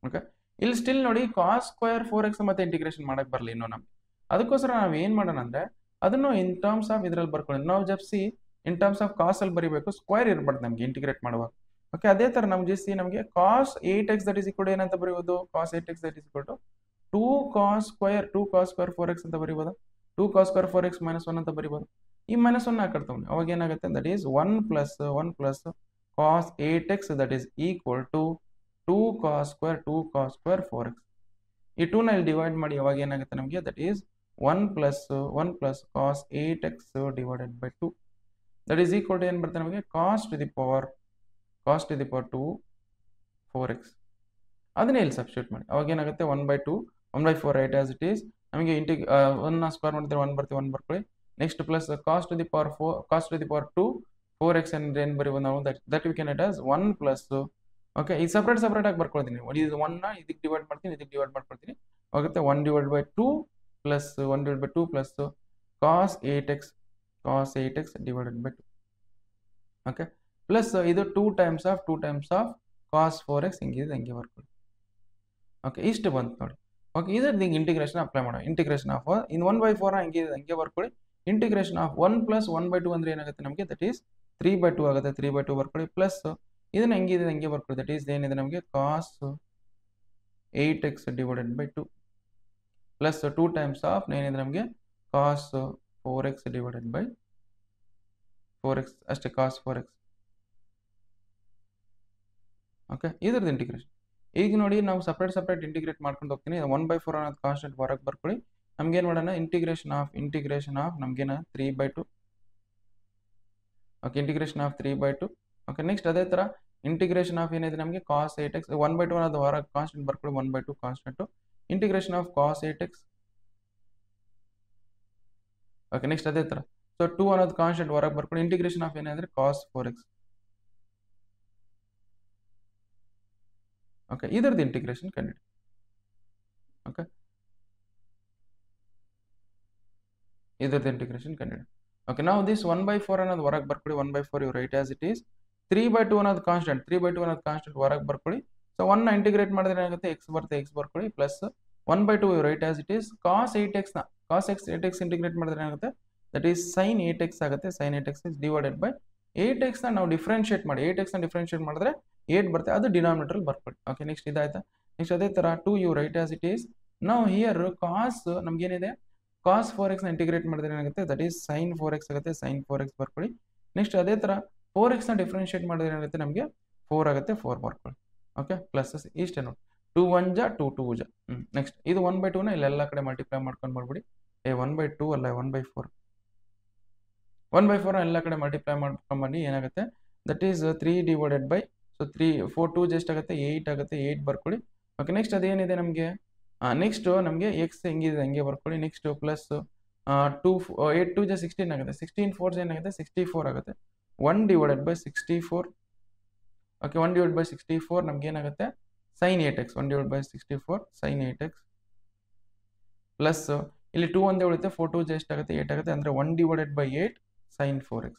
Okay, ಇಲ್ಲಿ still ನೋಡಿ ಕಾಸ್ ಸ್ಕ್ವೇರ್ 4x ಮತ್ತೆ ಇಂಟಿಗ್ರೇಷನ್ ಮಾಡಕ್ ಬರಲ್ಲ ಇನ್ನು ನಮ್ಗೆ. ಅದಕ್ಕೋಸ್ಕರ ನಾವು ಏನ್ ಮಾಡೋಣ ಅಂದ್ರೆ ಅದನ್ನು ಇನ್ ಟರ್ಮ್ಸ್ ಆಫ್ ಇದ್ರಲ್ಲಿ ಬರ್ಕೊಳ್ಳಿ. ನಾವು ಜಪ್ಸಿ ಇನ್ ಟರ್ಮ್ಸ್ ಆಫ್ ಕಾಸ್ ಅಲ್ಲಿ ಬರಿಬೇಕು, ಸ್ಕ್ವೇರ್ ಇರ್ಬಾರ್ದು ನಮ್ಗೆ ಇಂಟಿಗ್ರೇಟ್ ಮಾಡುವಾಗ. ಓಕೆ, ಅದೇ ತರ ನಮ್ಗೆ ಜಸ್ಟ್ ನಮಗೆ ಕಾಸ್ 8x ದಟ್ ಇಸ್ ಈಕ್ವಲ್ ಏನಂತ ಬರೆಯೋದು, cos 8x that is equal to 2 cos square 4x ಅಂತ ಬರೀಬಹುದು. 2 ಕಾಸ್ ಸ್ಕ್ವೇರ್ 4x -1 ಅಂತ ಬರೀಬಹುದು. ಈ -1 ಹಾಕಡ್ತವ್ನಿ, ಅವಾಗ ಏನಾಗುತ್ತೆ that is 1 plus cos 8x that is equal to 2 cos square 4x. ಈ 2 ನ ಇಲ್ಲಿ ಡಿವೈಡ್ ಮಾಡಿ ಅವಾಗ ಏನಾಗುತ್ತೆ ನಮಗೆ that is 1 plus cos 8x divided by 2 that is equal to ಏನು ಬರುತ್ತೆ ನಮಗೆ cos to the power 2 4x. ಅದನ್ನೇ ಇಲ್ಲಿ ಸಬ್ಸ್ಟಿಟ್ಯೂಟ್ ಮಾಡಿ ಅವಾಗ ಏನಾಗುತ್ತೆ 1/2 1/4 ರೈಟ್ ಆಸ್ ಇಟ್ ಈಸ್. ನಮಗೆ 1 ಸ್ಕ್ವೇರ್ ಮಾಡಿದ್ರೆ 1 ಬರ್ತೀವಿ, 1 ಬರ್ಕೊಳ್ಳಿ. Next plus cos to the power 2 4x ಅಂದ್ರೆ ಏನು ಬರೀಬೋದು ನಾವು that we can it as 1 plus. Okay, ಈಗ ಸಪ್ರೇಟ್ ಆಗಿ ಬರ್ಕೊಳ್ತೀನಿ. ಇದು 1 ನ ಇದಕ್ಕೆ ಡಿವೈಡ್ ಮಾಡ್ತೀನಿ, ಇದಕ್ಕೆ ಡಿವೈಡ್ ಮಾಡ್ಕೊಳ್ತೀನಿ. ಆಗುತ್ತೆ 1/2 plus 1/2 plus cos 8x divided by 2. Okay, plus ಇದು 2 ಟೈಮ್ಸ್ ಆಫ್ ಕಾಸ್ 4x ಹಿಂಗಿದೆ ಹಂಗೆ ಬರ್ಕೊಳ್ಳಿ. ಓಕೆ, ಇಷ್ಟು ಬಂತು ನೋಡಿ. ಓಕೆ, ಇದ್ರದ್ದು ಹಿಂಗೆ ಇಂಟಿಗ್ರೇಷನ್ ಅಪ್ಲೈ ಮಾಡೋಣ. ಇಂಟಿಗ್ರೇಷನ್ ಆಫ್ ಇನ್ 1/4 ಹಂಗೆ ಬರ್ಕೊಳ್ಳಿ. ಇಂಟಿಗ್ರೇಷನ್ ಆಫ್ 1 ಪ್ಲಸ್ 1/2 ಅಂದ್ರೆ ಏನಾಗುತ್ತೆ ನಮಗೆ ದಟ್ ಈಸ್ 3/2 ಆಗುತ್ತೆ. 3/2 ಬರ್ಕೊಳ್ಳಿ. ಪ್ಲಸ್ ಇದನ್ನ ಹೆಂಗಿದೆ ಹಂಗೆ ಬರ್ಕೊಳ್ಳಿ. ದಟ್ ಈಸ್ ಏನಿದೆ ನಮಗೆ ಕಾಸ್ 8x divided by 2 plus 2 times of ಏನಿದೆ ನಮಗೆ ಕಾಸ್ 4x ಡಿವೈಡೆಡ್ ಬೈ 4x ಅಷ್ಟೇ, ಕಾಸ್ 4x. ಓಕೆ, ಇದ್ರದ್ದು ಇಂಟಿಗ್ರೇಷನ್. ಈಗ ನೋಡಿ ನಾವು ಸಪ್ರೇಟ್ ಇಂಟಿಗ್ರೇಟ್ ಮಾಡ್ಕೊಂಡು ಹೋಗ್ತೀನಿ. 1/4 ಅನ್ನೋದು ಕಾನ್ಸ್ಟೆಂಟ್ ಹೊರಗೆ ಬರ್ಕೊಳ್ಳಿ. ನಮ್ಗೇನು ಮಾಡೋಣ ಇಂಟಿಗ್ರೇಷನ್ ಆಫ್ ನಮ್ಗೇನ 3/2. Okay, integration of 3/2. Okay, next ಅದೇ ತರ ಇಂಟಿಗ್ರೇಷನ್ ಆಫ್ ಏನಿದೆ ನಮಗೆ ಕಾಸ್ 8x 1/2 ಅನ್ನೋದು ಹೊರಗೆ ಕಾನ್ಸ್ಟೆಂಟ್ ಬರ್ಕೊಳ್ಳಿ. 1/2 constant. Integration of cos 8x. Okay, next ಅದೇ ತರ ಸೊ 2 ಅನ್ನೋದು ಕಾನ್ಸ್ಟೆಂಟ್ ಹೊರಗೆ ಬರ್ಕೊಳ್ಳಿ. ಇಂಟಿಗ್ರೇಷನ್ ಆಫ್ ಏನಂದ್ರೆ ಕಾಸ್ 4x. ಓಕೆ, ಇದರದ್ದು ಇಂಟಿಗ್ರೇಷನ್ ಕಂಡುಹಿಡಿ. ಓಕೆ, ಇದರದ್ದು ಇಂಟಿಗ್ರೇಷನ್ ಕಂಡುಹಿಡಿ. ಓಕೆ, ನಾವು ದಿಸ್ 1/4 ಅನ್ನೋದು ಹೊರಗೆ ಬರ್ಕೊಳ್ಳಿ. 1/4 you write as it is. 3/2 ಅನ್ನೋದು ಕಾನ್ಸ್ಟೆಂಟ್ ಹೊರಗೆ ಬರ್ಕೊಳ್ಳಿ. ಸೊ 1 ನ ಇಂಟಿಗ್ರೇಟ್ ಮಾಡಿದ್ರೆ ಏನಾಗುತ್ತೆ x ಬರುತ್ತೆ, x ಬರ್ಕೊಳ್ಳಿ. Plus 1/2 you write as it is. Cos 8x integrate ಮಾಡಿದ್ರೆ ಏನಾಗುತ್ತೆ ದಟ್ ಈಸ್ ಸೈನ್ 8x ಆಗುತ್ತೆ. Sign 8x is divided by 8x ನ ನಾವು ಡಿಫ್ರೆನ್ಶಿಯೇಟ್ ಮಾಡಿ 8x ನ ಡಿಫ್ರೆನ್ಶಿಯೇಟ್ ಮಾಡಿದ್ರೆ 8 ಬರುತ್ತೆ, ಅದು ಡಿನಾಮಿನೇಟರ್ ಬರ್ಕೊಳ್ಳಿ. Okay, next ಇದಾಯ್ತಾ. ನೆಕ್ಸ್ಟ್ ಅದೇ ತರ 2 you write as it is. ನಾವು ಹಿಯರ್ ಕಾಸ್ ನಮ್ಗೇನಿದೆ ಕಾಸ್ 4x ನ ಇಂಟಿಗ್ರೇಟ್ ಮಾಡಿದ್ರೆ ಏನಾಗುತ್ತೆ ದಟ್ ಈಸ್ ಸೈನ್ 4x ಆಗುತ್ತೆ. ಸೈನ್ 4x ಬರ್ಕೊಳ್ಳಿ. ನೆಕ್ಸ್ಟ್ ಅದೇ ತರ 4x ನ ಡಿಫ್ರೆನ್ಶಿಯೇಟ್ ಮಾಡಿದ್ರೆ ಏನಾಗುತ್ತೆ ನಮಗೆ 4 ಆಗುತ್ತೆ. 4 ಬರ್ಕೊಳ್ಳಿ. ಓಕೆ, ಪ್ಲಸ್ ಇಷ್ಟೇ ನೋಡಿ 2 1 ಜಾ 2 2 ಜಾ. ನೆಕ್ಸ್ಟ್ ಇದು 1/2 ನ ಇಲ್ಲೆಲ್ಲ ಕಡೆ ಮಲ್ಟಿಪ್ಲೈ ಮಾಡ್ಕೊಂಡು ಮಾಡ್ಬಿಡಿ. 1/2 ಅಲ್ಲ 1/4 ಎಲ್ಲ ಕಡೆ ಮಲ್ಟಿಪ್ಲೈ ಮಾಡ್ಕೊಂಡು ಬನ್ನಿ. ಏನಾಗುತ್ತೆ that is 3 divided by so 4 2 just ಆಗುತ್ತೆ 8 ಆಗುತ್ತೆ. 8 ಬರ್ಕೊಳ್ಳಿ. ಓಕೆ, ನೆಕ್ಸ್ಟ್ ಅದೇನಿದೆ ನಮಗೆ ನೆಕ್ಸ್ಟ್ ನಮಗೆ ಎಕ್ಸ್ ಹೆಂಗಿದೆ ಹಂಗೆ ಬರ್ಕೊಳ್ಳಿ. ನೆಕ್ಸ್ಟ್ ಪ್ಲಸ್ 8 2 ಜ 16 ಆಗುತ್ತೆ. 16 4 ಏನಾಗುತ್ತೆ 64 ಆಗುತ್ತೆ. 1 divided by 64. Okay, 1 divide by 64 ನಮ್ಗೆ ಏನಾಗುತ್ತೆ sine 8x. 1 divide by 64 sine 8x plus ಇಲ್ಲಿ 2 ಒಂದೇ ಉಳಿಯುತ್ತೆ. 4 2 ಜ ಎಷ್ಟಾಗುತ್ತೆ 8 ಆಗುತ್ತೆ. ಅಂದ್ರೆ 1 divided by 8 sine 4x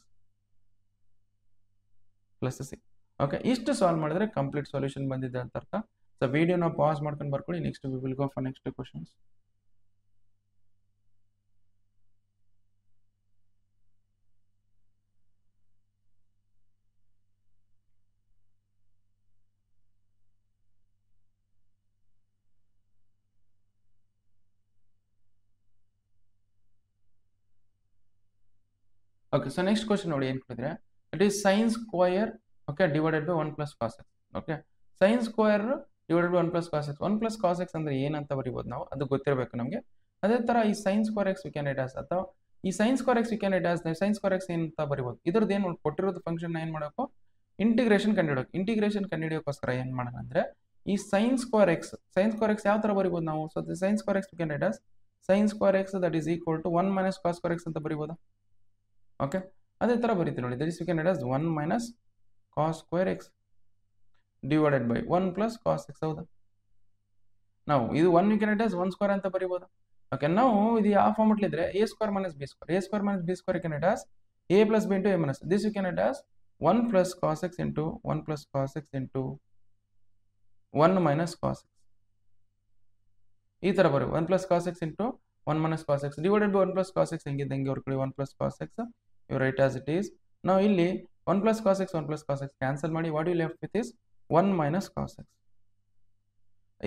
plus 6. Okay, ಇಷ್ಟು ಸಾಲ್ವ್ ಮಾಡಿದ್ರೆ ಕಂಪ್ಲೀಟ್ ಸೊಲ್ಯೂಷನ್ ಬಂದಿದೆ ಅಂತ ಅರ್ಥ. ಸೊ ವಿಡಿಯೋನ ಪಾಸ್ ಮಾಡ್ಕೊಂಡು ಬರ್ಕೊಳ್ಳಿ. Next we will go for next questions. Okay, so next question ನೋಡಿ ಏನು ಕೊಟ್ಟಿದ್ರೆ it is sine square okay divided by 1 plus cos x. Okay, sine square divided by 1 plus cos x. 1 plus cos x ಅಂದ್ರೆ ಏನಂತ ಬರೀಬೋದು ನಾವು, ಅದು ಗೊತ್ತಿರಬೇಕು ನಮಗೆ. ಅದೇ ತರ ಈ sign square x we can write as ಅಥವಾ ಈ sign square x we can write as sine square X ಏನಂತ ಬರೀಬೋದು. ಇದ್ರದ್ದು ಏನು ಕೊಟ್ಟಿರೋದು ಫಂಕ್ಷನ್ ಏನು ಮಾಡಬೇಕು ಇಂಟಿಗ್ರೇಷನ್ ಕಂಡುಹಿಡೋಕೆ. ಇಂಟಿಗ್ರೇಷನ್ ಕಂಡುಹಿಡಿಯೋಕ್ಕೋಸ್ಕರ ಏನು ಮಾಡೋಣ ಅಂದ್ರೆ ಈ ಸೈನ್ ಸ್ಕ್ವಯರ್ ಎಕ್ಸ್ ಯಾವ ತರ ಬರೀಬೋದು ನಾವು. So sine square x we can write as sine square x that is equal to 1 minus cos square x ಅಂತ ಬರೀಬೋದಾ. ಓಕೆ, ಅದೇ ತರ ಬರೀತೀವಿ ನೋಡಿ. That is we can write as 1 minus cos square x divided by 1 plus cos x. ಹೌದಾ, ನಾವು ಇದು 1 we can write as 1 square ಅಂತ ಬರೀಬೋದು. ಓಕೆ, ನಾವು ಇದು ಯಾವ ಫಾರ್ಮೆಟ್ ಇದ್ರೆ a square minus b square. a square minus b square we can write as a plus b into a minus this we can write as 1 plus cos x into 1 plus cos x into 1 minus cos x. ಈ ಥರ ಬರೋ 1 plus cos x into 1 minus cos x divided by 1 plus cos x ಹೆಂಗಿದೆ ಹಂಗೆ ಬರ್ಕೊಳ್ಳಿ 1 plus cos x you write as it is. ನಾವು ಇಲ್ಲಿ 1 plus cos x 1 plus cos x cancel ಮಾಡಿ what you left with is 1 minus cos x.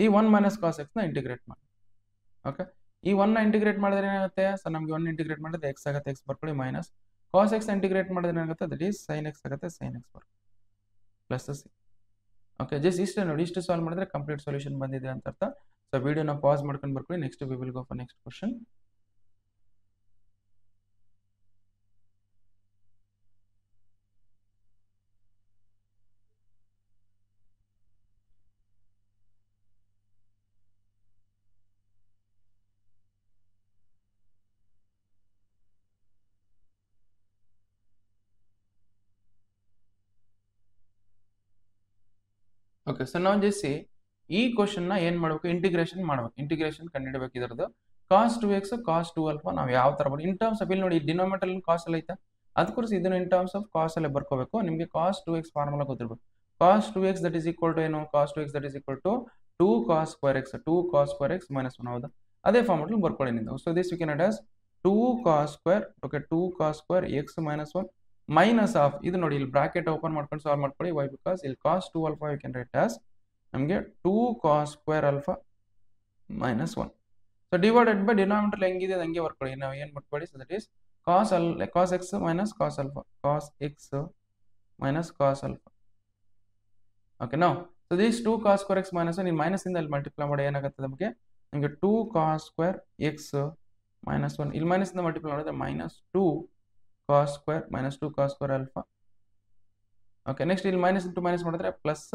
ಈ 1 minus ಕಾಸ್ ಎಕ್ಸ್ನ integrate ಮಾಡಿ. Okay, ಈ 1ನ ಇಂಟಿಗ್ರೇಟ್ ಮಾಡಿದ್ರೆ ಏನಾಗುತ್ತೆ? ಸೊ ನಮಗೆ 1 ಇಂಟಿಗ್ರೇಟ್ ಮಾಡಿದ್ರೆ ಎಕ್ಸ್ ಆಗುತ್ತೆ, ಎಕ್ಸ್ ಬರ್ಕೊಳ್ಳಿ ಮೈನಸ್ ಕಾಸ್ ಎಕ್ಸ್ ಇಂಟಿಗ್ರೇಟ್ ಮಾಡಿದ್ರೆ ಏನಾಗುತ್ತೆ? ದಟ್ ಈಸ್ ಸೈನ್ ಎಕ್ಸ್ ಆಗುತ್ತೆ, ಸೈನ್ ಎಕ್ಸ್ ಬರ್ಕೊಳ್ಳಿ ಪ್ಲಸ್ ಸಿ. ಓಕೆ, ಜಸ್ಟ್ ಇಷ್ಟೇ ನೋಡಿ, ಇಷ್ಟು ಸಾಲ್ವ್ ಮಾಡಿದ್ರೆ ಕಂಪ್ಲೀಟ್ ಸೊಲ್ಯೂಷನ್ ಬಂದಿದೆ ಅಂತ ಅರ್ಥ. ಸೊ ವಿಡಿಯೋನ ಪಾಸ್ ಮಾಡ್ಕೊಂಡು ಬರ್ಕೊಳ್ಳಿ. Next we will go for next question. Okay, so ನಾವು ಜಸ್ಟ್ ಈ ಕ್ವಶನ್ನ ಏನು ಮಾಡಬೇಕು? ಇಂಟಿಗ್ರೇಷನ್ ಮಾಡಬೇಕು. ಇಂಟಿಗ್ರೇಷನ್ ಕಂಡುಹಿಡಬೇಕು ಇದರದ್ದು. ಕಾಸ್ 2x ಕಾಸ್ 2 ಅಲ್ಫಾ ನಾವು ಯಾವ ಥರ ಮಾಡಿ ಇನ್ ಟರ್ಮ್ಸ್ ಆಫ್ ಇಲ್ಲಿ ನೋಡಿ ಡಿನೋಮಿನೇಟರ್ ಕಾಸ್ ಅಲ್ಲಿ ಐತೆ, ಅದಕ್ಕೋಸ್ಕರ ಇದನ್ನು ಇನ್ ಟರ್ಮ್ಸ್ ಆಫ್ ಕಾಸ್ ಅಲ್ಲೇ ಬರ್ಕೋಬೇಕು. ನಿಮಗೆ ಕಾಸ್ 2x ಫಾರ್ಮುಲಾ ಗೊತ್ತಿರಬೇಕು. Cos 2x that is equal to ಏನು? Cos 2x that is equal to 2 cos square x, 2 cos square x minus 1 ಹೌದಾ? ಅದೇ ಫಾರ್ಮುಲಾ ಬರ್ಕೊಳ್ಳಿ ನೀವು. So this you can at as 2 cos square, okay 2 cos square x minus 1 minus of ಇದು ನೋಡಿ ಇಲ್ಲಿ bracket open ಮಾಡ್ಕೊಂಡು solve ಮಾಡ್ಕೊಳ್ಳಿ. Why because ಇಲ್ಲಿ cos 2 alpha you can write as ನಮಗೆ 2 cos square alpha minus 1. So divided by denominator ಹೆಂಗಿದೆ ಹಂಗೆ ಬರ್ಕೊಳ್ಳಿ. ನಾವು ಏನು ಮಾಡ್ಕೊಳ್ಳಿ? So that is cos x minus cos alpha, cos x minus cos alpha. Okay ನಾವು so this 2 cos square x minus 1 minus ಇಂದ ಇಲ್ಲಿ ಮಲ್ಟಿಪ್ಲೈ ಮಾಡಿ ಏನಾಗುತ್ತೆ ನಮಗೆ 2 ಕಾಸ್ ಸ್ಕ್ವೇರ್ ಎಕ್ಸ್ ಮೈನಸ್ 1 ಇಲ್ಲಿ ಮೈನಸ್ ಇಂದ ಮಲ್ಟಿಪ್ಲೈ ಮಾಡಿದ್ರೆ minus 2 cos square minus 2 cos square alpha. Okay, next ಇಲ್ಲಿ ಮೈನಸ್ ಇಂಟು ಮೈನಸ್ ಮಾಡಿದ್ರೆ ಪ್ಲಸ್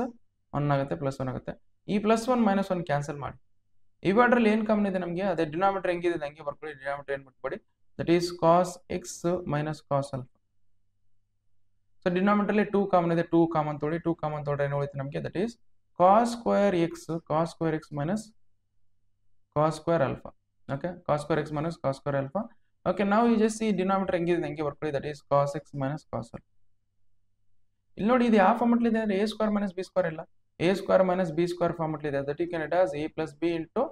1 ಆಗುತ್ತೆ, ಪ್ಲಸ್ 1 ಆಗುತ್ತೆ. ಈ ಪ್ಲಸ್ 1 ಮೈನಸ್ 1 ಕ್ಯಾನ್ಸಲ್ ಮಾಡಿ. ಇವಾಡ್ರಲ್ಲಿ ಏನು ಕಮ್ಮಿ ಇದೆ ನಮಗೆ? ಅದೇ ಡಿನಾಮಿನೇಟರ್ ಹೆಂಗಿದೆ ಹಂಗೆ ಬರ್ಕೊಳ್ಳಿ. ಡಿನಾಮಿನೇಟರ್ ಏನು ಮಾಡ್ಕೊಡಿ? That is cos x minus cos alpha. So ಡಿನಾಮಿನೇಟರ್ಲಿ 2 ಕಾಮನ್ ಇದೆ, 2 ಕಾಮನ್ ತೊಗೊಳ್ಳಿ. 2 ಕಾಮನ್ ತೊಗೊಂಡ್ರೆ ಏನು ಉಳಿತು ನಮಗೆ? That is cos square x minus cos square alpha. Okay, cos square x minus cos square alpha. Okay, ನಾವು ಈ ಜಸ್ಟ್ ಈ ಡಿನಾಮಿನೇಟರ್ ಹೆಂಗಿದೆ ಹಂಗೆ ಬರ್ಕೊಳ್ಳಿ. That is cos x minus cos alpha. ಇಲ್ಲಿ ನೋಡಿ ಇದು ಯಾವ ಫಾರ್ಮೆಟ್ ಇದೆ ಅಂದ್ರೆ a square minus b square ಇಲ್ಲ, a square minus b square format ಇದೆ. That you can it as a plus b into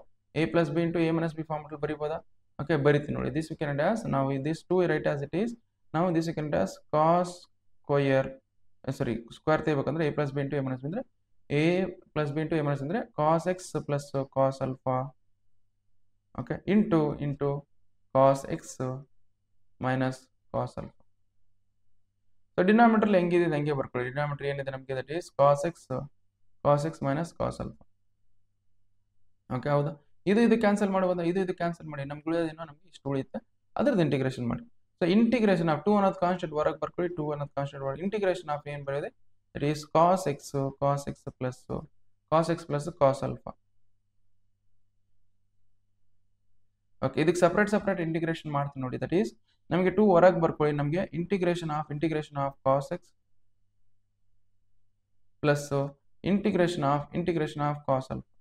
a minus b format ಬರೀಬೋದಾ? Okay, ಬರೀತೀನಿ ನೋಡಿ. This you can it as ನಾವು this 2 write as it is. ನಾವು this you can it as cos square square ತೆಗಿಬೇಕಂದ್ರೆ a plus b into a minus b ಅಂದ್ರೆ a plus b into a minus ಅಂದ್ರೆ cos x plus cos alpha. Okay, into cos x minus cos alpha. So denominator ಹೆಂಗಿದೆ ಹಂಗೆ ಬರ್ಕೊಳ್ಳಿ. Denominator ಏನಿದೆ ನಮಗೆ? That is cos x minus cos alpha. Okay, ಹೌದಾ? ಇದು cancel ಮಾಡ್ಬೋದಾ? ಇದು ಕ್ಯಾನ್ಸಲ್ ಮಾಡಿ. ನಮ್ಗೆ ಉಳಿಯೋದೇನೋ ನಮಗೆ ಇಷ್ಟು ಉಳಿಯುತ್ತೆ, ಅದ್ರದ್ದು ಇಂಟಿಗ್ರೇಷನ್ ಮಾಡಿ. ಸೊ ಇಂಟಿಗ್ರೇಷನ್ ಆಫ್ 2 ಅನ್ನೋದು ಕಾನ್ಸ್ಟೆಂಟ್ ಹೊರಗೆ ಬರ್ಕೊಳ್ಳಿ. 2 ಅನ್ನೋದು ಕಾನ್ಸ್ಟೆಂಟ್ ಹೊರಗೆ ಇಂಟಿಗ್ರೇಷನ್ ಆಫ್ ಏನು ಬರೋದೆ? That is cos x plus cos alpha. Okay, ಇದಕ್ಕೆ ಸಪ್ರೇಟ್ ಇಂಟಿಗ್ರೇಷನ್ ಮಾಡ್ತೀನಿ ನೋಡಿ. ದಟ್ ಈಸ್ ನಮಗೆ 2 ಹೊರಗೆ ಬರ್ಕೊಳ್ಳಿ. ನಮಗೆ integration of cos x plus integration of cos alpha.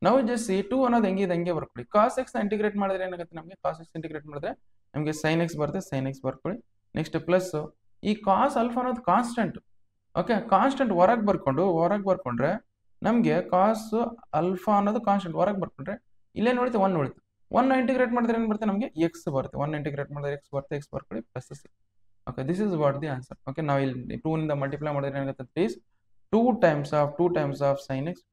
ನಾವು ಜಸ್ಟ್ 2 ಅನ್ನೋದು ಹೆಂಗಿದೆ ಹಂಗೆ ಬರ್ಕೊಳ್ಳಿ. ಕಾಸ್ ಎಕ್ಸ್ ಇಂಟಿಗ್ರೇಟ್ ಮಾಡಿದ್ರೆ ಏನಾಗುತ್ತೆ ನಮಗೆ? ಕಾಸ್ ಎಕ್ಸ್ ಇಂಟಿಗ್ರೇಟ್ ಮಾಡಿದ್ರೆ ನಮಗೆ ಸೈನ್ ಎಕ್ಸ್ ಬರುತ್ತೆ, ಸೈನ್ ಎಕ್ಸ್ ಬರ್ಕೊಳ್ಳಿ. ನೆಕ್ಸ್ಟ್ ಪ್ಲಸ್ ಈ ಕಾಸ್ ಅಲ್ಫಾ ಅನ್ನೋದು ಕಾನ್ಸ್ಟೆಂಟ್. ಓಕೆ, ಕಾನ್ಸ್ಟೆಂಟ್ ಹೊರಗೆ ಬರ್ಕೊಂಡ್ರೆ ನಮಗೆ ಕಾಸ್ ಅಲ್ಫಾ ಅನ್ನೋದು ಕಾನ್ಸ್ಟೆಂಟ್ ಹೊರಗೆ ಬರ್ಕೊಂಡ್ರೆ ಇಲ್ಲೇನು ಉಳಿತು? 1 ಉಳಿತು. 1 ಇಂಟಿಗ್ರೇಟ್ ಮಾಡಿದ್ರೆ ಏನು ಬರುತ್ತೆ ನಮಗೆ? ಎಕ್ಸ್ ಬರುತ್ತೆ. 1 ಇಂಟಿಗ್ರೇಟ್ ಮಾಡಿದ್ರೆ ಎಕ್ಸ್ ಬರುತ್ತೆ, ಎಕ್ಸ್ ಬರ್ಕೊಳ್ಳಿ plus c. Okay, this is what the answer. Okay, ನಾವು ಇಲ್ಲಿ 2 ನಿಂದ ಮಲ್ಟಿಪ್ಲೈ ಮಾಡಿದ್ರೆ ಏನಾಗುತ್ತೆ? Please 2 times of sine X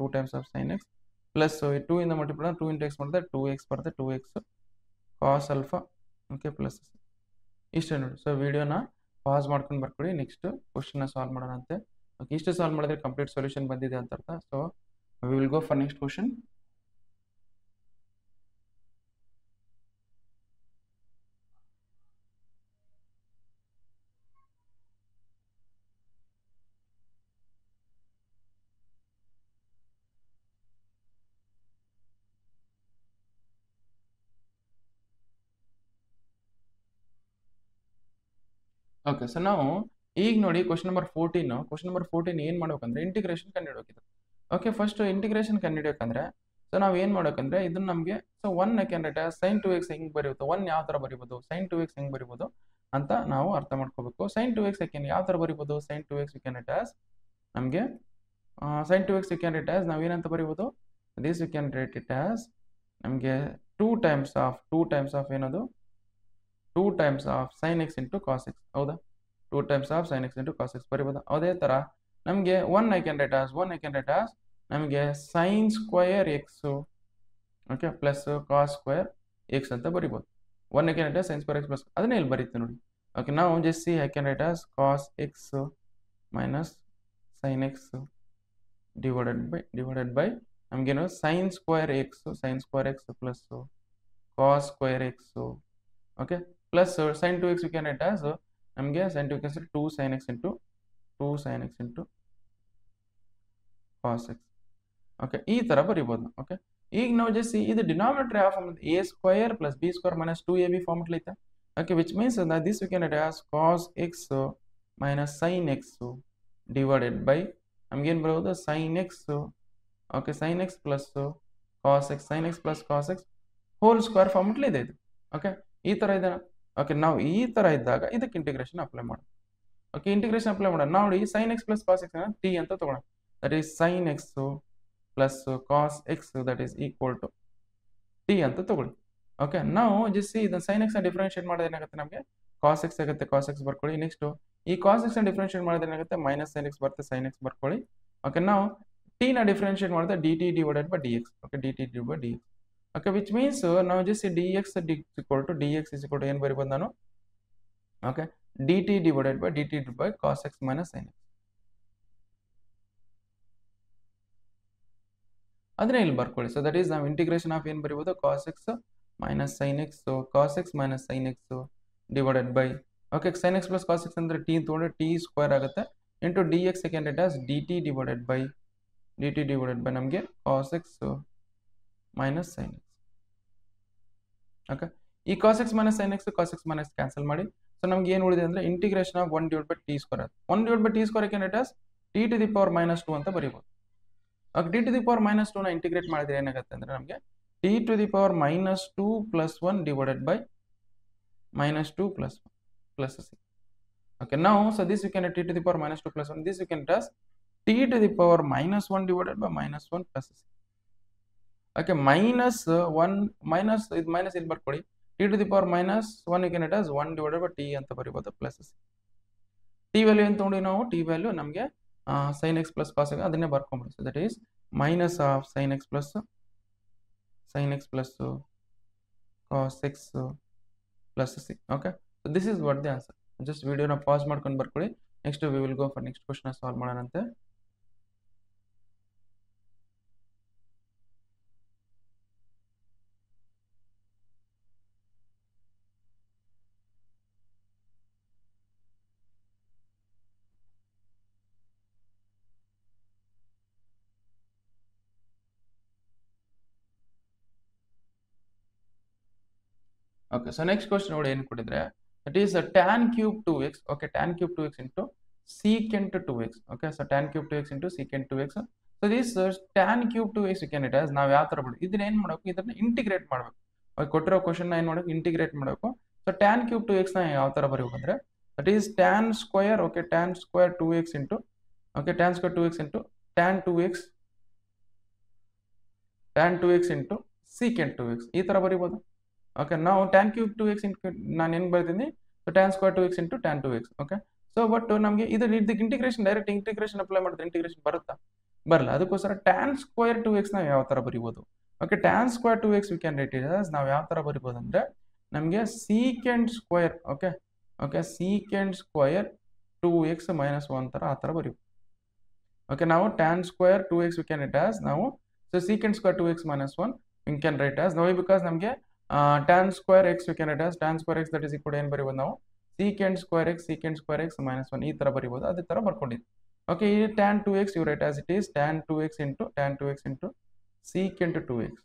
plus 2 ಇಂದ ಮಲ್ಟಿಪ್ಲೈ 2 ಇಂಟು ಎಕ್ಸ್ ಮಾಡಿದ್ರೆ 2x ಬರುತ್ತೆ, 2x ಕಾಸ್ ಅಲ್ಫಾ. ಓಕೆ, ಪ್ಲಸ್ ಇಷ್ಟೇ ನೋಡಿ. ಸೊ ವಿಡಿಯೋನ ಪಾಸ್ ಮಾಡ್ಕೊಂಡು ಬರ್ಕೊಳ್ಳಿ. ನೆಕ್ಸ್ಟ್ ಕ್ವಶನ್ನ ಸಾಲ್ವ್ ಮಾಡೋಣ ಅಂತೆ. ಓಕೆ, ಇಷ್ಟು ಸಾಲ್ವ್ ಮಾಡಿದ್ರೆ ಕಂಪ್ಲೀಟ್ ಸೊಲ್ಯೂಷನ್ ಬಂದಿದೆ ಅಂತ ಅರ್ಥ. So we will go for next question. Okay, so ನಾವು ಈಗ ನೋಡಿ ಕ್ವಶನ್ ನಂಬರ್ 14 ಏನು ಮಾಡ್ಬೇಕಂದ್ರೆ ಇಂಟಿಗ್ರೇಷನ್ ಕಂಡುಹಿಡಬೇಕಿದೆ. ಓಕೆ, ಫಸ್ಟ್ ಇಂಟಿಗ್ರೇಷನ್ ಕಂಡುಹಿಡಬೇಕಂದ್ರೆ ಸೊ ನಾವು ಏನು ಮಾಡ್ಬೇಕಂದ್ರೆ ಇದನ್ನ ನಮಗೆ so 1 can write as sin 2x ಹೆಂಗೆ ಬರೆಯುತ್ತೆ? 1 ಯಾವ ಥರ ಬರಿಬೋದು? sin 2x ಹೆಂಗೆ ಬರಿಬೋದು ಅಂತ ನಾವು ಅರ್ಥ ಮಾಡ್ಕೋಬೇಕು. sin 2x ಯಾವ ಥರ ಬರಿಬೋದು? sin 2x you can write as ನಮಗೆ sin 2x you can write as ನಾವೇನಂತ ಬರೀಬೋದು this you can write it as ನಮಗೆ 2 times of ಏನದು 2 times of sin x into cos x ಹೌದಾ 2 times of sin x into cos x ಬರೀಬೋದು ಅದೇ ತರ ನಮಗೆ 1 I can write as ನಮಗೆ sin square x okay plus cos square x ಅಂತ ಬರೀಬೋದು 1 I can write as sin square x plus ಅದನ್ನೇ ಇಲ್ಲಿ ಬರೀತೀನಿ ನೋಡಿ ಓಕೆ ನಾವು just see I can write as cos x minus sin x divided by ನಮಗೇನು sin square x plus cos square x okay plus sin 2x you can write as ನಮಗೆ sin 2x 2 sin x into cos x okay ಈ ತರ ಬರೀಬಹುದು okay ಈಗ ನಾವು just see ಇದು denominator ಯಾವ form a square plus b square minus 2ab form ಐತೆ okay which means that this we can write as cos x minus sin x divided by ನಮಗೆ ಏನು ಬರೋದು sin x okay sin x plus cos x sin x plus cos x whole square form ಇದೆ ಇದು okay ಈ ತರ ಇದೆ ಓಕೆ ನಾವು ಈ ತರ ಇದ್ದಾಗ ಇದಕ್ಕೆ ಇಂಟಿಗ್ರೇಷನ್ ಅಪ್ಲೈ ಮಾಡೋಣ ಓಕೆ ಇಂಟಿಗ್ರೇಷನ್ ಅಪ್ಲೈ ಮಾಡೋಣ ನೋಡಿ sin x plus cos x ನ t ಅಂತ ತಗೊಳ್ಳೋಣ that is sin x plus cos x that is equal to t ಅಂತ ತಗೊಳ್ಳಿ ಓಕೆ ನಾವು just see ಇದನ್ನ sin x ನ ಡಿಫರೆನ್ಷಿಯೇಟ್ ಮಾಡಿದ್ರೆ ಏನಾಗುತ್ತೆ ನಮಗೆ cos x ಆಗುತ್ತೆ cos x ಬರ್ಕೊಳ್ಳಿ ನೆಕ್ಸ್ಟ್ ಈ cos x ನ ಡಿಫರೆನ್ಷಿಯೇಟ್ ಮಾಡಿದ್ರೆ ಏನಾಗುತ್ತೆ minus sin x ಬರುತ್ತೆ sin x ಬರ್ಕೊಳ್ಳಿ ಓಕೆ ನಾವು t ನ ಡಿಫರೆನ್ಷಿಯೇಟ್ ಮಾಡಿದ್ರೆ dt divided by dx okay dt divided by dx okay which means now just see dx is equal to ಏನು ಬರೀಬಹುದು ನಾನು okay dt divided by cos x minus sin x ಅದನ್ನ ಇಲ್ಲಿ ಬರ್ಕೊಳ್ಳಿ so that is ನಾವು integration of ಏನು ಬರೀಬಹುದು cos x minus sin x so cos x minus sin x divided by okay sin x plus cos x ಅಂದ್ರೆ t ತಗೊಂಡ್ರೆ t square ಆಗುತ್ತೆ into dx second it as dt divided by ನಮಗೆ cos x minus sin x okay ಈ cos x minus sin x cos x minus cancel ಮಾಡಿ so ನಮಗೆ ಏನು ಉಳಿದಿದೆ ಅಂದ್ರೆ integration of 1 divided by t square 1 divided by t square can write as t to the power minus 2 ಅಂತ ಬರೀಬಹುದು okay t to the power minus 2 ನ integrate ಮಾಡಿದ್ರೆ ಏನಾಗುತ್ತೆ ಅಂದ್ರೆ ನಮಗೆ t to the power minus 2 plus 1 divided by minus 2 plus 1 plus c okay now so this you can write t to the power minus 2 plus 1 this you can write as t to the power minus 1 divided by minus 1 plus c okay minus 1 minus ಇದು minus ಇಲ್ಲಿ ಬರ್ಕೊಳ್ಳಿ t to the power minus 1 you can write as 1 divided by t ಅಂತ ಬರೀಬಹುದು plus c t value ಏನು ತಗೊಂಡಿ ನಾವು t value ನಮಗೆ sin x plus cos x ಅದನ್ನೇ ಬರ್ಕೊಂಬಿಡಿ so that is minus of sin x plus cos x plus c okay so this is what the answer just video na pause ಮಾಡ್ಕೊಂಡು ಬರ್ಕೊಳ್ಳಿ next we will go for next question solve ಮಾಡೋಣಂತೆ okay so next question ನೋಡಿ ಏನು ಕೊಟ್ಟಿದ್ರೆ that is tan cube 2x okay tan cube 2x into secant 2x okay so tan cube 2x into secant 2x so this tan cube 2x you can write as ನಾವು ಯಾವ ತರ ಬಿಡು ಇದನ್ನ ಏನು ಮಾಡಬೇಕು ಇದನ್ನ ಇಂಟಿಗ್ರೇಟ್ ಮಾಡಬೇಕು ಓಕೆ ಕೊಟ್ಟಿರೋ ಕ್ವೆಶ್ಚನ್ ನ ಏನು ಮಾಡಬೇಕು ಇಂಟಿಗ್ರೇಟ್ ಮಾಡಬೇಕು so tan cube 2x ನ ಯಾವ ತರ ಬರೆಯಬೇಕು ಅಂದ್ರೆ that is tan square okay tan square 2x into okay tan square 2x into tan 2x into secant 2x ಈ ತರ ಬರೀಬಹುದು okay now tan cube 2x into ನಾನು ಏನು ಬರ್ತೀನಿ so tan square 2x into tan 2x okay so but ನಮಗೆ ಇದಕ್ಕೆ integration direct integration apply ಮಾಡಿದ್ರೆ integration ಬರುತ್ತಾ ಬರಲ್ಲ ಅದಕ್ಕೋಸ್ಕರ tan square 2x ನಾವು ಯಾವ ತರ ಬರೀಬಹುದು okay tan square 2x we can write it as ನಾವು ಯಾವ ತರ ಬರೀಬಹುದು ಅಂದ್ರೆ ನಮಗೆ secant square okay secant square 2x minus 1 ತರ ಆ ತರ ಬರೀಬಹುದು okay ನಾವು tan square 2x we can write as ನಾವು so secant square 2x minus 1 we can write as now because ನಮಗೆ tan square x we can write as tan square x that is equal to ಏನು ಬರೀಬಹುದು ನಾವು secant square x minus 1 ಈ ತರ ಬರೀಬಹುದು ಅದೇ ತರ ಬರ್ಕೊಂಡಿದ್ದೀವಿ okay ಈ tan 2x you write as it is tan 2x into secant 2x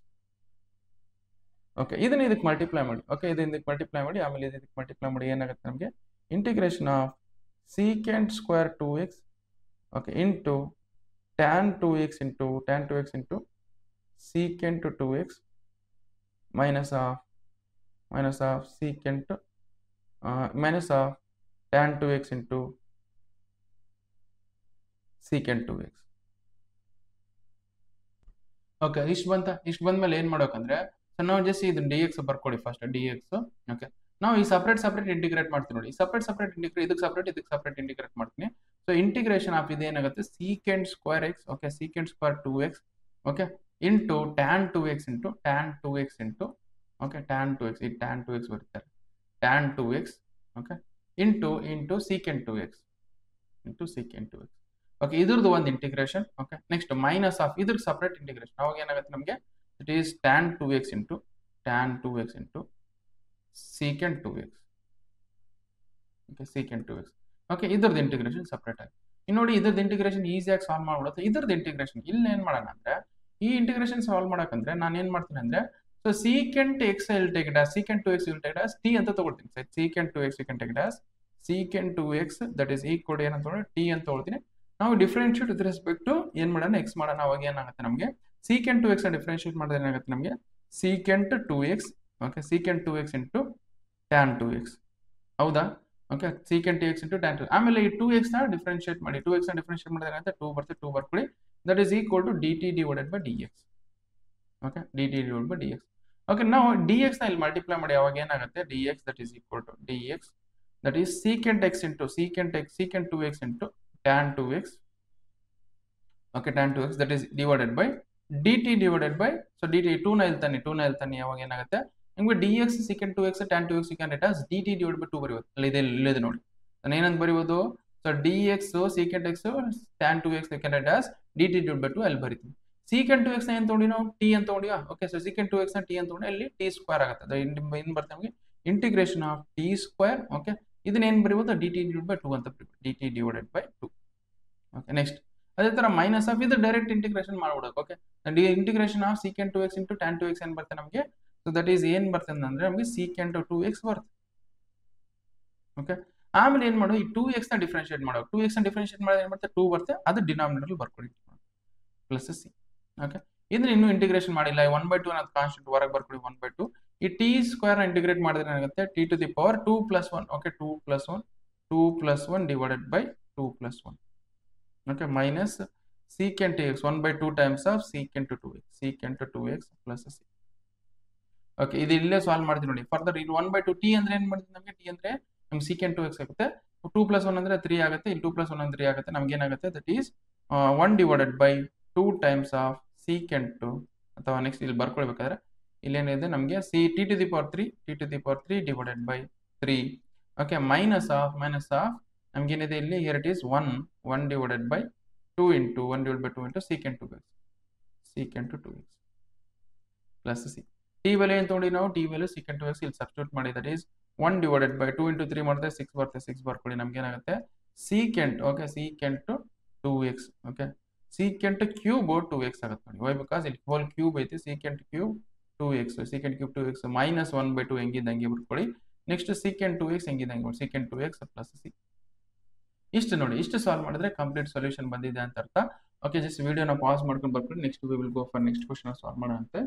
okay ಇದನ್ನ ಇದಕ್ಕೆ ಮಲ್ಟಿಪ್ಲೈ ಮಾಡಿ okay ಇದಕ್ಕೆ ಮಲ್ಟಿಪ್ಲೈ ಮಾಡಿ ಆಮೇಲೆ ಇದಕ್ಕೆ ಮಲ್ಟಿಪ್ಲೈ ಮಾಡಿ ಏನಾಗುತ್ತೆ ನಮಗೆ integration of secant square 2x okay into tan 2x into secant 2x minus of secant minus of tan 2x into secant 2x okay, ಇಷ್ಟು ಬಂದ್ಮೇಲೆ ಏನು ಮಾಡ್ಬೇಕಂದ್ರೆ, ಸೊ ನಾವು ಜಸ್ಟ್ ಇದನ್ನ ಡಿ ಎಕ್ಸ್ ಬರ್ಕೊಡಿ ಫಸ್ಟ್, ಡಿ ಎಕ್ಸ್. ಓಕೆ, ನಾವು ಈ separate integrate ಮಾಡ್ತೀವಿ ನೋಡಿ. ಸಪ್ರೇಟ್ ಇಂಟಿಗ್ರೇಟ್, ಇದಕ್ಕೆ ಸಪ್ರೇಟ್ ಇಂಟಿಗ್ರೇಟ್ ಮಾಡ್ತೀನಿ. ಸೊ ಇಂಟಿಗ್ರೇಷನ್ ಆಫ್ ಇದೇನಾಗುತ್ತೆ, secant square x, okay, secant square 2x, okay, into tan 2x into okay, tan 2x, ಈ ಟ್ಯಾನ್ 2x ಬರುತ್ತೆ, tan 2x, okay, into secant 2x okay, ಇದ್ರದ್ದು ಒಂದು integration. Okay, next minus of ಇದ್ರಿಗೆ separate integration. ಅವಾಗ ಏನಾಗುತ್ತೆ ನಮಗೆ, it is tan 2x into secant 2x, okay, secant 2x. Okay, ಇದ್ರದ್ದು integration separate ಆಗಿ. ಇನ್ನು ನೋಡಿ, ಇದ್ರದ್ದು ಇಂಟಿಗ್ರೇಷನ್ ಈಸಿಯಾಗಿ ಸಾಲ್ವ್ ಮಾಡ್ಬಿಡುತ್ತೆ. ಇದ್ರದ್ದು ಇಂಟಿಗ್ರೇಷನ್ ಇಲ್ಲಿ ಏನು ಮಾಡೋಣ ಅಂದ್ರೆ, ಈ ಇಂಟಿಗ್ರೇಷನ್ ಸಾಲ್ವ್ ಮಾಡಕಂದ್ರೆ ನಾನು ಏನು ಮಾಡ್ತೀನಿ ಅಂದ್ರೆ, so secant X will take it as secant 2x will take it as t ಅಂತ ತಗೊಳ್ತೀನಿ. Secant 2x take it as secant 2x that is equal ಏನಂತ ತಗೊಂಡು ಟಿ ಅಂತ ತಗೊಳ್ತೀನಿ. ನಾವು ಡಿಫ್ರೆನ್ಶಿಯೇಟ್ ವಿತ್ ರೆಸ್ಪೆಕ್ಟ್ ಟು ಏನು ಮಾಡೋಣ, ಎಕ್ಸ್ ಮಾಡೋಣ. ಅವಾಗ ಏನಾಗುತ್ತೆ ನಮಗೆ, ಸೀಕೆಂಟ್ 2x ಡಿಫ್ರೆನ್ಶಿಯೇಟ್ ಮಾಡಿದ್ರೆ ಏನಾಗುತ್ತೆ ನಮಗೆ, secant 2x, okay, secant 2x into tan 2x, ಹೌದಾ? Okay, secant 2x into tan 2. ಆಮೇಲೆ ಈ 2x ನ ಡಿಫ್ರೆನ್ಶಿಯೇಟ್ ಮಾಡಿ, 2x ನ ಡಿಫ್ರೆನ್ಶಿಯೇಟ್ ಮಾಡಿದ್ರೆ ಏನಾಗುತ್ತೆ, 2 ಬರುತ್ತೆ, 2 ಬರ್ಕೊಳ್ಳಿ. That is equal to d t divided by d x. Okay, d t divided by d x. Okay, ನಾವು ಡಿ ಎಕ್ಸ್ ನ ಇಲ್ಲಿ ಮಲ್ಟಿಪ್ಲೈ ಮಾಡಿ, ಅವಾಗ ಏನಾಗುತ್ತೆ, d x that is equal to d x that is secant 2x into tan 2x, okay, tan 2x that is divided by d t divided by, so d t 2 ನ ಇಲ್ತಾನೆ, ಅವಾಗ ಏನಾಗುತ್ತೆ ನಿಮಗೆ d x secant 2x tan 2x you can write as d t divide by 2 ಬರೆಯೋದು. ಅಲ್ಲಿ ಇದೆ ನೋಡಿ, ನಾನು ಏನಂತ ಬರೆಯೋದು, so d x secant x tan 2x you can write as d t divide by 2 ಅಲ್ಲಿ ಬರಿತೀನಿ. ಸೀಕೆಂಟ್ 2x ಏನು ತಗೊಂಡಿ ನಾವು, ಟಿ ಅಂತ ತಗೊಂಡಿವಾ. ಓಕೆ, ಸೊ ಸೀಕೆಂಟ್ 2x ನ ಟಿ ಅಂತ ತಗೊಂಡು ಅಲ್ಲಿ ಟಿ ಸ್ಕ್ವೇರ್ ಆಗುತ್ತೆ. ಇನ್ನು ಬರ್ತದೆ ನಮಗೆ integration of t square. Okay, ಇದನ್ನ ಏನು ಬರೀಬೋದು, ಡಿ ಟಿ ಡಿವೈಡ್ ಬೈ 2 ಅಂತ ಬರೀಬೋದು, d t divided by 2. Okay, next ಅದೇ ತರ ಮೈನಸ್ ಆಫ್ ಇದು ಡೈರೆಕ್ಟ್ ಇಂಟಿಗ್ರೇಷನ್ ಮಾಡ್ಬಿಡೋಕೆ. Okay, integration of secant 2x into tan 2x ಏನು ಬರುತ್ತೆ ನಮಗೆ, ಸೊ ದಟ್ ಈಸ್ ಏನು ಬರ್ತದೆ ಅಂದ್ರೆ ನಮಗೆ ಸೀಕೆಂಟ್ 2x ಬರುತ್ತೆ. ಓಕೆ, ಆಮೇಲೆ ಏನು ಮಾಡೋದು, ಈ 2x ನ ಡಿಫ್ರೆನ್ಶಿಯೇಟ್ ಮಾಡೋದು. 2x ನ ಡಿಫ್ರೆನ್ಶಿಯೇಟ್ ಮಾಡಿದ್ರೆ ಏನು ಬರುತ್ತೆ, 2 ಬರುತ್ತೆ, ಅದು ಡಿನಾಮಿನೇಟರ್ ಬರ್ಕೊಳ್ಳಿ ಪ್ಲಸ್ ಸಿ. ಓಕೆ, ಇದನ್ನ ಇನ್ನೂ ಇಂಟಿಗ್ರೇಷನ್ ಮಾಡಿಲ್ಲ, 1/2 ಅನ್ನೋದು ಕಾನ್ಸ್ಟೆಂಟ್ ಹೊರಗೆ ಬರ್ಕೊಳ್ಳಿ, 1/2. ಈ ಟಿ ಸ್ಕ್ವೇರ್ ನ ಇಂಟಿಗ್ರೇಟ್ ಮಾಡಿದ್ರೆ ಏನಾಗುತ್ತೆ, t to the power 2 + 1. Okay, 2 + 1 divided by 2 + 1. Okay, minus secant x 1/2 times of secant 2x plus c. Okay, ಇದು ಇಲ್ಲೇ ಸಾಲ್ವ್ ಮಾಡ್ತೀವಿ ನೋಡಿ. ಫರ್ದರ್ ಇಲ್ಲಿ 1/2 ಟಿ ಅಂದ್ರೆ ಏನು ಮಾಡ್ತೀವಿ ನಮಗೆ, ಟಿ ಅಂದ್ರೆ ನಮ್ಗೆ ಸೀಕೆಂಟ್ 2x ಆಗುತ್ತೆ, 2 + 1 ಅಂದ್ರೆ 3 ಆಗುತ್ತೆ, ಇಲ್ಲಿ 2 + 1 ಅಂದ್ರೆ 3 ಆಗುತ್ತೆ. ನಮ್ಗೆ ಏನಾಗುತ್ತೆ, that is 1 divided by 2 times of secant 2, ಅಥವಾ ನೆಕ್ಸ್ಟ್ ಇಲ್ಲಿ ಬರ್ಕೊಳ್ಬೇಕಾದ್ರೆ ಇಲ್ಲೇನಿದೆ ನಮಗೆ t to the power 3 divided by 3. Okay, minus of ನಮ್ಗೇನಿದೆ ಇಲ್ಲಿ, here it is 1 divided by 2 into secant 2x plus c. T value ಏನು ತಗೊಂಡು ನಾವು, ಟಿ ವ್ಯಾಲ್ಯೂ ಸೀಕೆಂಟ್ 2x ಇಲ್ಲಿ ಸಬ್ಸ್ಟಿಟ್ಯೂಟ್ ಮಾಡಿ, that is 1 divided by 2 into 3 ಮಾಡಿದ್ರೆ 6 ಬರುತ್ತೆ, 6 ಬರ್ಕೊಳ್ಳಿ. ನಮ್ಗೆ ಏನಾಗುತ್ತೆ secant, okay, secant 2x, okay, secant cube 2x ಆಗುತ್ತೆ ನೋಡಿ. ವೈ ಬಿಕಾಸ್ ಇಲ್ಲಿ ಹೋಲ್ ಕ್ಯೂಬ್ ಐತಿ, ಸೀಕೆಂಟ್ ಕ್ಯೂಬ್ 2x ಮೈನಸ್ 1/2 ಹೆಂಗಿದ್ದಂಗೆ ಬರ್ಕೊಳ್ಳಿ. ನೆಕ್ಸ್ಟ್ ಸೀಕೆಂಟ್ 2x ಹೆಂಗಿದ್ದಂಗೆ, ಸೀಕೆಂಟ್ 2x ಪ್ಲಸ್ ಸಿ. ಇಷ್ಟು ನೋಡಿ, ಇಷ್ಟು ಸಾಲ್ವ್ ಮಾಡಿದ್ರೆ ಕಂಪ್ಲೀಟ್ ಸೊಲ್ಯೂಷನ್ ಬಂದಿದೆ ಅಂತ ಅರ್ಥ. ಓಕೆ, ಜಸ್ಟ್ ವಿಡಿಯೋನ ಪಾಸ್ ಮಾಡ್ಕೊಂಡು ಬರ್ಕೊಂಡು next we will go for next question solve ಮಾಡೋಣಂತೆ.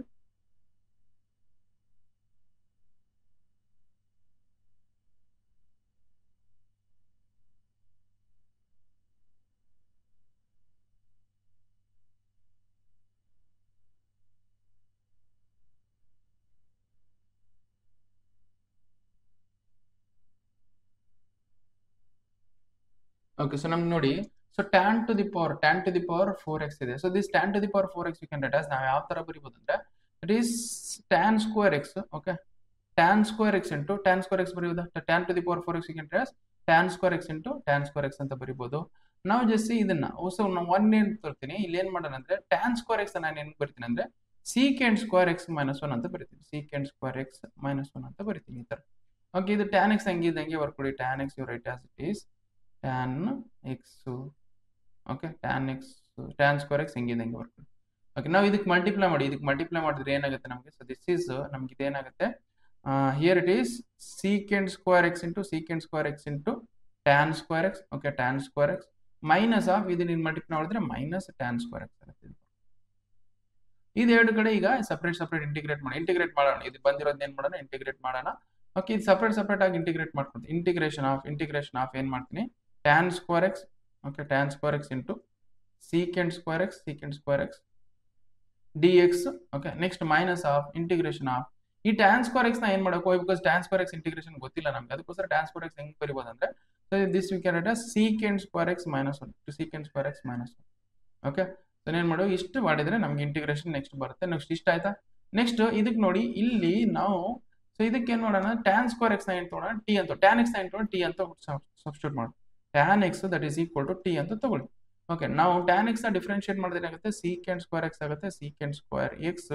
ಓಕೆ, ಸೊ ನಮ್ಗೆ ನೋಡಿ, so tan to the power 4x ಇದೆ. So this tan to the power 4x you can write as, ನಾವು ಯಾವ ತರ ಬರೀಬಹುದು ಅಂದ್ರೆ, it is tan square x. Okay, tan square x into tan square x ಬರೆಯೋದಾ, tan to the power 4x you can write as tan square x into tan square x ಅಂತ ಬರೀಬಹುದು. ನಾವು just ಇದನ್ನ ಹೊಸ ನಾವು 1 ಏನು ತರ್ತೀನಿ, ಇಲ್ಲಿ ಏನು ಮಾಡೋಣ ಅಂದ್ರೆ tan ಸ್ಕ್ವೇರ್ x ನಾನು ಏನು ಬರ್ತೀನಿ ಅಂದ್ರೆ ಸೀಕೆಂಟ್ ಸ್ಕ್ವೇರ್ x -1 ಅಂತ ಬರೀತೀನಿ, ಸೀಕೆಂಟ್ ಸ್ಕ್ವೇರ್ x -1 ಅಂತ ಬರೀತೀನಿ ಈ ತರ. ಓಕೆ, ಇದು tan x ಹೆಂಗಿದ್ದಂಗೆ ಬರ್ಕೊಡಿ, tan x you write as it is tan x, okay, tan square x ಹೆಂಗಿದ್ದಂಗೆ ಬರ್ಕೊಡಿ. ಓಕೆ, ನಾವು ಇದಕ್ಕೆ ಮಲ್ಟಿಪ್ಲೈ ಮಾಡಿದ್ರೆ ಏನಾಗುತ್ತೆ ನಮಗೆ, ಸೊ ದಿಸ್ ಈಸ್ ನಮ್ಗೆ ಇದೇನಾಗುತ್ತೆ, here it is secant square x into tan square x. Okay, tan square x minus of ಇದನ್ನ ಮಲ್ಟಿಪ್ಲೈ ಮಾಡಿದ್ರೆ ಮೈನಸ್ tan ಸ್ಕ್ವೇರ್ x ಆಗುತ್ತೆ. ಇದು ಎರಡು ಕಡೆ ಈಗ ಸಪ್ರೇಟ್ ಇಂಟಿಗ್ರೇಟ್ ಮಾಡೋಣ. ಇದು ಬಂದಿರೋದು ಏನು ಮಾಡೋಣ, ಇಂಟಿಗ್ರೇಟ್ ಮಾಡೋಣ. ಓಕೆ, ಇದು ಸಪ್ರೇಟ್ ಆಗಿ ಇಂಟಿಗ್ರೇಟ್ ಮಾಡ್ಕೊಳ್ತೀನಿ. ಇಂಟಿಗ್ರೇಷನ್ ಆಫ್ ಏನು ಮಾಡ್ತೀನಿ, tan square x, okay, tan square x into secant square x dx. Okay next minus of integration of ಈ ಟ್ಯಾನ್ ಸ್ಕ್ವೇರ್ ಎಕ್ಸ್ ನ ಏನ್ ಮಾಡಬೇಕು, because tan square X integration ಗೊತ್ತಿಲ್ಲ ನಮ್ಗೆ, ಅದಕ್ಕೋಸ್ಕರ ಟ್ಯಾನ್ ಸ್ಕ್ವೇರ್ ಎಕ್ಸ್ ಹೆಂಗ್ ಬರೀಬಹುದು ಅಂದ್ರೆ this we can right as secant square x minus 1 to secant square x minus 1. Okay so ಏನ್ ಮಾಡೋ, ಇಷ್ಟು ಮಾಡಿದ್ರೆ ನಮ್ಗೆ ಇಂಟಿಗ್ರೇಷನ್ ನೆಕ್ಸ್ಟ್ ಬರುತ್ತೆ. ನೆಕ್ಸ್ಟ್ ಇಷ್ಟ ಆಯ್ತಾ. ನೆಕ್ಸ್ಟ್ ಇದಕ್ಕೆ ನೋಡಿ, ಇಲ್ಲಿ ನಾವು ಸೊ ಇದಕ್ಕೆ ಏನ್ ಮಾಡೋಣ, ಟ್ಯಾನ್ ಸ್ಕ್ವೇರ್ ಎಕ್ಸ್ ನ ಏನ್ ತಗೋಣ, ಟಿ ಅಂತ, ಟ್ಯಾನ್ ಎಕ್ಸ್ ನ ಏನ್ ತಗೋಣ, ಟಿ ಅಂತ ಸಬ್ಸ್ಟಿಟ್ಯೂಟ್ ಮಾಡಿ, tan x that is equal to t ಅಂತ ತಗೊಳ್ಳಿ. ಓಕೆ ನಾವು ಟ್ಯಾನ್ ಎಕ್ಸ್ ನ ಡಿಫ್ರೆನ್ಶಿಯೇಟ್ ಮಾಡಿದ್ರೆ ಏನಾಗುತ್ತೆ, ಸೀಕೆಂಟ್ ಸ್ಕ್ವೇರ್ ಎಕ್ಸ್ ಆಗುತ್ತೆ, secant square x.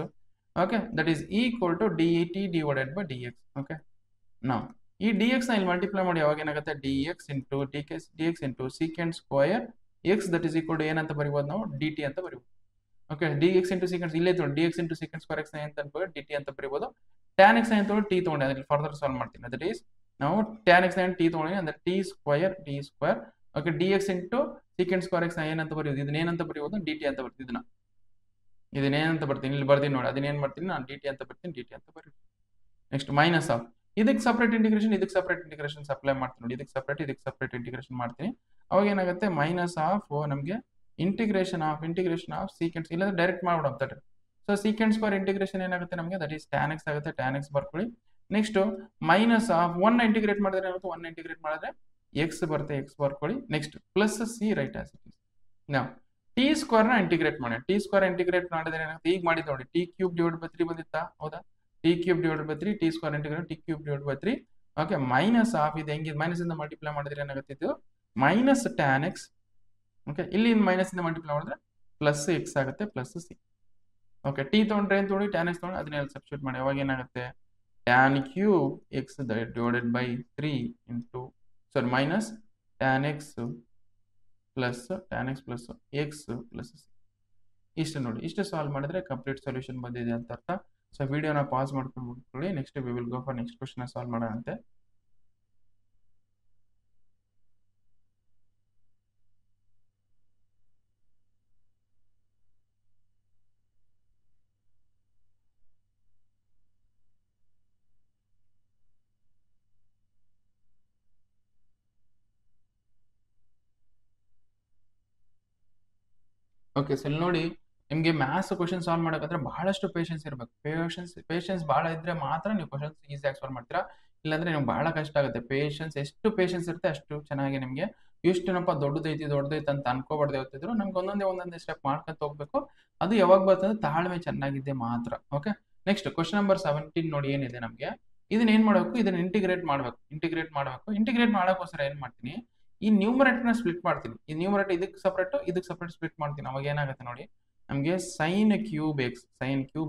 Okay that is equal to d t divided by d x. Okay ನಾವು ಈ ಡಿ ಎಕ್ಸ್ ನ ಇಲ್ಲಿ ಮಲ್ಟಿಪ್ಲೈ ಮಾಡಿ ಯಾವಾಗ ಏನಾಗುತ್ತೆ, d x into d x into secant square X that is equal to ಏನಂತ ಬರೀಬಹುದು ನಾವು, ಡಿ ಟಿ ಅಂತ ಬರೀಬಹುದು. Okay d x into secant ಇಲ್ಲೇ ತಗೊಂಡು d x into secant square x ಅಂತ ಅನ್ಬೋದು, ಡಿ ಟಿ ಅಂತ ಬರೀಬಹುದು. ಟ್ಯಾನ್ ಎಕ್ಸ್ ಅಂತ ಟಿ ತಗೊಂಡೆ, ಅದ್ರಲ್ಲಿ ಫರ್ದರ್ ಸಾಲ್ವ್ ಮಾಡ್ತೀನಿ. ದಟ್ ಈಸ್ ನಾವು ಟ್ಯಾನ್ ಎಕ್ಸ್ ಟಿ ತಗೊಂಡಿ ಅಂದ್ರೆ t square d square. Okay d x into secant square X ಏನಂತ ಬರೆಯೋದು, ಇದನ್ನ ಏನಂತ ಬರೆಯೋದು, ಡಿ ಟಿ ಅಂತ ಬರ್ತೀನಿ. ಇದನ್ನೇನಂತ ಬರ್ತೀನಿ, ಇಲ್ಲಿ ಬರ್ತೀನಿ ನೋಡಿ, ಅದನ್ನೇನ್ ಮಾಡ್ತೀನಿ ನಾನು, ಡಿ ಟಿ ಅಂತ ಬರ್ತೀನಿ, ಡಿ ಟಿ ಅಂತ ಬರೀತೀನಿ. ನೆಕ್ಸ್ಟ್ ಮೈನಸ್ ಆಫ್ ಇದಕ್ಕೆ ಸಪ್ರೇಟ್ ಇಂಟಿಗ್ರೇಷನ್, ಇದಕ್ಕೆ ಸಪ್ರೇಟ್ ಇಂಟಿಗ್ರೇಷನ್ ಅಪ್ಲೈ ಮಾಡ್ತೀನಿ ನೋಡಿ, ಇದಕ್ಕೆ ಸಪ್ರೇಟ್ ಇಂಟಿಗ್ರೇಷನ್ ಮಾಡ್ತೀನಿ. ಅವಾಗ ಏನಾಗುತ್ತೆ, ಮೈನಸ್ ಆಫ್ ನಮಗೆ ಇಂಟಿಗ್ರೇಷನ್ ಆಫ್ ಸೀಕೆಂಟ್ಸ್, ಇಲ್ಲಾಂದ್ರೆ ಡೈರೆಕ್ಟ್ ಮಾಡ್ಬಿಡೋದು. ಸೊ ಸೀಕೆಂಟ್ ಸ್ಕ್ವೇರ್ ಇಂಟಿಗ್ರೇಷನ್ ಏನಾಗುತ್ತೆ ನಮಗೆ, ದಟ್ ಈಸ್ ಟ್ಯಾನ್ ಎಕ್ಸ್ ಆಗುತ್ತೆ, ಟ್ಯಾನ್ ಎಕ್ಸ್ ಬರ್ಕೊಳ್ಳಿ. Next minus of one integrate ಮಾಡಿದ್ರೆ ಏನಾಗುತ್ತೆ, ಒನ್ ಇಂಟಿಗ್ರೇಟ್ ಮಾಡಿದ್ರೆ ಎಕ್ಸ್ ಬರುತ್ತೆ, ಎಕ್ಸ್ ಬರ್ಕೊಳ್ಳಿ. Next plus c right as it is. ನಾವು ಟಿ ಸ್ಕ್ವೇರ್ ನ ಇಂಟಿಗ್ರೇಟ್ ಮಾಡಿ, ಟಿ ಸ್ಕ್ವೇರ್ ಇಂಟಿಗ್ರೇಟ್ ಮಾಡಿದ್ರೆ ಏನಾಗುತ್ತೆ, ಈಗ ಮಾಡಿದ್ದು ನೋಡಿ, ಟಿ ಕ್ಯೂಬ್ ಡಿವೈಡ್ ಬೈ 3 ಬಂದಿತ್ತಾ, ಹೌದಾ, T cube divide by 3, T square integrate T cube divide by 3. Okay minus of ಇದು ಹೆಂಗಿದೆ, ಮೈನಸ್ ಇಂದ ಮಲ್ಟಿಪ್ಲೈ ಮಾಡಿದ್ರೆ ಏನಾಗುತ್ತೆ, ಇದು ಮೈನಸ್ ಟ್ಯಾನ್ ಎಕ್ಸ್. ಓಕೆ ಇಲ್ಲಿ ಮೈನಸ್ ಇಂದ ಮಲ್ಟಿಪ್ಲೈ ಮಾಡಿದ್ರೆ ಪ್ಲಸ್ ಎಕ್ಸ್ ಆಗುತ್ತೆ, ಪ್ಲಸ್ ಸಿ. ಓಕೆ ಟಿ ತಗೊಂಡ್ರೆ ಏನು ತಗೊಂಡು, ಟ್ಯಾನ್ ಎಕ್ಸ್ ತಗೊಂಡು ಅದನ್ನೆಲ್ಲ ಸಬ್ಸ್ಟಿಟ್ಯೂಟ್ ಮಾಡಿ, ಅವಾಗ ಏನಾಗುತ್ತೆ, tan cube x divided by 3 into sorry minus tan X plus tan X plus X plus c. ಇಷ್ಟು ನೋಡಿ, ಇಷ್ಟು ಸಾಲ್ವ್ ಮಾಡಿದ್ರೆ ಕಂಪ್ಲೀಟ್ ಸೊಲ್ಯೂಷನ್ ಬಂದಿದೆ ಅಂತ ಅರ್ಥ. ಸೊ ವಿಡಿಯೋನ ಪಾಸ್ ಮಾಡ್ಕೊಂಡು ಮುಗಿಸ್ಕೊಳ್ಳಿ. Next we will go for next question solve ಮಾಡೋಣಂತೆ. ಓಕೆ ಸೊ ಇಲ್ಲಿ ನೋಡಿ, ನಿಮಗೆ ಮ್ಯಾಥ್ಸ್ ಕ್ವಶನ್ ಸಾಲ್ವ್ ಮಾಡೋಕಂದ್ರೆ ಬಹಳಷ್ಟು ಪೇಷನ್ಸ್ ಇರಬೇಕು. ಪೇಷನ್ಸ್ ಬಹಳ ಇದ್ರೆ ಮಾತ್ರ ನೀವು ಕ್ವಶನ್ಸ್ ಈಸಿಯಾಗಿ ಸಾಲ್ವ್ ಮಾಡ್ತೀರಾ, ಇಲ್ಲಾಂದ್ರೆ ನಿಮ್ಗೆ ಬಹಳ ಕಷ್ಟ ಆಗುತ್ತೆ. ಎಷ್ಟು ಪೇಷನ್ಸ್ ಇರುತ್ತೆ ಅಷ್ಟು ಚೆನ್ನಾಗಿ ನಿಮಗೆ ಇಷ್ಟನಪ್ಪ ದೊಡ್ಡದೈತಿ ಅಂತ ಅನ್ಕೋಬಾರ್ದು. ಯಾವತ್ತಿದ್ರು ನಮ್ಗೆ ಒಂದೊಂದೇ ಸ್ಟೆಪ್ ಮಾಡ್ಕೊಂತ ಹೋಗ್ಬೇಕು. ಅದು ಯಾವಾಗ ಬರ್ತದೆ, ತಾಳ್ಮೆ ಚೆನ್ನಾಗಿದೆ ಮಾತ್ರ. ಓಕೆ ನೆಕ್ಸ್ಟ್ ಕ್ವಶನ್ ನಂಬರ್ 17 ನೋಡಿ, ಏನಿದೆ ನಮಗೆ, ಇದನ್ನ ಏನ್ ಮಾಡಬೇಕು, ಇದನ್ನ ಇಂಟಿಗ್ರೇಟ್ ಮಾಡಬೇಕು. ಇಂಟಿಗ್ರೇಟ್ ಮಾಡೋಕ್ಕೋಸ್ಕರ ಏನ್ ಮಾಡ್ತೀನಿ, ಈ ನ್ಯೂಮರೇಟರ್ ನ ಸ್ಪ್ಲಿಟ್ ಮಾಡ್ತೀನಿ. ಈ ನ್ಯೂಮರೇಟರ್ ಇದಕ್ಕೆ ಸಪರೇಟ್ ಸ್ಪ್ಲಿಟ್ ಮಾಡ್ತೀನಿ. ಅವಾಗ ಏನಾಗುತ್ತೆ ನೋಡಿ, ನಮಗೆ sign cube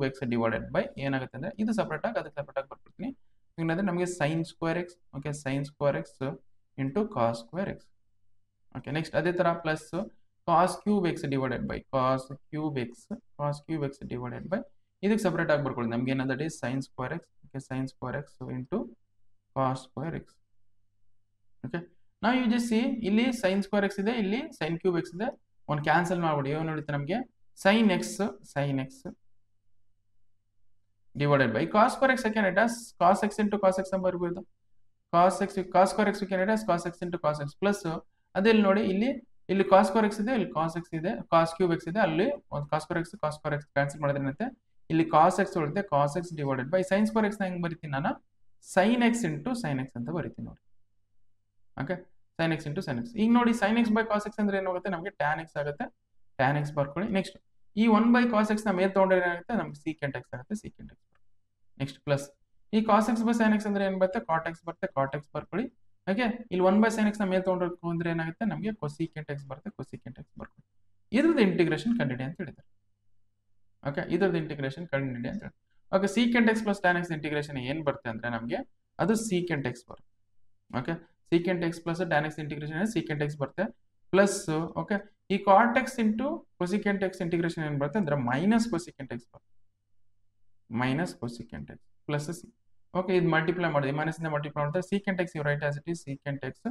x divided by ಏನಾಗುತ್ತೆ ಅಂದ್ರೆ, ಇದು ಸಪರೇಟ್ ಆಗಿ ಅದಕ್ಕೆ ಸಪರೇಟ್ ಆಗಿ ಬರ್ಬಿಡ್ತೀನಿ. ಏನಂದ್ರೆ ನಮಗೆ sine square x, okay sine square x into cos square x. Okay next ಅದೇ ತರ plus cos cube x divided by cos cube x divided by ಇದಕ್ಕೆ ಸಪರೇಟ್ ಆಗಿ ಬರ್ಕೊಳ್ಳಿ. ನಮ್ಗೆ ಏನಂದ್ರೆ sine square x, okay sine square x into cos square x. Okay ನಾವು you just see, ಇಲ್ಲಿ sine square x ಇದೆ, ಇಲ್ಲಿ ಸೈನ್ ಕ್ಯೂಬ್ ಎಕ್ಸ್ ಇದೆ, ಒಂದು ಕ್ಯಾನ್ಸಲ್ ಮಾಡ್ಬಿಡಿ. ಏನು ನೋಡುತ್ತೆ ನಮಗೆ, sine x divided by cos square x can it as cos x into cos x ಅಂತ ಬರ್ಬೋದು. Cos square x can it as cos x into cos x plus ಅದೇ ನೋಡಿ, ಇಲ್ಲಿ ಕಾಸ್ ಸ್ಕ್ವೇರ್ ಎಕ್ಸ್ ಇದೆ, ಇಲ್ಲಿ ಕಾಸ್ ಎಕ್ಸ್ ಇದೆ, ಕಾಸ್ cube X ಇದೆ, ಅಲ್ಲಿ ಒಂದು ಕಾಸ್ ಸ್ಕ್ವೇರ್ ಎಕ್ಸ್ ಕ್ಯಾನ್ಸಲ್ ಮಾಡಿದ್ರೆ ಏನಂತೆ, ಇಲ್ಲಿ ಕಾಸ್ ಎಕ್ಸ್ ಉಳಿತೆ, cos x divided by sine square x ನ ಹೆಂಗ್ ಬರಿತೀನಿ ನಾನು, sine x into sine x ಅಂತ ಬರಿತೀನಿ ನೋಡಿ. Okay sine x into sine x. ಈಗ ನೋಡಿ, sine x by cos x ಅಂದ್ರೆ ಏನಾಗುತ್ತೆ, ನಮಗೆ ಟ್ಯಾನ್ ಎಕ್ಸ್ ಆಗುತ್ತೆ, ಟ್ಯಾನ್ ಎಕ್ಸ್ ಬರ್ಕೊಳ್ಳಿ. ನೆಕ್ಸ್ಟ್ ಈ 1 ಬೈ ಕಾಸ್ ಎಕ್ಸ್ ನ ಮೇಲ್ ತಗೊಂಡ್ರೆ ಏನಾಗುತ್ತೆ, ನಮ್ಗೆ ಸೀಕೆಂಟ್ ಎಕ್ಸ್ ಆಗುತ್ತೆ, ಸೀಕೆಂಟ್ ಎಕ್ಸ್. ನೆಕ್ಸ್ಟ್ ಪ್ಲಸ್ ಈ cos x by sine x ಅಂದ್ರೆ ಏನ್ ಬರುತ್ತೆ, ಕಾಟ್ ಎಕ್ಸ್ ಬರುತ್ತೆ, ಕಾಟ್ ಎಕ್ಸ್ ಬರ್ಕೊಳ್ಳಿ. ಓಕೆ ಇಲ್ಲಿ 1 ಬೈ ಸೈನ್ ಎಕ್ಸ್ ನ ಮೇಲ್ ತಗೊಂಡ್ರೆ ಏನಾಗುತ್ತೆ, ನಮಗೆ ಕೊಸೀಕೆಂಟ್ ಎಕ್ಸ್ ಬರುತ್ತೆ, ಕೊಸೀಕೆಂಟ್ ಎಕ್ಸ್ ಬರ್ಕೊಳ್ಳಿ. ಇದ್ರದ್ದು ಇಂಟಿಗ್ರೇಷನ್ ಕಂಡಿಡಿ ಅಂತ ಹೇಳಿದ್ದಾರೆ. ಓಕೆ ಇದ್ರದ್ದು ಇಂಟಿಗ್ರೇಷನ್ ಕಂಡಿಡಿ ಅಂತ ಹೇಳಿ. Okay secant x plus tan x integration ಏನ್ ಬರುತ್ತೆ ಅಂದ್ರೆ ನಮಗೆ ಅದು ಸೀಕೆಂಟ್ ಎಕ್ಸ್ ಬರುತ್ತೆ. Okay secant x plus tan x integration secant x ಬರುತ್ತೆ ಪ್ಲಸ್. ಓಕೆ ಈ cot x into cosecant x integration ಏನ್ ಬರುತ್ತೆ ಅಂದ್ರೆ ಮೈನಸ್ ಕೊಸಿಕೆಂಟ್ ಎಕ್ಸ್ ಬರುತ್ತೆ, minus cosecant x plus c. Okay ಇದು ಮಲ್ಟಿಪ್ಲೈ ಮಾಡಿದೆ, ಮೈನಸ್ ಇಂದ ಮಲ್ಟಿಪ್ಲೈ ಮಾಡ್ತಾರೆ, secant x you write as it is secant x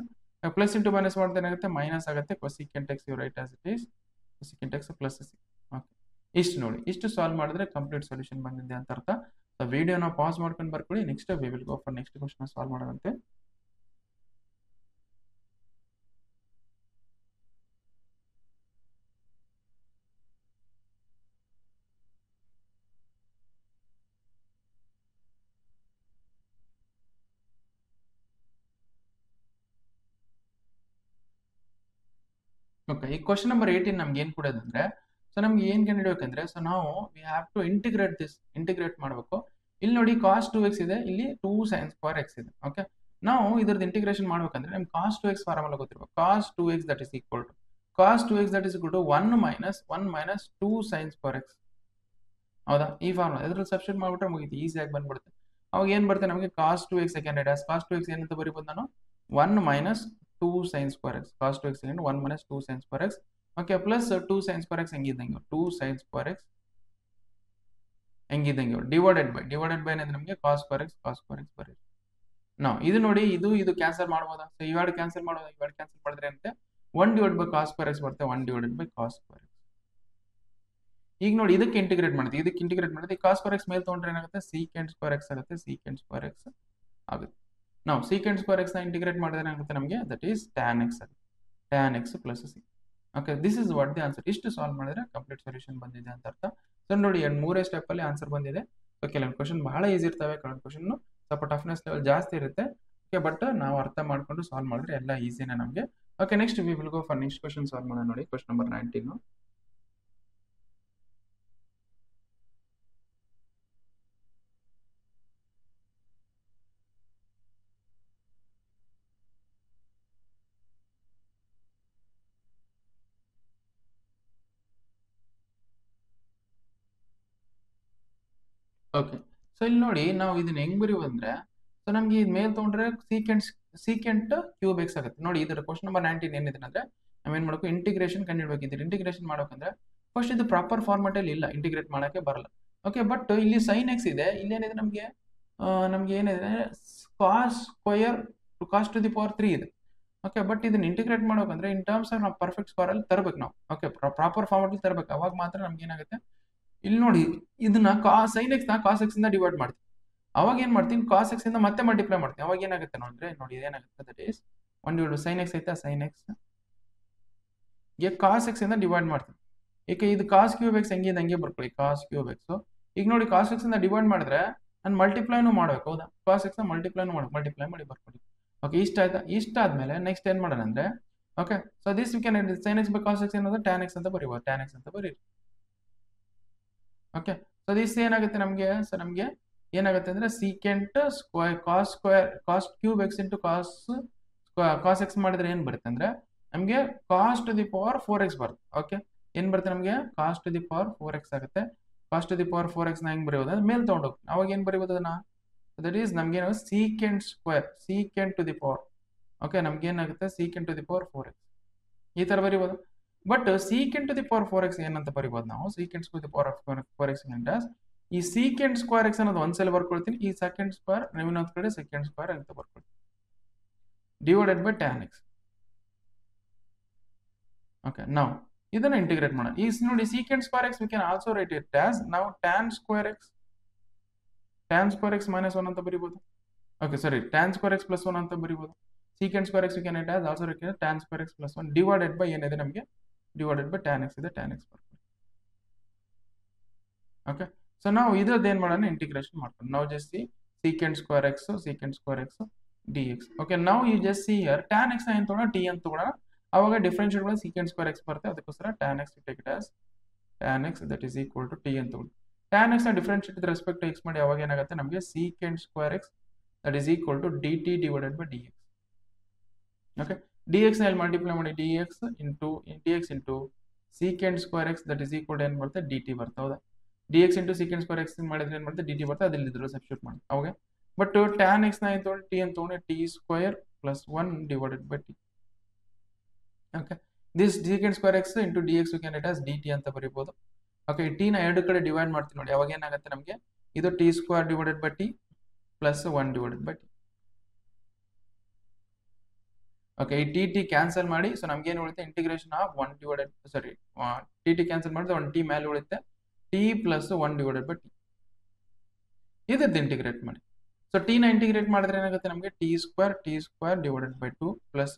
plus into minus ಮಾಡಿದ್ರೆ ಏನಾಗುತ್ತೆ, ಮೈನಸ್ ಆಗುತ್ತೆ, cosecant X you write as it is cosecant x plus c. Okay ಇಷ್ಟು ನೋಡಿ, ಇಷ್ಟು ಸಾಲ್ವ್ ಮಾಡಿದ್ರೆ ಕಂಪ್ಲೀಟ್ ಸೊಲ್ಯೂಷನ್ ಬಂದಿದೆ ಅಂತ ಅರ್ಥ. ಸೊ ವಿಡಿಯೋನ ಪಾಸ್ ಮಾಡ್ಕೊಂಡು ಬರ್ಕೊಳ್ಳಿ. Next we will go for next question solve ಮಾಡೋದಂತೆ. ಓಕೆ, ಈ ಕ್ವಶನ್ ನಂಬರ್ 18 ನಮ್ಗೆ ಏನು ಕೊಡೋದಂದ್ರೆ, ಸೊ ನಮ್ಗೆ ಏನು ಕಂಡುಹಿಡಿಯಬೇಕಂದ್ರೆ, ಸೊ ನಾವು ವಿ ಹ್ಯಾವ್ ಟು ಇಂಟಿಗ್ರೇಟ್ ಮಾಡಬೇಕು. ಇಲ್ಲಿ ನೋಡಿ ಕಾಸ್ 2x ಇದೆ, ಇಲ್ಲಿ 2 sin ಸ್ಕ್ವೇರ್ x ಇದೆ. ಓಕೆ, ನಾವು ಇದ್ರದ್ದು ಇಂಟಿಗ್ರೇಷನ್ ಮಾಡ್ಬೇಕಂದ್ರೆ ನಮ್ಗೆ ಕಾಸ್ 2x ಫಾರ್ಮುಲಾ ಗೊತ್ತಿರಬೇಕು. Cos 2x that is equal to 1 minus 2 sin square x. ಹೌದಾ, ಈ ಫಾರ್ಮುಲಾ ಇದ್ರಲ್ಲಿ ಸಬ್ಸ್ಟಿಟ್ಯೂಟ್ ಮಾಡ್ಬಿಟ್ರೆ ಮುಗಿತು, ಈಸಿಯಾಗಿ ಬಂದ್ಬಿಡುತ್ತೆ. ಅವಾಗ ಏನು ಬರುತ್ತೆ ನಮಗೆ ಕಾಸ್ 2x ಸೆಕೆಂಡ್ ಡೇಸ್. ಕಾಸ್ 2x ಏನಂತ ಬರೀಬೋದು ನಾನು 1 minus 2 sin square x. Cos 2x second 1 minus 2 sin square x. Okay, plus 2 sin square x ಹೆಂಗಿದ್ದಂಗೆ 2 sin ಸ್ಕ್ವೇರ್ x ಹೆಂಗಿದ್ದಂಗೆ ಡಿವೈಡೆಡ್ ಬೈ ಏನಂದ್ರೆ ನಮಗೆ ಕಾಸ್ ಸ್ಕ್ವೇರ್ x ಬರೀ. ನಾವು ಇದು ನೋಡಿ, ಇದು ಕ್ಯಾನ್ಸಲ್ ಮಾಡ್ಬೋದಾ? ಸೊ ಇವೆರಡು ಕ್ಯಾನ್ಸಲ್ ಮಾಡೋದಾ? ಇವೆರಡು ಕ್ಯಾನ್ಸಲ್ ಮಾಡಿದ್ರೆ ಅಂತೆ 1 divide by cos square x ಬರುತ್ತೆ, 1 divided by cos square x. ಈಗ ನೋಡಿ ಇದಕ್ಕೆ ಇಂಟಿಗ್ರೇಟ್ ಮಾಡಿದ್ರೆ ಕಾಸ್ ಸ್ಕ್ವೇರ್ x ಮೇಲೆ ತಗೊಂಡ್ರೆ ಏನಾಗುತ್ತೆ ಸೀಕೆಂಟ್ ಸ್ಕ್ವೇರ್ x ಆಗುತ್ತೆ, ಸೀಕೆಂಟ್ ಸ್ಕ್ವೇರ್ x ಆಗುತ್ತೆ. ನಾವು ಸೀಕೆಂಟ್ ಸ್ಕ್ವೇರ್ x ನ ಇಂಟಿಗ್ರೇಟ್ ಮಾಡಿದ್ರೆ ಏನಾಗುತ್ತೆ ನಮಗೆ ದಟ್ ಈಸ್ ಟ್ಯಾನ್ x ಆಗುತ್ತೆ, tan x plus c. Okay, this is what the answer. ಇಷ್ಟು ಸಾಲ್ವ್ ಮಾಡಿದ್ರೆ ಕಂಪ್ಲೀಟ್ ಸೊಲ್ಯೂಷನ್ ಬಂದಿದೆ ಅಂತ ಅರ್ಥ. ಸೊ ನೋಡಿ, ಮೂರೇ ಸ್ಟೆಪ್ ಅಲ್ಲಿ ಆನ್ಸರ್ ಬಂದಿದೆ. ಓಕೆ, ಕೆಲವೊಂದು ಕ್ವಶನ್ ಬಹಳ ಈಸಿ ಇರ್ತವೆ, ಕೆಲವೊಂದು ಕ್ವಶನ್ ಸ್ವಲ್ಪ ಟಫ್ನೆಸ್ ಲೆವೆಲ್ ಜಾಸ್ತಿ ಇರುತ್ತೆ. ಓಕೆ, ಬಟ್ ನಾವು ಅರ್ಥ ಮಾಡ್ಕೊಂಡು ಸಾಲ್ವ್ ಮಾಡಿದ್ರೆ ಎಲ್ಲ ಈಸಿನೇ ನಮಗೆ. Okay, next we will go for next question solve ಮಾಡೋಣ. ನೋಡಿ ಕ್ವಶನ್ ನಂಬರ್ 19. ಓಕೆ, ಸೊ ಇಲ್ಲಿ ನೋಡಿ ನಾವು ಇದನ್ನ ಹೆಂಗ್ ಬರೀವಂದ್ರೆ, ಸೊ ನಮ್ಗೆ ಇದು ಮೇಲ್ ತಗೊಂಡ್ರೆ ಸೀಕೆಂಟ್ ಕ್ಯೂಬ್ ಎಕ್ಸ್ ಆಗುತ್ತೆ. ನೋಡಿ ಇದರ ಕ್ವಶನ್ ನಂಬರ್ 19 ಏನಿದೆ ಅಂದ್ರೆ ನಾವೇನ್ ಮಾಡಬೇಕು, ಇಂಟಿಗ್ರೇಷನ್ ಕಂಡುಹಿಡಬೇಕಿದ್ರೆ ಇಂಟಿಗ್ರೇಷನ್ ಮಾಡ್ಬೇಕಂದ್ರೆ ಫಸ್ಟ್ ಇದು ಪ್ರಾಪರ್ ಫಾರ್ಮೆಟ್ ಅಲ್ಲಿ ಇಲ್ಲ, ಇಂಟಿಗ್ರೇಟ್ ಮಾಡಕ್ಕೆ ಬರಲ್ಲ. ಓಕೆ, ಬಟ್ ಇಲ್ಲಿ ಸೈನ್ ಎಕ್ಸ್ ಇದೆ, ಇಲ್ಲಿ ಏನಿದೆ ನಮ್ಗೆ ಏನಿದೆ cos square cos to the power 3 ಇದೆ. ಓಕೆ, ಬಟ್ ಇದನ್ನ ಇಂಟಿಗ್ರೇಟ್ ಮಾಡ್ಬೇಕಂದ್ರೆ ಇನ್ ಟರ್ಮ್ಸ್ ಆಫ್ ನಾವು ಪರ್ಫೆಕ್ಟ್ ಸ್ಕ್ವೇರ್ ಅಲ್ಲಿ ತರಬೇಕು ನಾವು. ಓಕೆ, ಪ್ರಾಪರ್ ಫಾರ್ಮೆಟ್ ಅಲ್ಲಿ ತರಬೇಕು, ಅವಾಗ ಮಾತ್ರ ನಮ್ಗೆ ಏನಾಗುತ್ತೆ. ಇಲ್ಲಿ ನೋಡಿ ಇದನ್ನ ಸೈನ್ ಎಕ್ಸ್ ನ ಕಾಸ್ ಎಕ್ಸ್ ಇಂದ ಡಿವೈಡ್ ಮಾಡ್ತೀನಿ, ಅವಾಗ ಏನ್ ಮಾಡ್ತೀನಿ ಕಾಸ್ ಎಕ್ಸ್ ಇಂದ ಮತ್ತೆ ಮಲ್ಟಿಪ್ಲೈ ಮಾಡ್ತೀನಿ, ಅವಾಗ ಏನಾಗುತ್ತೆ ನೋಡಿದ್ರೆ ನೋಡಿ ಇದೇನಾಗುತ್ತೆ that is 1 divide sine x ಐತಾ, ಸೈನ್ ಎಕ್ಸ್ ಗೆ ಕಾಸ್ ಎಕ್ಸ್ ಇಂದ ಡಿವೈಡ್ ಮಾಡ್ತೀನಿ. ಈಗ ಇದು ಕಾಸ್ ಕ್ಯೂಬ್ ಎಕ್ಸ್ ಹೆಂಗಿದೆ ಹಂಗೆ ಬರ್ಕೊಳ್ಳಿ, ಕಾಸ್ ಕ್ಯೂಬ್ ಎಕ್ಸ್. ಈಗ ನೋಡಿ ಕಾಸ್ ಎಕ್ಸ್ ಇಂದ ಡಿವೈಡ್ ಮಾಡಿದ್ರೆ ನಾನು ಮಲ್ಟಿಪ್ಲೈನು ಮಾಡ್ಬೇಕು, ಹೌದಾ? ಕಾಸ್ ಎಕ್ಸ್ ನ ಮಲ್ಟಿಪ್ಲೈ ಮಾಡಿ ಬರ್ಕೊಳ್ಳಿ. ಓಕೆ, ಇಷ್ಟ ಆಯ್ತಾ? ಇಷ್ಟ ಆದ್ಮೇಲೆ ನೆಕ್ಸ್ಟ್ ಏನ್ ಮಾಡೋಣ ಅಂದ್ರೆ, okay, so this we can sine x by cos x ಏನಂದ್ರೆ ಟ್ಯಾನ್ ಎಕ್ಸ್ ಅಂತ ಬರೀಬಹುದು, ಟ್ಯಾನ್ ಎಕ್ಸ್ ಅಂತ ಬರೀರಿ. ಓಕೆ, ಸೊ ದಿಸ್ ಏನಾಗುತ್ತೆ ನಮಗೆ, ಸೊ ನಮಗೆ ಏನಾಗುತ್ತೆ ಅಂದ್ರೆ secant cos cube x into cos x ಮಾಡಿದ್ರೆ ಏನ್ ಬರುತ್ತೆ ಅಂದ್ರೆ ನಮಗೆ cos to the power 4x ಬರುತ್ತೆ. ಓಕೆ, ಏನ್ ಬರುತ್ತೆ ನಮಗೆ cos to the power 4x ಆಗುತ್ತೆ. ಕಾಸ್ ಟು ದಿ ಪವರ್ 4x ನ ಹೆಂಗ್ ಬರೆಯೋದು ಅಂದ್ರೆ ಮೇಲೆ ತಗೊಂಡು ಹೋಗ್ತೀನಿ, ಅವಾಗ ಏನ್ ಬರೀಬಹುದು ಅದನ್ನ, ದಟ್ ಈಸ್ ನಮ್ಗೆ secant to the power. Okay, ನಮ್ಗೆ ಏನಾಗುತ್ತೆ secant to the power 4x ಈ ತರ ಬರೀಬಹುದು. But secant to the power 4x ಏನಂತ ಬರೀಬಹುದು ನಾವು, secant to the power 4x ಈ ಸೀಕೆಂಟ್ ಸ್ಕ್ವೇರ್ ಎಕ್ಸ್ ಅನ್ನೋದು ಒಂದ್ಸಲ ಬರ್ಕೊಳ್ತೀನಿ, ಈ ಸೆಕೆಂಡ್ ಸ್ಕ್ವೇರ್ ಇನ್ನೊಂದ್ ಕಡೆ ಸೆಕೆಂಡ್ ಸ್ಕ್ವೇರ್ ಅಂತ ಬರ್ಕೊಳ್ತೀನಿ divided by tan x. Okay, ನಾವು ಇದನ್ನ ಇಂಟಿಗ್ರೇಟ್ ಮಾಡೋಣ. ಈ ನೋಡಿ secant square x we can also write it as ನಾವು ಟ್ಯಾನ್ ಸ್ಕ್ವೇರ್ ಎಕ್ಸ್ ಮೈನಸ್ 1 ಅಂತ ಬರೀಬಹುದು. Okay, sorry, tan square x plus 1 ಅಂತ ಬರೀಬಹುದು. Secant square x we can write as also write tan square x plus 1 divided by ಏನಿದೆ ನಮಗೆ divided by tan x ಇದೆ, tan x ಬರ್ಕೊಳ್ಳಿ. Okay, so ನಾವು ಇದ್ರದ್ದು ಏನ್ ಮಾಡೋಣ ಇಂಟಿಗ್ರೇಷನ್ ಮಾಡ್ಕೊಂಡು ನಾವು just secant square x dx. Okay, ನಾವು you just see here tan x ನ ಏನ್ ತಗೋಣ ಟಿ ಅಂತ ತಗೋಣ, ಅವಾಗ ಡಿಫರೆನ್ಷಿಯೇಟ್ ಮಾಡಿ ಸೀಕೆಂಟ್ ಸ್ಕ್ವೇರ್ ಎಕ್ಸ್ ಬರುತ್ತೆ, ಅದಕ್ಕೋಸ್ಕರ tan x take it as tan x that is equal to t ಅಂತ ತಗೊಳ್ಳಿ. ಟ್ಯಾನ್ ಎಕ್ಸ್ ನ differentiate with respect to x ಮಾಡಿ, ಅವಾಗ ಏನಾಗುತ್ತೆ ನಮಗೆ secant square X that is equal to d t divided by d x. Okay, d x ನಲ್ಲಿ multiply ಮಾಡಿ d x into secant square X that is equal to ಏನ್ ಬರುತ್ತೆ d t ಬರುತ್ತೆ, ಹೌದಾ? D x into secant square x ಮಾಡಿದ್ರೆ ಏನ್ ಬರುತ್ತೆ d t ಬರುತ್ತೆ, ಅದ್ರಲ್ಲಿ ಇದ್ರಲ್ಲಿ ಸಬ್ಸ್ಟಿಟ್ಯೂಟ್ ಮಾಡಿ ಅವಾಗ. ಬಟ್ ಟ್ಯಾನ್ ಎಕ್ಸ್ ನ ತೊಗೊಂಡು ಟಿ ಅಂತ ತೊಗೊಂಡು T square plus 1 divided by t. Okay, this secant square x into d X we can write as d t ಅಂತ ಬರೀಬಹುದು. ಓಕೆ, ಟಿ ನ ಎರಡು ಕಡೆ ಡಿವೈಡ್ ಮಾಡ್ತೀವಿ ನೋಡಿ, ಅವಾಗ ಏನಾಗುತ್ತೆ ನಮಗೆ ಇದು t square divided by t plus 1 divided by t. Okay, ಈ ಟಿ ಕ್ಯಾನ್ಸಲ್ ಮಾಡಿ, ಸೊ ನಮ್ಗೆ ಏನು ಉಳಿಯುತ್ತೆ integration of 1 divided sorry t cancel ಮಾಡಿದ್ರೆ 1 ಟಿ ಮೇಲೆ ಉಳಿಯುತ್ತೆ, t plus 1 divided by t. ಇದದ್ದು ಇಂಟಿಗ್ರೇಟ್ ಮಾಡಿ, ಸೊ ಟಿ ನ ಇಂಟಿಗ್ರೇಟ್ ಮಾಡಿದ್ರೆ ಏನಾಗುತ್ತೆ ನಮಗೆ t square divided by 2 plus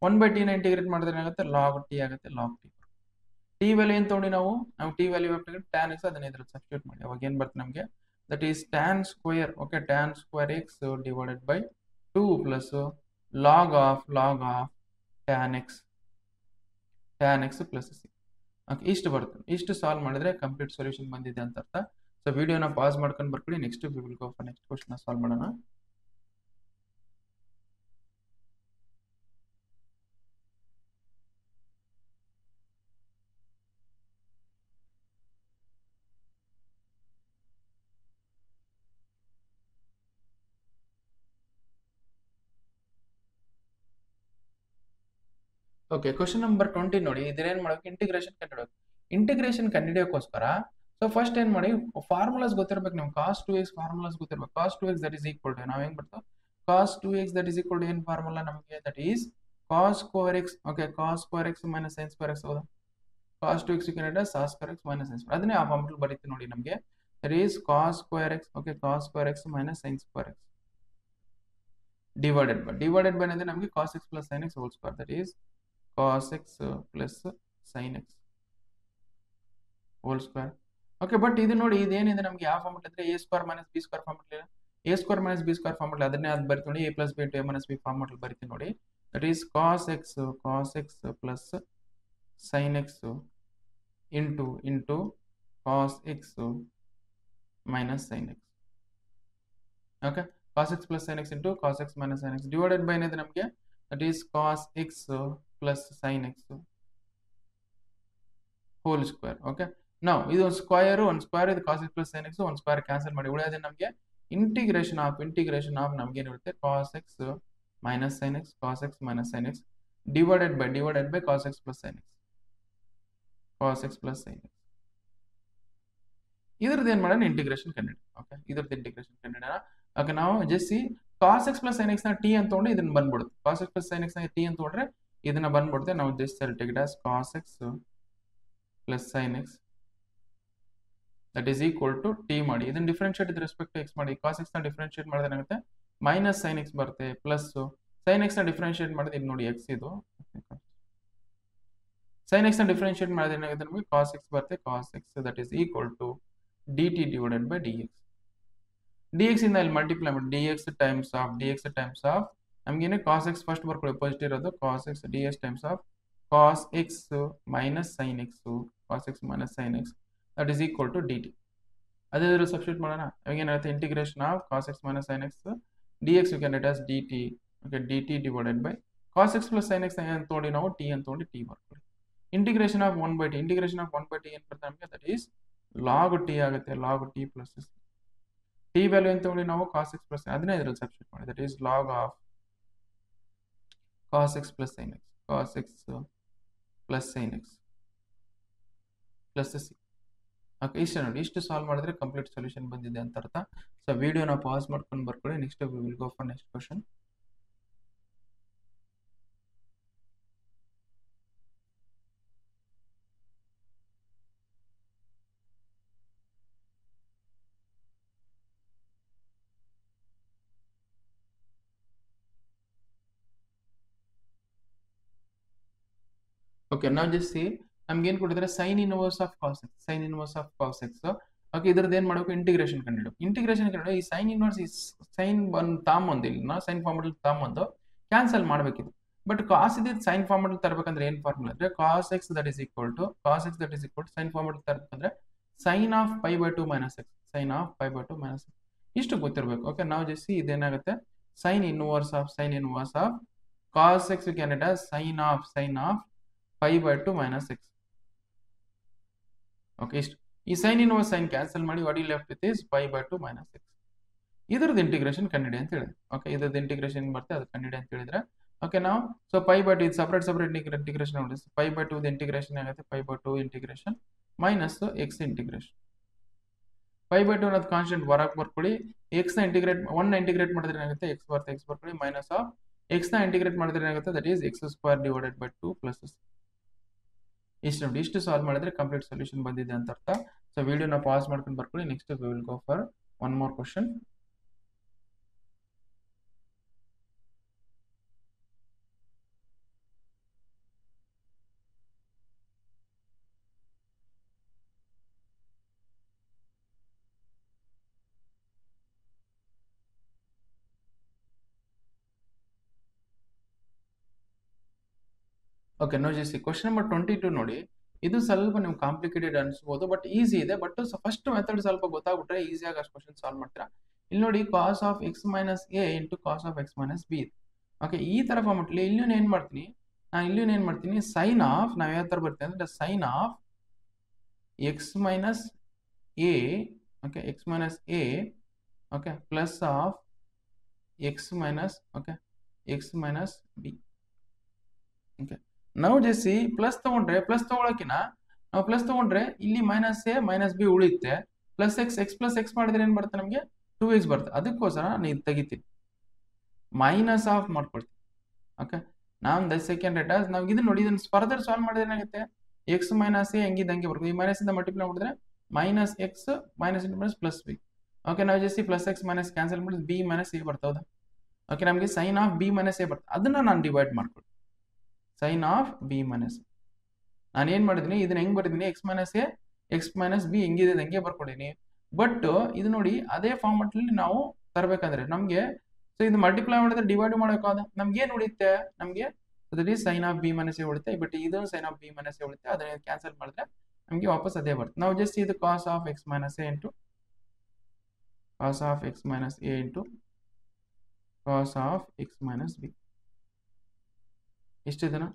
1 by t ನ ಇಂಟಿಗ್ರೇಟ್ ಮಾಡಿದ್ರೆ ಏನಾಗುತ್ತೆ ಲಾಗ್ ಟಿ ಆಗುತ್ತೆ, ಲಾಗ್ ಟಿ. ಟಿ ವ್ಯಾಲ್ಯೂ ಏನು ತಗೊಂಡು ನಾವು ಟಿ ವ್ಯಾಲ್ಯೂ ಟ್ಯಾನ್ ಎಕ್ಸ್ ಅದನ್ನ ಇದ್ರಲ್ಲಿ ಸಬ್ಸ್ಟಿಟ್ಯೂಟ್ ಮಾಡಿ, ಅವಾಗ ಏನ್ ಬರುತ್ತೆ ನಮಗೆ that is tan square. Okay, tan square x divided by 2 plus log of tan X. tan x plus c. Okay, ಇಷ್ಟು ಬರುತ್ತೆ. ಇಷ್ಟು ಸಾಲ್ವ್ ಮಾಡಿದ್ರೆ ಕಂಪ್ಲೀಟ್ ಸೊಲ್ಯೂಷನ್ ಬಂದಿದೆ ಅಂತ ಅರ್ಥ. ಸೊ ವಿಡಿಯೋನ ಪಾಸ್ ಮಾಡ್ಕೊಂಡು ಬರ್ಕೊಳ್ಳಿ. Next we will go for next question solve ಮಾಡೋಣ. ಓಕೆ, ಕ್ವಶನ್ ನಂಬರ್ 20 ನೋಡಿ. ಇದೇನ್ ಮಾಡಬೇಕು, ಇಂಟಿಗ್ರೇಷನ್ ಕಂಡುಹಿಡಿಯಬೇಕು. ಇಂಟಿಗ್ರೇಷನ್ ಕಂಡುಹಿಡಿಯೋಕ್ಕೋಸ್ಕರ ಸೊ ಫಸ್ಟ್ ಏನ್ ಮಾಡಿ, ಫಾರ್ಮುಲಾಸ್ ಗೊತ್ತಿರಬೇಕು ನಿಮ್ಗೆ. cos 2x ಫಾರ್ಮುಲಾಸ್ ಗೊತ್ತಿರಬೇಕು. cos 2x that is equal to, ನಾವ್ ಹೆಂಗ್ ಬರ್ತದೆ, cos 2x that is equal to ಏನ್ ಫಾರ್ಮುಲಾ ನಮಗೆ, that is cos square x. Okay, cos square x minus sin square x ಹೌದಾ. cos 2x you can write as cos square x minus sin square. ಅದನ್ನೇ ಆ formula ಬರೀತೀವಿ ನೋಡಿ ನಮಗೆ. That is cos square x, okay, cos square x minus sin square x divided by ಅಂದ್ರೆ ನಮಗೆ cos x plus sin x whole square, that is cos x plus sin x whole square. Okay, but ಇದು ನೋಡಿ, ಇದೇನಿದೆ ನಮಗೆ ಯಾವ formula ಅಂದ್ರೆ a square minus b square formula. a square minus b square formula ಅದನ್ನೇ ಅದು ಬರ್ತೀವಿ ನೋಡಿ. a plus b into a minus b formula ಬರ್ತೀವಿ ನೋಡಿ. That is cos x plus sin x into cos x minus sin x. Okay, cos x plus sin x into cos x minus sin x divided by ಏನಿದೆ ನಮಗೆ, that is cos x plus sin x whole square. Okay, ನಾವು ಇದು ಒಂದು square ಇದು cos x plus sin x, ಒಂದು square cancel ಮಾಡಿ ಉಳಿಯೋದೇ ನಮಗೆ integration of ನಮಗೆ ಏನಿರುತ್ತೆ, cos x minus sin x, cos x minus sin x divided by cos x plus sin x, cos x plus sin x. ಇದ್ರದ್ದು ಏನ್ ಮಾಡೋಣ, integration ಕಂಡುಹಿಡಿ. Okay, ಇದ್ರದ್ದು ಇಂಟಿಗ್ರೇಷನ್ ಕಂಡುಹಿಡಿಯೋಣ. ಓಕೆ, ನಾವು just cos x plus sin x ನ t ಅಂತ ತಗೊಂಡು ಇದನ್ನ ಬಂದ್ಬಿಡುತ್ತೆ. cos x plus sin x ನ t ಅಂತ ತಗೊಂಡ್ರೆ ಇದನ್ನ ಬಂದ್ಬಿಡುತ್ತೆ. ನಾವು just take it as cos x plus sin x that is equal to t ಮಾಡಿ ಇದನ್ನ differentiate with respect to x ಮಾಡಿ. cos x ನ ಡಿಫರೆನ್ಶಿಯೇಟ್ ಮಾಡಿದ್ರೆ ಏನಾಗುತ್ತೆ, ಮೈನಸ್ sin x ಬರುತ್ತೆ, ಪ್ಲಸ್ sin x ನ ಡಿಫರೆನ್ಶಿಯೇಟ್ ಮಾಡಿದ್ರೆ ಇದು ನೋಡಿ x ಇದು, sin x ನ ಡಿಫರೆನ್ಶಿಯೇಟ್ ಮಾಡಿದ್ರೆ ಏನಾಗುತ್ತೆ ನಮಗೆ cos x ಬರುತ್ತೆ. cos x that is equal to dt divided by dx. dx ಇಂದ ಇಲ್ಲಿ ಮಲ್ಟಿಪ್ಲೈ ಮಾಡಿ dx ಟೈಮ್ಸ್ ಆಫ್ ನಮಗೇನೆ cos x ಫಸ್ಟ್ ಬರ್ಕೊಳ್ಳಿ, ಪಾಸಿಟಿವ್ ಇರೋದು cos x ds times of cos x minus sin x, cos x minus sin x that is equal to dt. ಅದೇ ಇದ್ರ substitute ಮಾಡೋಣ. ಇವಾಗ ಏನಾಗುತ್ತೆ, integration of cos x minus sin x dx you can write as dt. Okay, dt divided by cos x plus sin x ಅಂತ ತಗೊಂಡು ನಾವು t ಅಂತ ತಗೊಂಡು t ಬರ್ಕೊಳ್ಳಿ. ಇಂಟಿಗ್ರೇಷನ್ ಆಫ್ 1/t ಏನ್ ಬರುತ್ತೆ ನಮಗೆ, ದಟ್ ಈಸ್ log t ಆಗುತ್ತೆ, log t plus t value ಅಂತ ತಗೊಂಡು ನಾವು cos x plus ಅದನ್ನೇ ಇದ್ರಲ್ಲಿ ಸಬ್ಸ್ಟಿಟ್ಯೂಟ್ ಮಾಡಿ, that is log of cos x plus sin x, cos x plus sin x plus c. Okay, ಇಷ್ಟ ನೋಡಿ. ಇಷ್ಟು ಸಾಲ್ವ್ ಮಾಡಿದ್ರೆ ಕಂಪ್ಲೀಟ್ ಸೊಲ್ಯೂಷನ್ ಬಂದಿದೆ ಅಂತ ಅರ್ಥ. ಸೊ ವಿಡಿಯೋನ ಪಾಸ್ ಮಾಡ್ಕೊಂಡು ಬರ್ಕೊಳ್ಳಿ. Next we will go for next question. Okay, ನಾವು ಜಸ್ಟ್ ನಮ್ಗೆ ಏನ್ ಕೊಟ್ಟಿದ್ರೆ sign inverse of cos x. Okay, ಇದ್ರದ್ದು ಏನ್ ಮಾಡಬೇಕು, ಇಂಟಿಗ್ರೇಷನ್ ಕಂಡುಹಿಡಿಯಬೇಕು. ಈ ಸೈನ್ ಇನ್ವರ್ಸ್ ಈ ಸೈನ್ ಒಂದು ತಾಂಬಂದು ಇಲ್ಲಿ ನಾವು ಸೈನ್ ಫಾರ್ಮುಲಾ ತಾಂಬಂದು ಕ್ಯಾನ್ಸಲ್ ಮಾಡ್ಬೇಕಿದು. ಬಟ್ ಕಾಸ್ ಇದ್ ಸೈನ್ ಫಾರ್ಮುಲಾ ತರಬೇಕಂದ್ರೆ ಏನ್ ಫಾರ್ಮುಲಾ ಅಂದ್ರೆ cos x that is equal to sine formula ತರಬೇಕಂದ್ರೆ sin of pi by 2 minus x. ಇಷ್ಟು ಗೊತ್ತಿರಬೇಕು. ಓಕೆ, ನಾವು ಜಸ್ಟ್ ಇದೇನಾಗುತ್ತೆ, sine inverse of cos x you can write as sin of pi by 2 minus x. Okay, ಇಷ್ಟು. ಈ sine inverse sine cancel ಮಾಡಿ what you left with is pi by 2 minus x. ಇದ್ರದ್ದು integration ಕಂಡುಹಿಡಿ ಅಂತ ಹೇಳಿದ್ರೆ. Okay, ಇದ್ರದ್ದು integration ಬರುತ್ತೆ ಅದು ಕಂಡುಹಿಡಿ ಅಂತ ಹೇಳಿದ್ರೆ. ಓಕೆ, ನಾವು ಸೊ pi by 2 ಇದು ಸಪರೇಟ್ ಇಂಟಿಗ್ರೇಷನ್ ನೋಡಿ. pi by 2 ಇಂಟಿಗ್ರೇಷನ್ ಆಗುತ್ತೆ, pi by 2 integration minus x integration. pi by 2 ಅನ್ನೋದು ಕಾನ್ಸ್ಟೆಂಟ್ ಹೊರಗೆ ಬರ್ಕೊಳ್ಳಿ. x ನ ಇಂಟಿಗ್ರೇಟ್ 1 ನ ಇಂಟಿಗ್ರೇಟ್ ಮಾಡಿದ್ರೆ ಏನಾಗುತ್ತೆ, x ಬರುತ್ತೆ, x ಬರ್ಕೊಳ್ಳಿ, ಮೈನಸ್ ಆಫ್ x ನ ಇಂಟಿಗ್ರೇಟ್ ಮಾಡಿದ್ರೆ ಏನಾಗುತ್ತೆ, that is x square divided by 2 plus ಇಷ್ಟು ನೋಡಿ. ಇಷ್ಟು ಸಾಲ್ವ್ ಮಾಡಿದ್ರೆ ಕಂಪ್ಲೀಟ್ ಸೊಲ್ಯೂಷನ್ ಬಂದಿದೆ ಅಂತ ಅರ್ಥ. ಸೊ ವಿಡಿಯೋನ ಪಾಸ್ ಮಾಡ್ಕೊಂಡು ಬರ್ಕೊಳ್ಳಿ. Next we will go for one more question. Okay ನೋಡಿಸಿ ಕ್ವಶನ್ ನಂಬರ್ 22 ನೋಡಿ. ಇದು ಸ್ವಲ್ಪ ನೀವು ಕಾಂಪ್ಲಿಕೇಟೆಡ್ ಅನ್ಸ್ಬೋದು, ಬಟ್ ಈಸಿ ಇದೆ. ಬಟ್ ಫಸ್ಟ್ ಮೆಥಡ್ ಸ್ವಲ್ಪ ಗೊತ್ತಾಗ್ಬಿಟ್ರೆ ಈಸಿಯಾಗಿ ಅಷ್ಟು ಕ್ವಶನ್ ಸಾಲ್ವ್ ಮಾಡ್ತೀರಾ. ಇಲ್ಲಿ ನೋಡಿ cos of x minus a into cos of x minus b. Okay, ಈ ತರ ಫಾರ್ಮೆಟ್ಲಿ ಇಲ್ಲೂ ಏನ್ ಮಾಡ್ತೀನಿ, ನಾನು ಇಲ್ಲೂ ಏನ್ ಮಾಡ್ತೀನಿ, ಸೈನ್ ಆಫ್ ನಾವು ಯಾವ ತರ ಬರ್ತೇವೆ ಅಂದ್ರೆ sine of x minus a, okay x minus a, okay plus of x minus, okay x minus b. Okay, ನಾವು ಜೆಸಿ ಪ್ಲಸ್ ತಗೊಳಕಿನ ನಾವು ಪ್ಲಸ್ ತಗೊಂಡ್ರೆ ಇಲ್ಲಿ ಮೈನಸ್ ಎ ಮೈನಸ್ ಬಿ ಉಳಿಯುತ್ತೆ. ಪ್ಲಸ್ ಎಕ್ಸ್ ಮಾಡಿದ್ರೆ ಏನ್ ಬರುತ್ತೆ ನಮಗೆ 2x ಬರುತ್ತೆ. ಅದಕ್ಕೋಸ್ಕರ ನಾನು ತೆಗಿತೀನಿ, ಮೈನಸ್ ಆಫ್ ಮಾಡ್ಕೊಳ್ತೀನಿ. ಓಕೆ, ನಾವು ದ ಸೆಕೆಂಡ್ ರೇಟ್ ನಾವು ಇದನ್ನ ನೋಡಿ, ಇದನ್ನ ಫರ್ದರ್ ಸಾಲ್ವ್ ಮಾಡಿದ್ರೆ ಏನಾಗುತ್ತೆ, ಎಕ್ಸ್ ಮೈನಸ್ ಎ ಹಂಗೆ ಬರುತ್ತೆ. ಈ ಮೈನಸ್ ಇಂದ ಮಲ್ಟಿಪ್ಲೈ ಮಾಡಿದ್ರೆ minus x minus into minus plus b. Okay, ನಾವು ಜೆಸಿ ಪ್ಲಸ್ ಎಕ್ಸ್ ಮೈನಸ್ ಕ್ಯಾನ್ಸಲ್ ಮಾಡಿದ್ರೆ ಬಿ ಮೈನಸ್ ಎ ಬರ್ತದ. ಓಕೆ, ನಮಗೆ sine of b minus a ಬರ್ತದೆ. ಅದನ್ನ ನಾನು ಡಿವೈಡ್ ಮಾಡ್ಕೊಳ್ತೀನಿ, ಸೈನ್ ಆಫ್ ಬಿ ಮೈನಸ್. ನಾನು ಏನ್ ಮಾಡಿದೀನಿ, ಇದನ್ನ ಹೆಂಗ್ ಬರೆದಿದ್ದೀನಿ, x minus a x minus b ಹೆಂಗಿದೆ ಹಂಗೆ ಬರ್ಕೊಂಡಿನಿ. ಬಟ್ ಇದು ನೋಡಿ ಅದೇ ಫಾರ್ಮೆಟ್ ಅಲ್ಲಿ ನಾವು ತರಬೇಕಂದ್ರೆ ನಮ್ಗೆ ಸೊ ಇದು ಮಲ್ಟಿಪ್ಲೈ ಮಾಡಿದ್ರೆ ಡಿವೈಡ್ ಮಾಡೋಕ್ಕಾದ ನಮ್ಗೆ ಏನ್ ಉಳಿಯುತ್ತೆ, ನಮ್ಗೆ that is sine of b minus a ಉಳಿತೆ. ಬಟ್ ಇದೊಂದು sine of b minus a ಉಳಿತೆ, ಅದನ್ನ ಕ್ಯಾನ್ಸಲ್ ಮಾಡಿದ್ರೆ ನಮ್ಗೆ ವಾಪಸ್ ಅದೇ ಬರುತ್ತೆ. ನಾವು ಜಸ್ಟ್ ಇದು cos of x minus a into cos of x minus a into cos of x minus b ಇಷ್ಟಿದನ.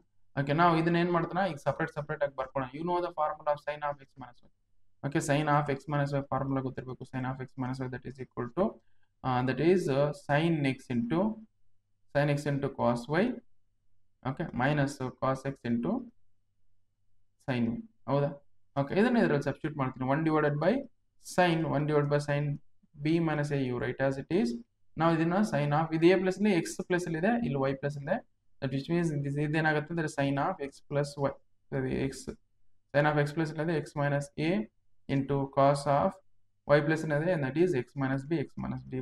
ಓಕೆ, ನಾವು ಇದನ್ನ ಏನ್ ಮಾಡ್ತಾನ ಈಗ ಸಪ್ರೇಟ್ ಆಗಿ ಬರ್ಕೊಳ್ಳೋಣ. You know the formula of sine of x minus y. Okay, sine of x minus y formula ಗೊತ್ತಿರಬೇಕು. Sine of x minus y that is equal to sine x into cos y, okay minus cos x into sine Y. ಹೌದಾ? Okay, ಇದನ್ನ ಇದರಲ್ಲಿ substitute ಮಾಡ್ತೀನಿ. 1 divided by sine b minus a you write as it is. ನಾವು ಇದನ್ನ sine of ಇದು a plus ಅಲ್ಲಿ x plus ಅಲ್ಲಿ ಇದೆ, ಇಲ್ಲಿ ವೈ ಪ್ಲಸ್ ಇದೆ. That which means ಇದೇನಾಗುತ್ತೆ ಅಂದ್ರೆ sine of x plus y, x sine of x plus ಇದೆ x minus a into cos of y plus ಇದೆ, that is x minus b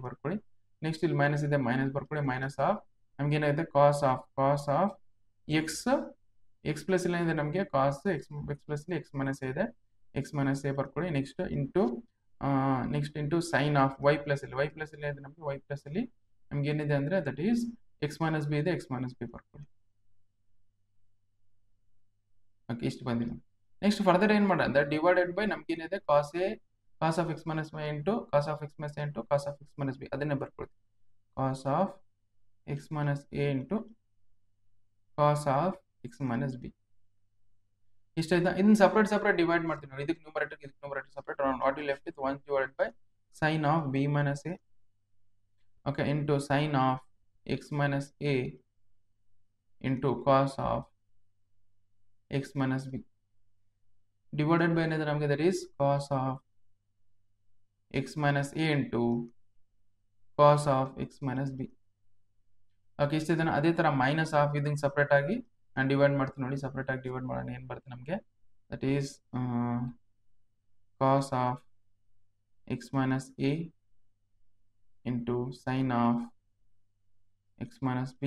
ಬರ್ಕೊಳ್ಳಿ. ನೆಕ್ಸ್ಟ್ ಇಲ್ಲಿ ಮೈನಸ್ ಇದೆ, ಮೈನಸ್ ಬರ್ಕೊಳ್ಳಿ. Minus of ನಮ್ಗೆ ಏನಾಗುತ್ತೆ ಕಾಸ್ ಆಫ್ ಎಕ್ಸ್ ಪ್ಲಸ್ ಇಲ್ಲ ಇದೆ ನಮಗೆ cos x plus x minus a ಇದೆ, ಎಕ್ಸ್ ಮೈನಸ್ ಎ ಬರ್ಕೊಳ್ಳಿ. Next into sine of y plus ಇಲ್ಲ ಇದೆ ನಮಗೆ, ವೈ ಪ್ಲಸ್ ಅಲ್ಲಿ ನಮ್ಗೆ ಏನಿದೆ ಅಂದ್ರೆ that is x minus b ಇದೆ, ಎಕ್ಸ್ ಮೈನಸ್ ಬಿ ಬರ್ಕೊಳ್ಳಿ. ಓಕೆ, ಇಷ್ಟು ಬಂದಿಲ್ಲ. ನೆಕ್ಸ್ಟ್ ಫರ್ದರ್ ಏನ್ ಮಾಡ ಅಂದ್ರೆ ಡಿವೈಡೆಡ್ ಬೈ ನಮ್ಗೆ ಏನಿದೆ cos of x minus y into cos of x minus a into cos of x minus b, ಅದನ್ನೇ ಬರ್ಕೊಳ್ತೀವಿ. Cos of x minus a into cos of x minus b ಇಷ್ಟಾಯ್ತಾ. ಇದನ್ನ separate divide ಮಾಡ್ತೀನಿ ನೋಡಿ. ಇದಕ್ಕೆ numerator separate. What you left with 1 divided by sine of b minus a, okay into sine of x minus a into cos of x minus b divided by another ನಮಗೆ that is cos of x minus a into cos of x minus b. Okay, ಇಷ್ಟಿದನ್ನ ಅದೇ ತರ minus of ಇದನ್ನ separate ಆಗಿ ನಾನು divide ಮಾಡ್ತೀನಿ ನೋಡಿ. Separate ಆಗಿ ಡಿವೈಡ್ ಮಾಡೋಣ, ಏನ್ ಬರುತ್ತೆ ನಮಗೆ that is cos of x minus a into sin of x minus b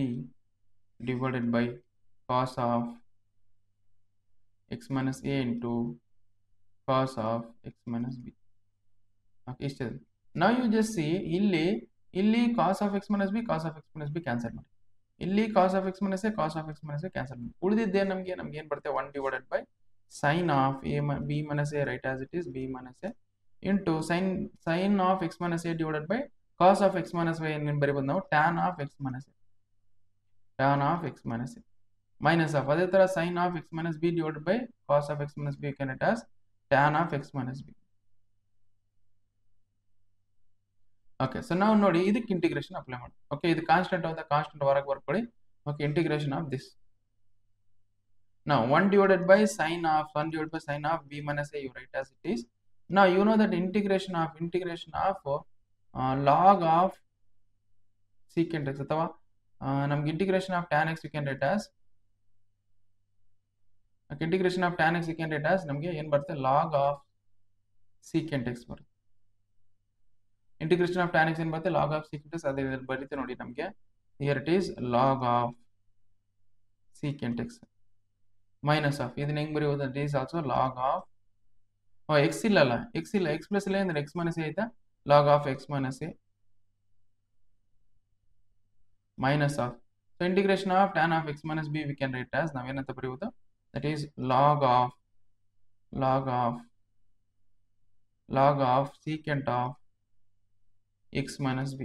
divided by cos of x minus a into cos of x minus b. Okay, ಇಷ್ಟೇ. Now you just see ಇಲ್ಲಿ cos of x minus b cancel ಮಾಡಿ. ಇಲ್ಲಿ cos of x minus a cancel ಮಾಡಿ. ಉಳಿದಿದ್ದೇ ನಮ್ಗೆ ಏನ್ ಬರುತ್ತೆ 1 divided by sin of b minus a right as it is b minus a into sin of x minus a divided by cos of x minus y ಏನ್ ಬರೀಬಹುದು ನಾವು tan of x minus a minus of ಅದೇ ತರ sin of x minus b divided by cos of x minus b you can write as tan of x minus b. Okay, so ನಾವು ನೋಡಿ ಇದಕ್ಕೆ integration apply ಮಾಡಿ. Okay, ಇದು constant ಹೊರಗೆ ಬರ್ಕೊಳ್ಳಿ. Okay, integration of this now 1 divided by sin of b minus a you write as it is. Now you know that integration of log of secant x ಅಥವಾ ನಮಗೆ integration of tan x you can write as integration of tan x you can write as ನಮಗೆ ಏನು ಬರುತ್ತೆ log of secant x ಬರುತ್ತೆ. integration of tan x ಏನು ಬರುತ್ತೆ log of secant x, ಅದೇ ಬರುತ್ತೆ ನೋಡಿ ನಮಗೆ. here it is log of secant x minus of ಇದನ್ನ ಹೆಂಗ್ ಬರೆಯೋದು that is also log of x ಇಲ್ಲ x plus ಇಲ್ಲ ಅಂದ್ರೆ x minus a ಆಯ್ತಾ, log of x minus a minus of so integration of tan of x minus b we can write as ನಾವೇನಂತ ಬರೆಯುವುದು, that is log of secant of x minus b.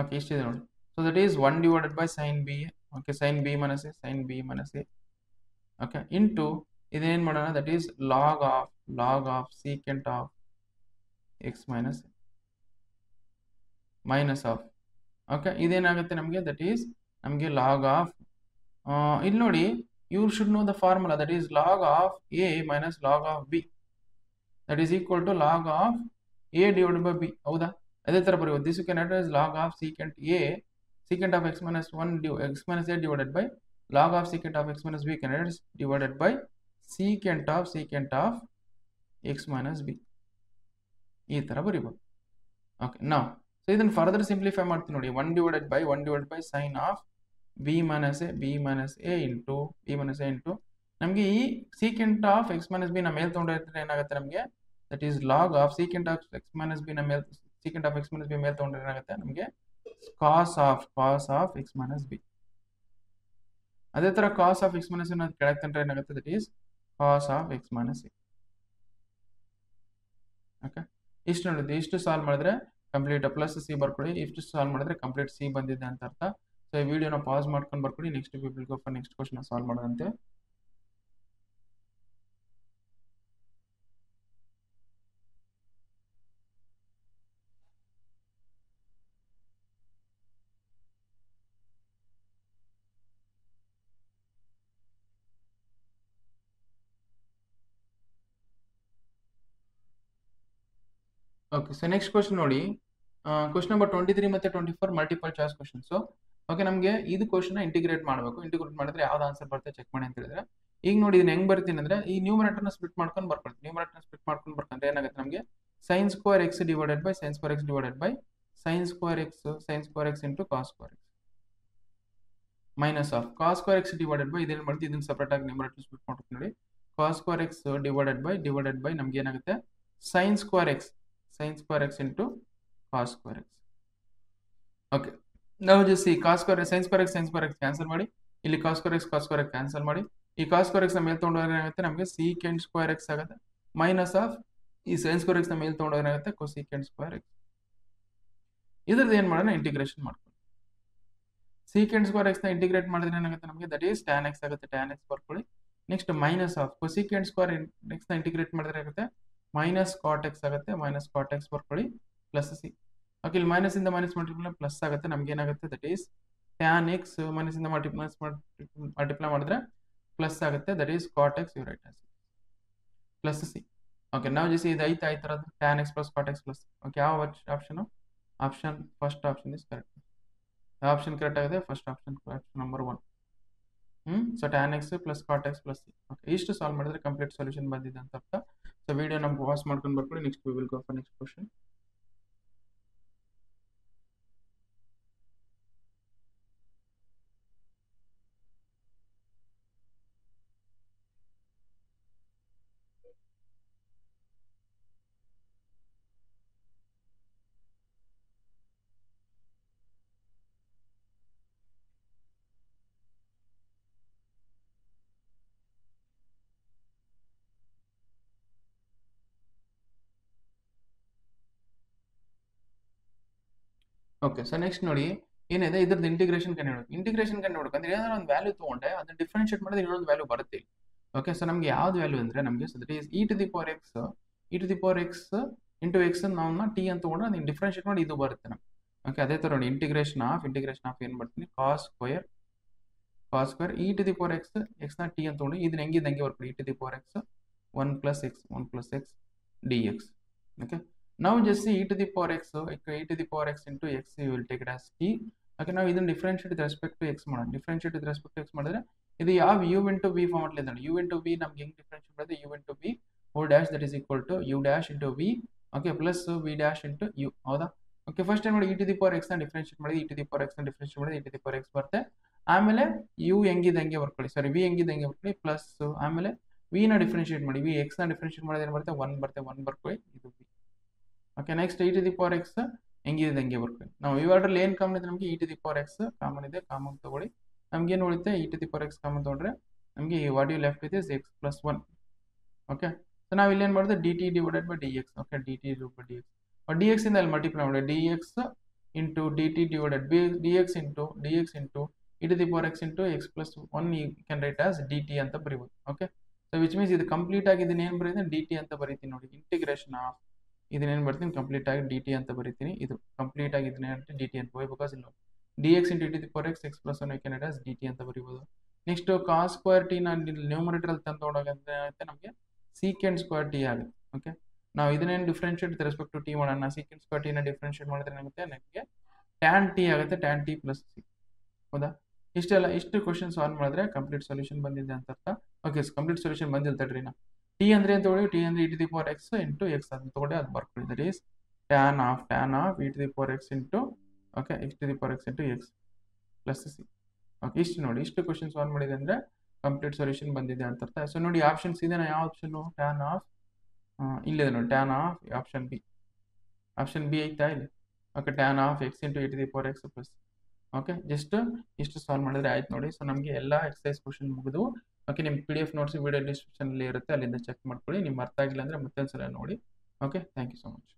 okay ಇಷ್ಟಿದೆ ನೋಡಿ. so that is 1 divided by sin b, okay sin b minus a okay into ಇದೇನ್ ಮಾಡೋಣ, that is log of secant of x minus a minus of, okay ಇದೇನಾಗುತ್ತೆ ನಮಗೆ, that is ನಮಗೆ log of ಇಲ್ಲಿ ನೋಡಿ, you should know the formula, that is log of a minus log of b, that is equal to log of a divided by b. ಹೌದಾ? ಅದೇ ತರ ಬರೆಯುವುದು, this you can write as log of secant of x minus 1 x minus a divided by log of secant of x minus b can write as divided by secant of x minus b. ಈ ತರ ಬರೀಬಹುದು. okay now so ಇದನ್ನ further simplify ಮಾಡ್ತೀನಿ ನೋಡಿ, 1 divided by sin of b minus a into ನಮಗೆ ಈ secant of x minus b ನ ಮೇಲೆ ತಗೊಂಡಿರ್ತಾರೆ ಏನಾಗುತ್ತೆ ನಮಗೆ, that is log of secant of x minus b ನ ಮೇಲೆ secant of x minus b ಮೇಲೆ ತಗೊಂಡ್ರೆ ಏನಾಗುತ್ತೆ ನಮಗೆ cos of x minus b. ಅದೇ ತರ cos of x minus ನ ಕೆಳಗೆ ತಂದ್ರೆ ಏನಾಗುತ್ತೆ, that is cos of x minus a. okay ಇಷ್ಟು ನೋಡಿದ್ವಿ, ಇಷ್ಟು ಸಾಲ್ವ್ ಮಾಡಿದ್ರೆ ಕಂಪ್ಲೀಟ್ ಪ್ಲಸ್ ಸಿ ಬರ್ಕೊಳ್ಳಿ, ಇಷ್ಟು ಸಾಲ್ವ್ ಮಾಡಿದ್ರೆ ಕಂಪ್ಲೀಟ್ ಸಿ ಬಂದಿದೆ ಅಂತ ಅರ್ಥ. ಸೊ ಈ ವಿಡಿಯೋನ ಪಾಸ್ ಮಾಡ್ಕೊಂಡು ಬರ್ಕೊಳ್ಳಿ, next we will go for next question solve ಮಾಡೋದಂತೆ. ಓಕೆ ಸೊ ನೆಕ್ಸ್ಟ್ ಕ್ವೆಶ್ಚನ್ ನೋಡಿ, ಕ್ವೆಶ್ಚನ್ ನಂಬರ್ 23 ಮತ್ತೆ 24 ಮಲ್ಟಿಪಲ್ ಚಾಯ್ಸ್ ಕ್ವೆಶ್ಚನ್ಸ್. ಓಕೆ ನಮಗೆ ಇದು ಕ್ವೆಶ್ಚನ್ ಇಂಟಿಗ್ರೇಟ್ ಮಾಡಬೇಕು, ಇಂಟಿಗ್ರೇಟ್ ಮಾಡಿದ್ರೆ ಯಾವ್ದು ಆನ್ಸರ್ ಬರುತ್ತೆ ಚೆಕ್ ಮಾಡಿ ಅಂತ ಹೇಳಿದ್ರೆ, ಈಗ ನೋಡಿ ಇದನ್ನ ಹೆಂಗ್ ಬರ್ತೀನಿ ಅಂದ್ರೆ ಈ ನ್ಯೂಮರೇಟರ್ನ ಸ್ಪ್ಲಿಟ್ ಮಾಡ್ಕೊಂಡು ಬರ್ಕೊಳ್ತೀನಿ. ಬರ್ಕೊಂಡ್ರೆ ಏನಾಗುತ್ತೆ ನಮಗೆ sin square x divided by sin square x into cos square x minus of cos square x divided by ಇದೇನು ಮಾಡ್ತೀವಿ, ಇದನ್ನ ಸಪರೇಟ್ ಆಗಿ ನ್ಯೂಮರೇಟರ್ ಸ್ಪ್ಲಿಟ್ ಮಾಡ್ಕೊಳ್ತೀನಿ ನೋಡಿ, cos square x divided by ನಮ್ಗೆ ಏನಾಗುತ್ತೆ sin square x into cos square x. okay now just see cos square sin square x cancel ಮಾಡಿ, ಇಲ್ಲಿ cos square x ಕ್ಯಾನ್ಸಲ್ ಮಾಡಿ, ಈ cos square x ನ ಮೇಲೆ ತಗೊಂಡ್ರೆ ಏನಾಗುತ್ತೆ ನಮಗೆ secant square x ಆಗುತ್ತೆ, ಮೈನಸ್ ಆಫ್ ಈ sin square x ನ ಮೇಲೆ ತಗೊಂಡ್ರೆ ಏನಾಗುತ್ತೆ cosecant square x. ಇದ್ರದ್ದು ಏನ್ ಮಾಡೋಣ, ಇಂಟಿಗ್ರೇಷನ್ ಮಾಡ್ಕೊಳ್ಳಿ. secant square x ನ ಇಂಟಿಗ್ರೇಟ್ ಮಾಡಿದ್ರೆ ಏನಾಗುತ್ತೆ ನಮಗೆ, that is tan x ಆಗುತ್ತೆ, tan x ಬರ್ಕೊಳ್ಳಿ. Next minus of cosecant square x ನ ಇಂಟಿಗ್ರೇಟ್ ಮಾಡಿದ್ರೆ ಆಗುತ್ತೆ ಮೈನಸ್ cot x ಆಗುತ್ತೆ, ಮೈನಸ್ cot x ಬರ್ಕೊಳ್ಳಿ ಪ್ಲಸ್ ಸಿ. ಓಕೆ ಇಲ್ಲಿ ಮೈನಸ್ ಇಂದ ಮೈನಸ್ ಮಲ್ಟಿಪ್ಲೈ ಪ್ಲಸ್ ಆಗುತ್ತೆ, ನಮ್ಗೆ ಏನಾಗುತ್ತೆ that is tan x minus ಇಂದ ಮಲ್ಟಿಪ್ಲೈ ಮಾಡಿದ್ರೆ ಪ್ಲಸ್ ಆಗುತ್ತೆ, that is cot x you write as plus c. Okay ನಾವು ಜಸ್ಟ್ ಇದು ಐತೆ ಆಯ್ತರದು tan x plus cot x plus. Okay ಯಾವ option first option is correct. ಯಾವ ಆಪ್ಷನ್ ಕರೆಕ್ಟ್ ಆಗಿದೆ, first option number 1. So tan x plus cot x plus c. Okay ಇಷ್ಟು solve ಮಾಡಿದ್ರೆ complete solution ಬಂದಿದೆ ಅಂತ ಅರ್ಥ. ಸೊ ವಿಡಿಯೋ ನಮ್ಗೆ pass ಮಾಡ್ಕೊಂಡು ಬರ್ಕೊಳ್ಳಿ, next we will go for next question. Okay so next ನೋಡಿ ಏನಿದೆ, ಇದ್ರದ್ದು ಇಂಟಿಗ್ರೇಷನ್ ಕಂಡುಹಿಡಬೇಕು ಅಂದ್ರೆ ಏನಾದ್ರು ಒಂದು ವ್ಯಾಲ್ಯೂ ತಗೊಂಡೆ ಅದನ್ನ ಡಿಫ್ರೆನ್ಶಿಯೇಟ್ ಮಾಡಿದ್ರೆ ಇನ್ನೊಂದು ವ್ಯಾಲ್ಯೂ ಬರುತ್ತೆ. ಓಕೆ ಸೊ ನಮ್ಗೆ ಯಾವ್ದು ವ್ಯಾಲ್ಯೂ ಅಂದ್ರೆ ನಮಗೆ so that is e to the power x into x ನಾವು t ಅಂತ ತಗೊಂಡ್ರೆ ಅದನ್ನ ಡಿಫ್ರೆನ್ಶಿಯೇಟ್ ಮಾಡಿ ಇದು ಬರುತ್ತೆ ನಮ್ಗೆ. ಓಕೆ ಅದೇ ತರ ನೋಡಿ ಇಂಟಿಗ್ರೇಷನ್ ಆಫ್ ಏನ್ ಮಾಡ್ತೀನಿ cos square e to the power x ನ t ಅಂತ ತಗೊಂಡು ಇದನ್ನ ಹೆಂಗೆ ಬರ್ಕೊಳ್ಳಿ e to the power x 1 plus x dx. okay now just see e to the power x into x you will take it as t. okay ನಾವು ಇದನ್ನ differentiate with respect to x ಮಾಡೋಣ. Differentiate with respect to x ಮಾಡಿದ್ರೆ ಇದು ಯಾವ u into v format ಇದೆ. u into v ನಮಗೆ ಹೆಂಗೆ differentiate ಮಾಡಿದ್ರೆ u into v whole dash that is equal to u dash into v okay plus v dash into u. ಹೌದಾ? Okay first time ನೋಡಿ e to the power x ನ differentiate ಮಾಡಿದ್ರೆ e to the power x ನ differentiate ಮಾಡಿದ್ರೆ e to the power x ಬರುತ್ತೆ. ಆಮೇಲೆ u ಹೆಂಗಿದೆ ಹಂಗೆ ಬರ್ಕೊಳ್ಳಿ, ಸಾರಿ v ಹೆಂಗಿದೆ ಹಂಗೆ ಬರ್ಕೊಳ್ಳಿ ಪ್ಲಸ್ ಆಮೇಲೆ v ನ ಡಿಫರೆನ್ಶಿಯೇಟ್ ಮಾಡಿ, x ನ ಡಿಫರೆನ್ಶಿಯೇಟ್ ಮಾಡಿದ್ರೆ ಏನು ಬರುತ್ತೆ 1 ಬರುತ್ತೆ, 1 ಬರ್ಕೊಳ್ಳಿ ಇದು v. Okay next e to the power x ಹೆಂಗಿದೆ ಹಂಗೆ ಬರ್ಕೊಳ್ಳಿ. ನಾವು ಇವೆರಡರಲ್ಲಿ ಏನು ಕಾಮನ್ ಇದೆ ನಮಗೆ e⁴x ಕಾಮನ್ ಇದೆ, ಕಾಮನ್ ತೊಗೊಳ್ಳಿ. ನಮಗೇನು ಉಳಿತೆ e⁴x ಕಾಮನ್ ತೊಗೊಂಡ್ರೆ ನಮಗೆ what you left with is x plus 1. Okay, so ನಾವು ಇಲ್ಲೇನು ಮಾಡಿದೆ dt divided by dx. Okay, dt by dx dx ಇಂದ ಅಲ್ಲಿ ಮಲ್ಟಿಪ್ಲೈ ಮಾಡಿ dx into dt divided dx into e⁴x into x plus 1 you can write as dt ಅಂತ ಬರೀಬೋದು. Okay, so which means ಇದು complete ಆಗಿ ಇದನ್ನ ಏನು ಬರೀತೀನಿ dt ಅಂತ ಬರೀತೀನಿ ನೋಡಿ. ಇಂಟಿಗ್ರೇಷನ್ ಆಫ್ ಇದನ್ನೇನು ಬರ್ತೀನಿ ಕಂಪ್ಲೀಟ್ ಆಗಿ dt ಅಂತ ಬರೀತೀನಿ. ಇದು ಕಂಪ್ಲೀಟ್ ಆಗಿ ಇದನ್ನ dt ಅಂತ ಬರೀ ಬಿಕಾಸ್ ಇಲ್ಲ dx into e⁴x x plus 1 you can write as dt ಅಂತ ಬರೀಬೋದು. ನೆಕ್ಸ್ಟ್ ಕಾಸ್ ಸ್ಕ್ವೇರ್ ಟಿ ನಾನು ನ್ಯೂಮರೇಟರ್ ತಂದೊಳಗೆ ಏನಾಗುತ್ತೆ ನಮಗೆ ಸೀಕೆಂಡ್ ಸ್ಕ್ವೇರ್ ಟಿ ಆಗುತ್ತೆ. ಓಕೆ, ನಾವು ಇದನ್ನೇನು differentiate with respect to t ಮಾಡೋಣ. ಸೀಕೆಂಡ್ ಸ್ಕ್ವೇರ್ ಟಿನ ಡಿಫ್ರೆನ್ಷಿಯೇಟ್ ಮಾಡಿದ್ರೆ ಏನಾಗುತ್ತೆ ನಮಗೆ ಟ್ಯಾನ್ ಟಿ ಆಗುತ್ತೆ, ಟ್ಯಾನ್ ಟಿ ಪ್ಲಸ್ ಸಿ. ಹೌದಾ, ಇಷ್ಟು ಕ್ವಶನ್ ಸಾಲ್ವ್ ಮಾಡಿದ್ರೆ ಕಂಪ್ಲೀಟ್ ಸೊಲ್ಯೂಷನ್ ಬಂದಿದೆ ಅಂತ ಅರ್ಥ. ಓಕೆ, ಕಂಪ್ಲೀಟ್ ಸೊಲ್ಯೂಷನ್ ಬಂದಿಲ್ಲ ತಡ್ರಿ. ನಾ ಟಿ ಅಂದ್ರೆ ಏನು ತಗೊಳ್ಳಿ, ಟಿ ಅಂದ್ರೆ e⁴x ಇಂಟು ಎಕ್ಸ್ ಅದನ್ನ ತಗೊಂಡು ಅದು ಬರ್ಕೊಳ್ಳಿ. That is tan of e⁴x into okay x⁴x into X plus c. Okay, ಇಷ್ಟು ನೋಡಿ, ಇಷ್ಟು ಕ್ವಶನ್ ಸಾಲ್ವ್ ಮಾಡಿದೆ ಅಂದರೆ ಕಂಪ್ಲೀಟ್ ಸೊಲ್ಯೂಷನ್ ಬಂದಿದೆ ಅಂತ ಅರ್ಥ. ಸೊ ನೋಡಿ ಆಪ್ಷನ್ಸ್ ಇದೆ, ಯಾವ ಆಪ್ಷನ್ನು ಟ್ಯಾನ್ ಆಫ್ ಇಲ್ಲಿದೆ ನೋಡಿ, ಟ್ಯಾನ್ ಆಫ್ ಆಪ್ಷನ್ ಬಿ ಐತಾ ಇಲ್ಲಿ. Okay, tan of x into e⁴x plus. Okay, just ಇಷ್ಟು ಸಾಲ್ವ್ ಮಾಡಿದ್ರೆ ಆಯ್ತು ನೋಡಿ. ಸೊ ನಮಗೆ ಎಲ್ಲ ಎಕ್ಸಸೈಸ್ ಕ್ವಶನ್ ಮುಗಿದು. ಓಕೆ, ನಿಮ್ಮ PDF ನೋಟ್ಸ್ ವಿಡಿಯೋ ಡಿಸ್ಕ್ರಿಪ್ಷನಲ್ಲಿ ಇರುತ್ತೆ, ಅಲ್ಲಿಂದ ಚೆಕ್ ಮಾಡ್ಕೊಳ್ಳಿ. ನಿಮ್ಗೆ ಅರ್ಥ ಆಗಿಲ್ಲ ಅಂದರೆ ಮತ್ತೊಂದ್ಸಲ ನೋಡಿ. Okay, thank you so much.